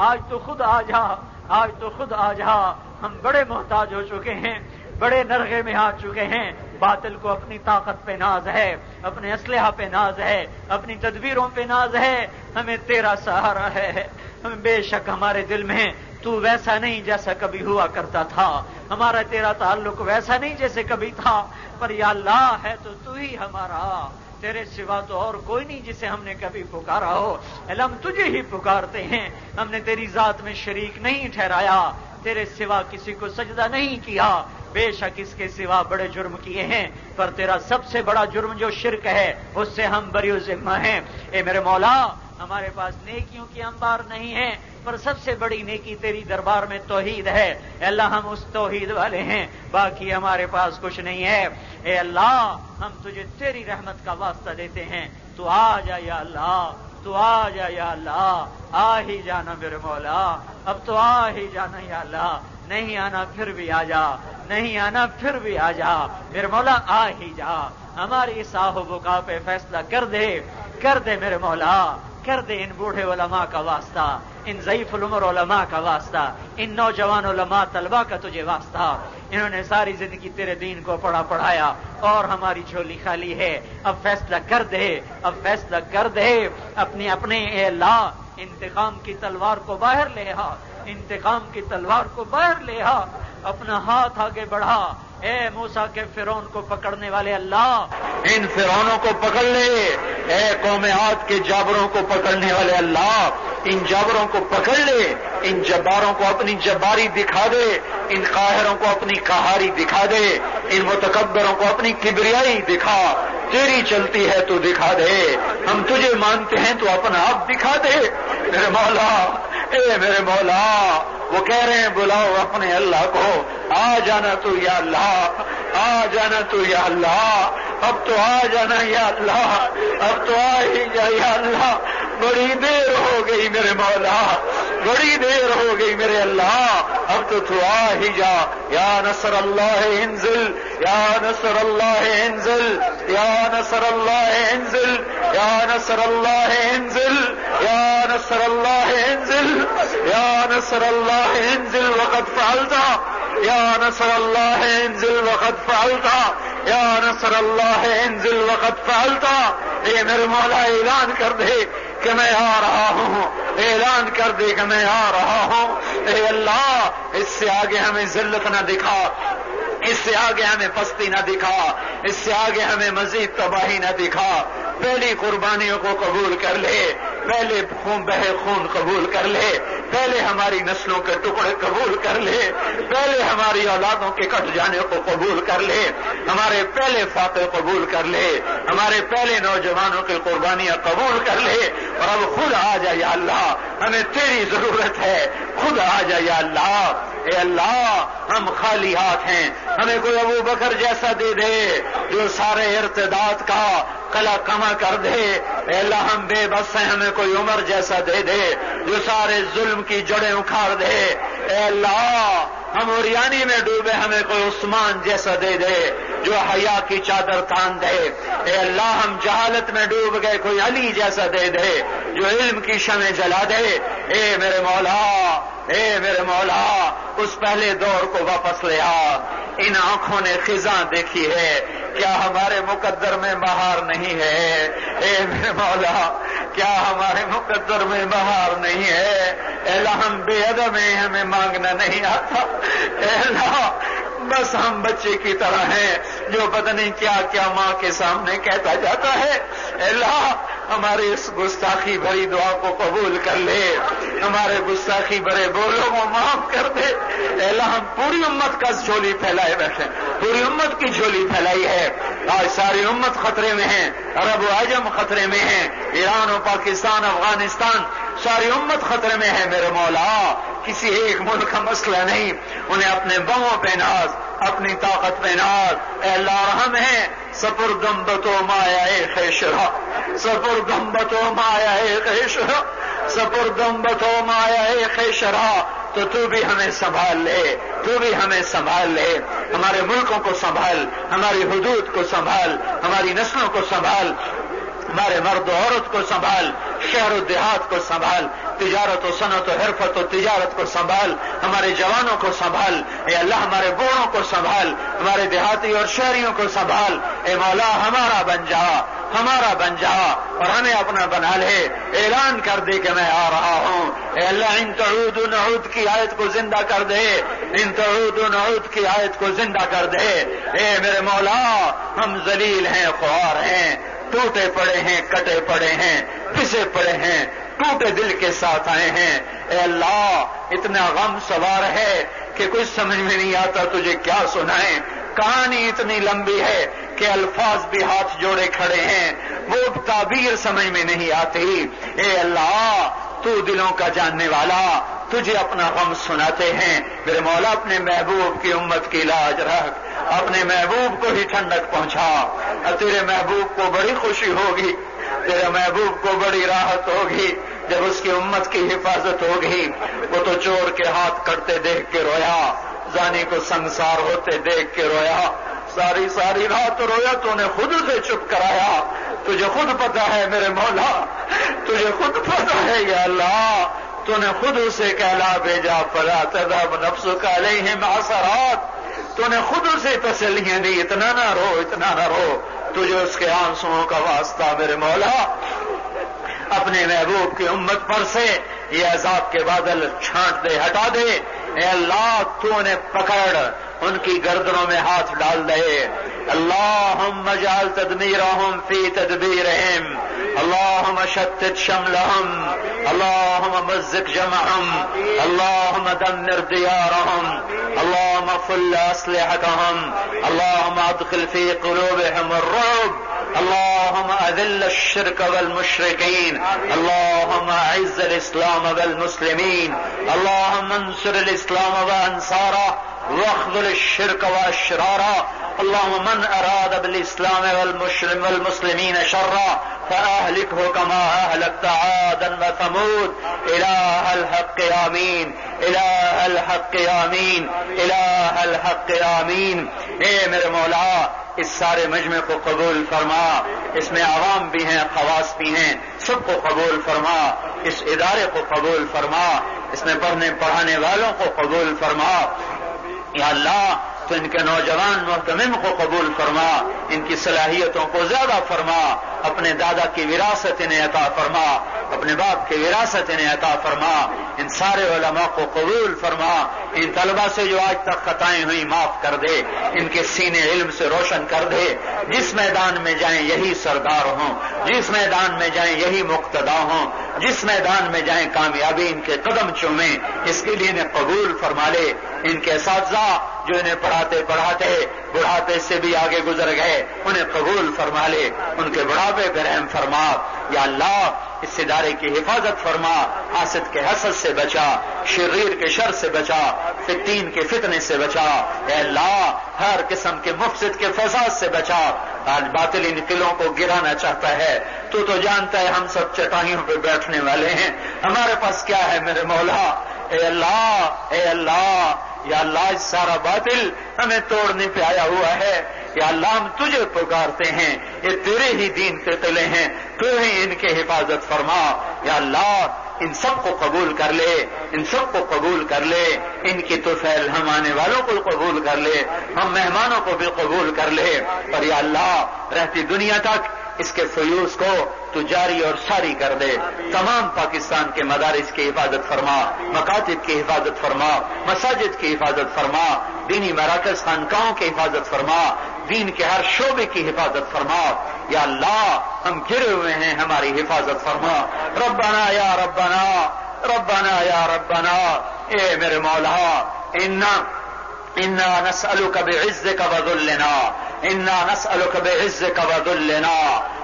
آج تو خود آ جا، ہم بڑے محتاج ہو چکے ہیں، بڑے نرغے میں آ چکے ہیں۔ باطل کو اپنی طاقت پہ ناز ہے، اپنے اسلحہ پہ ناز ہے، اپنی تدبیروں پہ ناز ہے، ہمیں تیرا سہارا ہے۔ ہم بے شک ہمارے دل میں تو ویسا نہیں جیسا کبھی ہوا کرتا تھا، ہمارا تیرا تعلق ویسا نہیں جیسے کبھی تھا، پر یا اللہ ہے تو ہی ہمارا، تیرے سوا تو اور کوئی نہیں جسے ہم نے کبھی پکارا ہو۔ اللہ ہم تجھے ہی پکارتے ہیں، ہم نے تیری ذات میں شریک نہیں ٹھہرایا، تیرے سوا کسی کو سجدہ نہیں کیا۔ بے شک اس کے سوا بڑے جرم کیے ہیں، پر تیرا سب سے بڑا جرم جو شرک ہے اس سے ہم بری ذمہ ہیں۔ اے میرے مولا ہمارے پاس نیکیوں کی انبار نہیں ہے، پر سب سے بڑی نیکی تیری دربار میں توحید ہے۔ اے اللہ ہم اس توحید والے ہیں، باقی ہمارے پاس کچھ نہیں ہے۔ اے اللہ ہم تجھے تیری رحمت کا واسطہ دیتے ہیں، تو آ جا یا اللہ، تو آ جا یا اللہ، آ ہی جانا میرے مولا، اب تو آ ہی جانا یا اللہ، نہیں آنا پھر بھی آ جا، نہیں آنا پھر بھی آ جا میرے مولا، آ ہی جا، ہماری اس آہ و بکا پہ فیصلہ کر دے میرے مولا، کر دے ان بوڑھے علماء کا واسطہ، ان ضعیف العمر علماء کا واسطہ، ان نوجوان علماء طلباء کا تجھے واسطہ، انہوں نے ساری زندگی تیرے دین کو پڑھایا اور ہماری جھولی خالی ہے، اب فیصلہ کر دے، اب فیصلہ کر دے، اپنے اے اللہ انتقام کی تلوار کو باہر لے آ، انتقام کی تلوار کو باہر لے آ، اپنا ہاتھ آگے بڑھا، اے موسیٰ کے فرعون کو پکڑنے والے اللہ، ان فرعونوں کو پکڑ لے، اے قوم عاد کے جابروں کو پکڑنے والے اللہ، ان جابروں کو پکڑ لے، ان جباروں کو اپنی جباری دکھا دے، ان قاہروں کو اپنی قہاری دکھا دے، ان متکبروں کو اپنی کبریائی دکھا، تیری چلتی ہے تو دکھا دے، ہم تجھے مانتے ہیں تو اپنا آپ دکھا دے میرے مولا، اے میرے مولا۔ وہ کہہ رہے ہیں بلاؤ اپنے اللہ کو، آ جانا تو یا اللہ، آ جانا تو یا اللہ، اب تو آ جانا یا اللہ، اب تو آ ہی جا یا اللہ، بڑی دیر ہو گئی میرے مولا، بڑی دیر ہو گئی میرے اللہ، اب تو آ ہی جا، یا نصر اللہ انزل، یا نصر اللہ انزل، یا نصر اللہ انزل، یا نصر اللہ انزل، یا نصر اللہ انزل، یا نصر اللہ انزل وقد فعلت، یا نصر اللہ انزل وقد فعلت، یا نصر اللہ انزل وقد فعلت۔ اے میرے مولا اعلان کر دے کہ میں آ رہا ہوں، اعلان کر دے کہ میں آ رہا ہوں، اے اللہ اس سے آگے ہمیں ذلت نہ دکھا، اس سے آگے ہمیں پستی نہ دکھا، اس سے آگے ہمیں مزید تباہی نہ دکھا، پہلی قربانیوں کو قبول کر لے، پہلے خون بہے خون قبول کر لے، پہلے ہماری نسلوں کے ٹکڑے قبول کر لے، پہلے ہماری اولادوں کے کٹ جانے کو قبول کر لے، ہمارے پہلے فاتح قبول کر لے، ہمارے پہلے نوجوانوں کی قربانیاں قبول کر لے، اور اب خود آ جا یا اللہ، ہمیں تیری ضرورت ہے، خود آ جا یا اللہ۔ اے اللہ ہم خالی ہاتھ ہیں، ہمیں کوئی ابو بکر جیسا دے دے جو سارے ارتداد کا قلع کما کر دے، اے اللہ ہم بے بس ہیں، ہمیں کوئی عمر جیسا دے دے جو سارے ظلم کی جڑیں اکھاڑ دے، اے اللہ ہم اوریانی میں ڈوبے، ہمیں کوئی عثمان جیسا دے دے جو حیا کی چادر تان دے، اے اللہ ہم جہالت میں ڈوب گئے، کوئی علی جیسا دے دے جو علم کی شمع جلا دے، اے میرے مولا، اے میرے مولا اس پہلے دور کو واپس لے آ۔ ان آنکھوں نے خزاں دیکھی ہے، کیا ہمارے مقدر میں بہار نہیں ہے؟ اے میرے مولا کیا ہمارے مقدر میں بہار نہیں ہے؟ اے اللہ ہم بے ادب ہیں، ہمیں مانگنا نہیں آتا، اے اللہ بس ہم بچے کی طرح ہیں جو پتہ نہیں کیا کیا ماں کے سامنے کہتا جاتا ہے، اے اللہ ہماری اس گستاخی بھری دعا کو قبول کر لے، ہمارے گستاخی بھرے بولوں کو معاف کر دے، اے اللہ ہم پوری امت کا جھولی پھیلائے بیٹھے، پوری امت کی جھولی پھیلائی ہے، آج ساری امت خطرے میں ہے، عرب و عجم خطرے میں ہے، ایران و پاکستان افغانستان ساری امت خطرے میں ہے میرے مولا، کسی ایک ملک کا مسئلہ نہیں، انہیں اپنے بموں پہ ناز، اپنی طاقت پہ ناز، اے اللہ رحم ہے، سپردم بتو مایا خیشرا، سپردم بتو مایا خیشرا، سپردم بتو مایا خیشرا، تو بھی ہمیں سنبھال لے، تو بھی ہمیں سنبھال لے، ہمارے ملکوں کو سنبھال، ہماری حدود کو سنبھال، ہماری نسلوں کو سنبھال، ہمارے مرد و عورت کو سنبھال، شہر و دیہات کو سنبھال، تجارت و صنعت و حرفت و تجارت کو سنبھال، ہمارے جوانوں کو سنبھال، اے اللہ ہمارے بوڑھوں کو سنبھال، ہمارے دیہاتی اور شہریوں کو سنبھال، اے مولا ہمارا بن جا، ہمارا بن جا اور ہمیں اپنا بنا لے، اعلان کر دے کہ میں آ رہا ہوں، اے اللہ ان تعودوا نعود کی آیت کو زندہ کر دے، ان تعودوا نعود کی آیت کو زندہ کر دے، اے میرے مولا ہم ذلیل ہیں، خوار ہیں، ٹوٹے پڑے ہیں، کٹے پڑے ہیں، پسے پڑے ہیں، ٹوٹے دل کے ساتھ آئے ہیں، اے اللہ اتنا غم سوار ہے کہ کچھ سمجھ میں نہیں آتا تجھے کیا سنائیں، کہانی اتنی لمبی ہے کہ الفاظ بھی ہاتھ جوڑے کھڑے ہیں، وہ تعبیر سمجھ میں نہیں آتی، اے اللہ تو دلوں کا جاننے والا، تجھے اپنا غم سناتے ہیں، میرے مولا اپنے محبوب کی امت کی لاج رکھ، اپنے محبوب کو ہی ٹھنڈک پہنچا، اور تیرے محبوب کو بڑی خوشی ہوگی، تیرے محبوب کو بڑی راحت ہوگی جب اس کی امت کی حفاظت ہوگی، وہ تو چور کے ہاتھ کٹتے دیکھ کے رویا، زانی کو سنسار ہوتے دیکھ کے رویا، ساری ساری رات رویا، تو نے خود سے چپ کرایا، تجھے خود پتا ہے میرے مولا، تجھے خود پتا ہے یا اللہ، تو نے خود اسے کہلا بھیجا فلا تذهب نفسك عليهم حسرات، تو نے خود اسے تسلیاں دی، اتنا نہ رو اتنا نہ رو، تجھے اس کے آنسوؤں کا واسطہ میرے مولا اپنے محبوب کی امت پر سے یہ عذاب کے بادل چھانٹ دے، ہٹا دے۔ اے اللہ تو نے پکڑ ان کی گردنوں میں ہاتھ ڈال دے۔ اللہم اجعل تدمیرہم فی تدبیرہم، اللہم شتت شملہم، اللہم مزق جمعہم، اللہم دمر دیارہم، اللہم فل اسلحتہم، اللہم ادخل فی قلوبہم الرعب، اللہم اذل الشرک والمشرکین، اللہم اعز الاسلام والمسلمین، اللہم انصر الاسلام وانصارہ واخذل الشرك واشرارا، اللهم من اراد بالاسلام والمسلمين شرا فاهلكه كما اهلكت عادا وثمود، اله الحق امین، الہ الحق امین، الہ الحق امین۔ اے میرے مولا اس سارے مجمع کو قبول فرما، اس میں عوام بھی ہیں خواص بھی ہیں، سب کو قبول فرما، اس ادارے کو قبول فرما، اس میں پڑھنے پڑھانے والوں کو قبول فرما یا اللہ، تو ان کے نوجوان محتمم کو قبول فرما، ان کی صلاحیتوں کو زیادہ فرما، اپنے دادا کی وراثت انہیں عطا فرما، اپنے باپ کی وراثت انہیں عطا فرما، ان سارے علماء کو قبول فرما، ان طلبہ سے جو آج تک خطائیں ہوئی معاف کر دے، ان کے سینے علم سے روشن کر دے، جس میدان میں جائیں یہی سردار ہوں، جس میدان میں جائیں یہی مقتدا ہوں، جس میدان میں جائیں کامیابی ان کے قدم چومیں، اس کے لیے انہیں قبول فرما لے۔ ان کے اساتذہ جو انہیں پڑھاتے پڑھاتے بڑھاپے سے بھی آگے گزر گئے، انہیں قبول فرما لے، ان کے بڑھاپے پہ رحم فرما یا اللہ، اس ادارے کی حفاظت فرما، حاسد کے حسد سے بچا، شریر کے شر سے بچا، فتین کے فتنے سے بچا، اے اللہ ہر قسم کے مفسد کے فساد سے بچا۔ آج باطل ان قلعوں کو گرانا چاہتا ہے، تو جانتا ہے ہم سب چٹائیوں پہ بیٹھنے والے ہیں، ہمارے پاس کیا ہے میرے مولا؟ اے اللہ، اے اللہ، یا اللہ اس سارا باطل ہمیں توڑنے پہ آیا ہوا ہے، یا اللہ ہم تجھے پکارتے ہیں، یہ تیرے ہی دین کے قلعے ہیں، تو ہی ان کے حفاظت فرما یا اللہ، ان سب کو قبول کر لے، ان سب کو قبول کر لے، ان کی طفیل ہم آنے والوں کو قبول کر لے، ہم مہمانوں کو بھی قبول کر لے، اور یا اللہ رہتی دنیا تک اس کے فیوز کو تو جاری اور ساری کر دے۔ تمام پاکستان کے مدارس کی حفاظت فرما، مکاتب کی حفاظت فرما، مساجد کی حفاظت فرما، دینی مراکز خانقاہوں کی حفاظت فرما، دین کے ہر شعبے کی حفاظت فرما یا اللہ، ہم گرے ہوئے ہیں ہماری حفاظت فرما۔ ربنا یا ربنا، ربنا یا ربنا، اے میرے مولا، انا نسألك بعزك وذلنا، انا نسألك بعزك وذلنا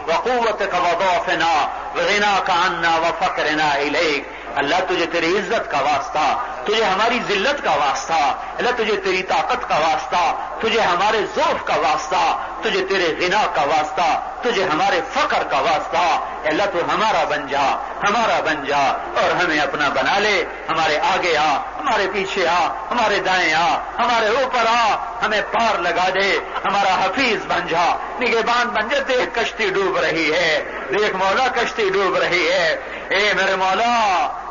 وقوتك وضعفنا وغناك عنا وفقرنا اليك۔ اللہ تجھے تیری عزت کا واسطہ، تجھے ہماری ذلت کا واسطہ، اللہ تجھے تیری طاقت کا واسطہ، تجھے ہمارے ضعف کا واسطہ، تجھے تیرے غنا کا واسطہ، تجھے ہمارے فقر کا واسطہ، اللہ تو ہمارا بن جا، ہمارا بن جا اور ہمیں اپنا بنا لے، ہمارے آگے آ، ہمارے پیچھے آ، ہمارے دائیں آ، ہمارے اوپر آ، ہمیں پار لگا دے، ہمارا حفیظ بن جا، نگہبان بن جا۔ دیکھ کشتی ڈوب رہی ہے، دیکھ مولا کشتی ڈوب رہی ہے، اے میرے مولا،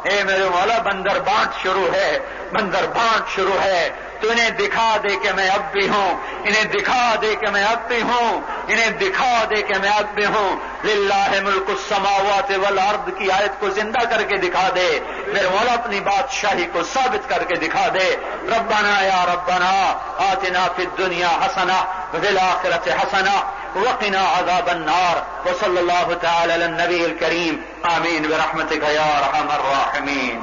اے میرے مولا، بندر بانٹ شروع ہے، بندر بانٹ شروع ہے، تو انہیں دکھا دے کہ میں اب بھی ہوں، انہیں دکھا دے کہ میں اب بھی ہوں، انہیں دکھا دے کہ میں اب بھی ہوں۔ للہ ملک السماوات والارض کی آیت کو زندہ کر کے دکھا دے میرے مولا، اپنی بادشاہی کو ثابت کر کے دکھا دے۔ ربنا یا ربنا آتنا فی الدنیا حسنہ وفی الآخرۃ حسنہ وقنا عذاب النار، وصلی اللہ تعالی علی النبی الکریم، آمین برحمتک یا ارحم الراحمین۔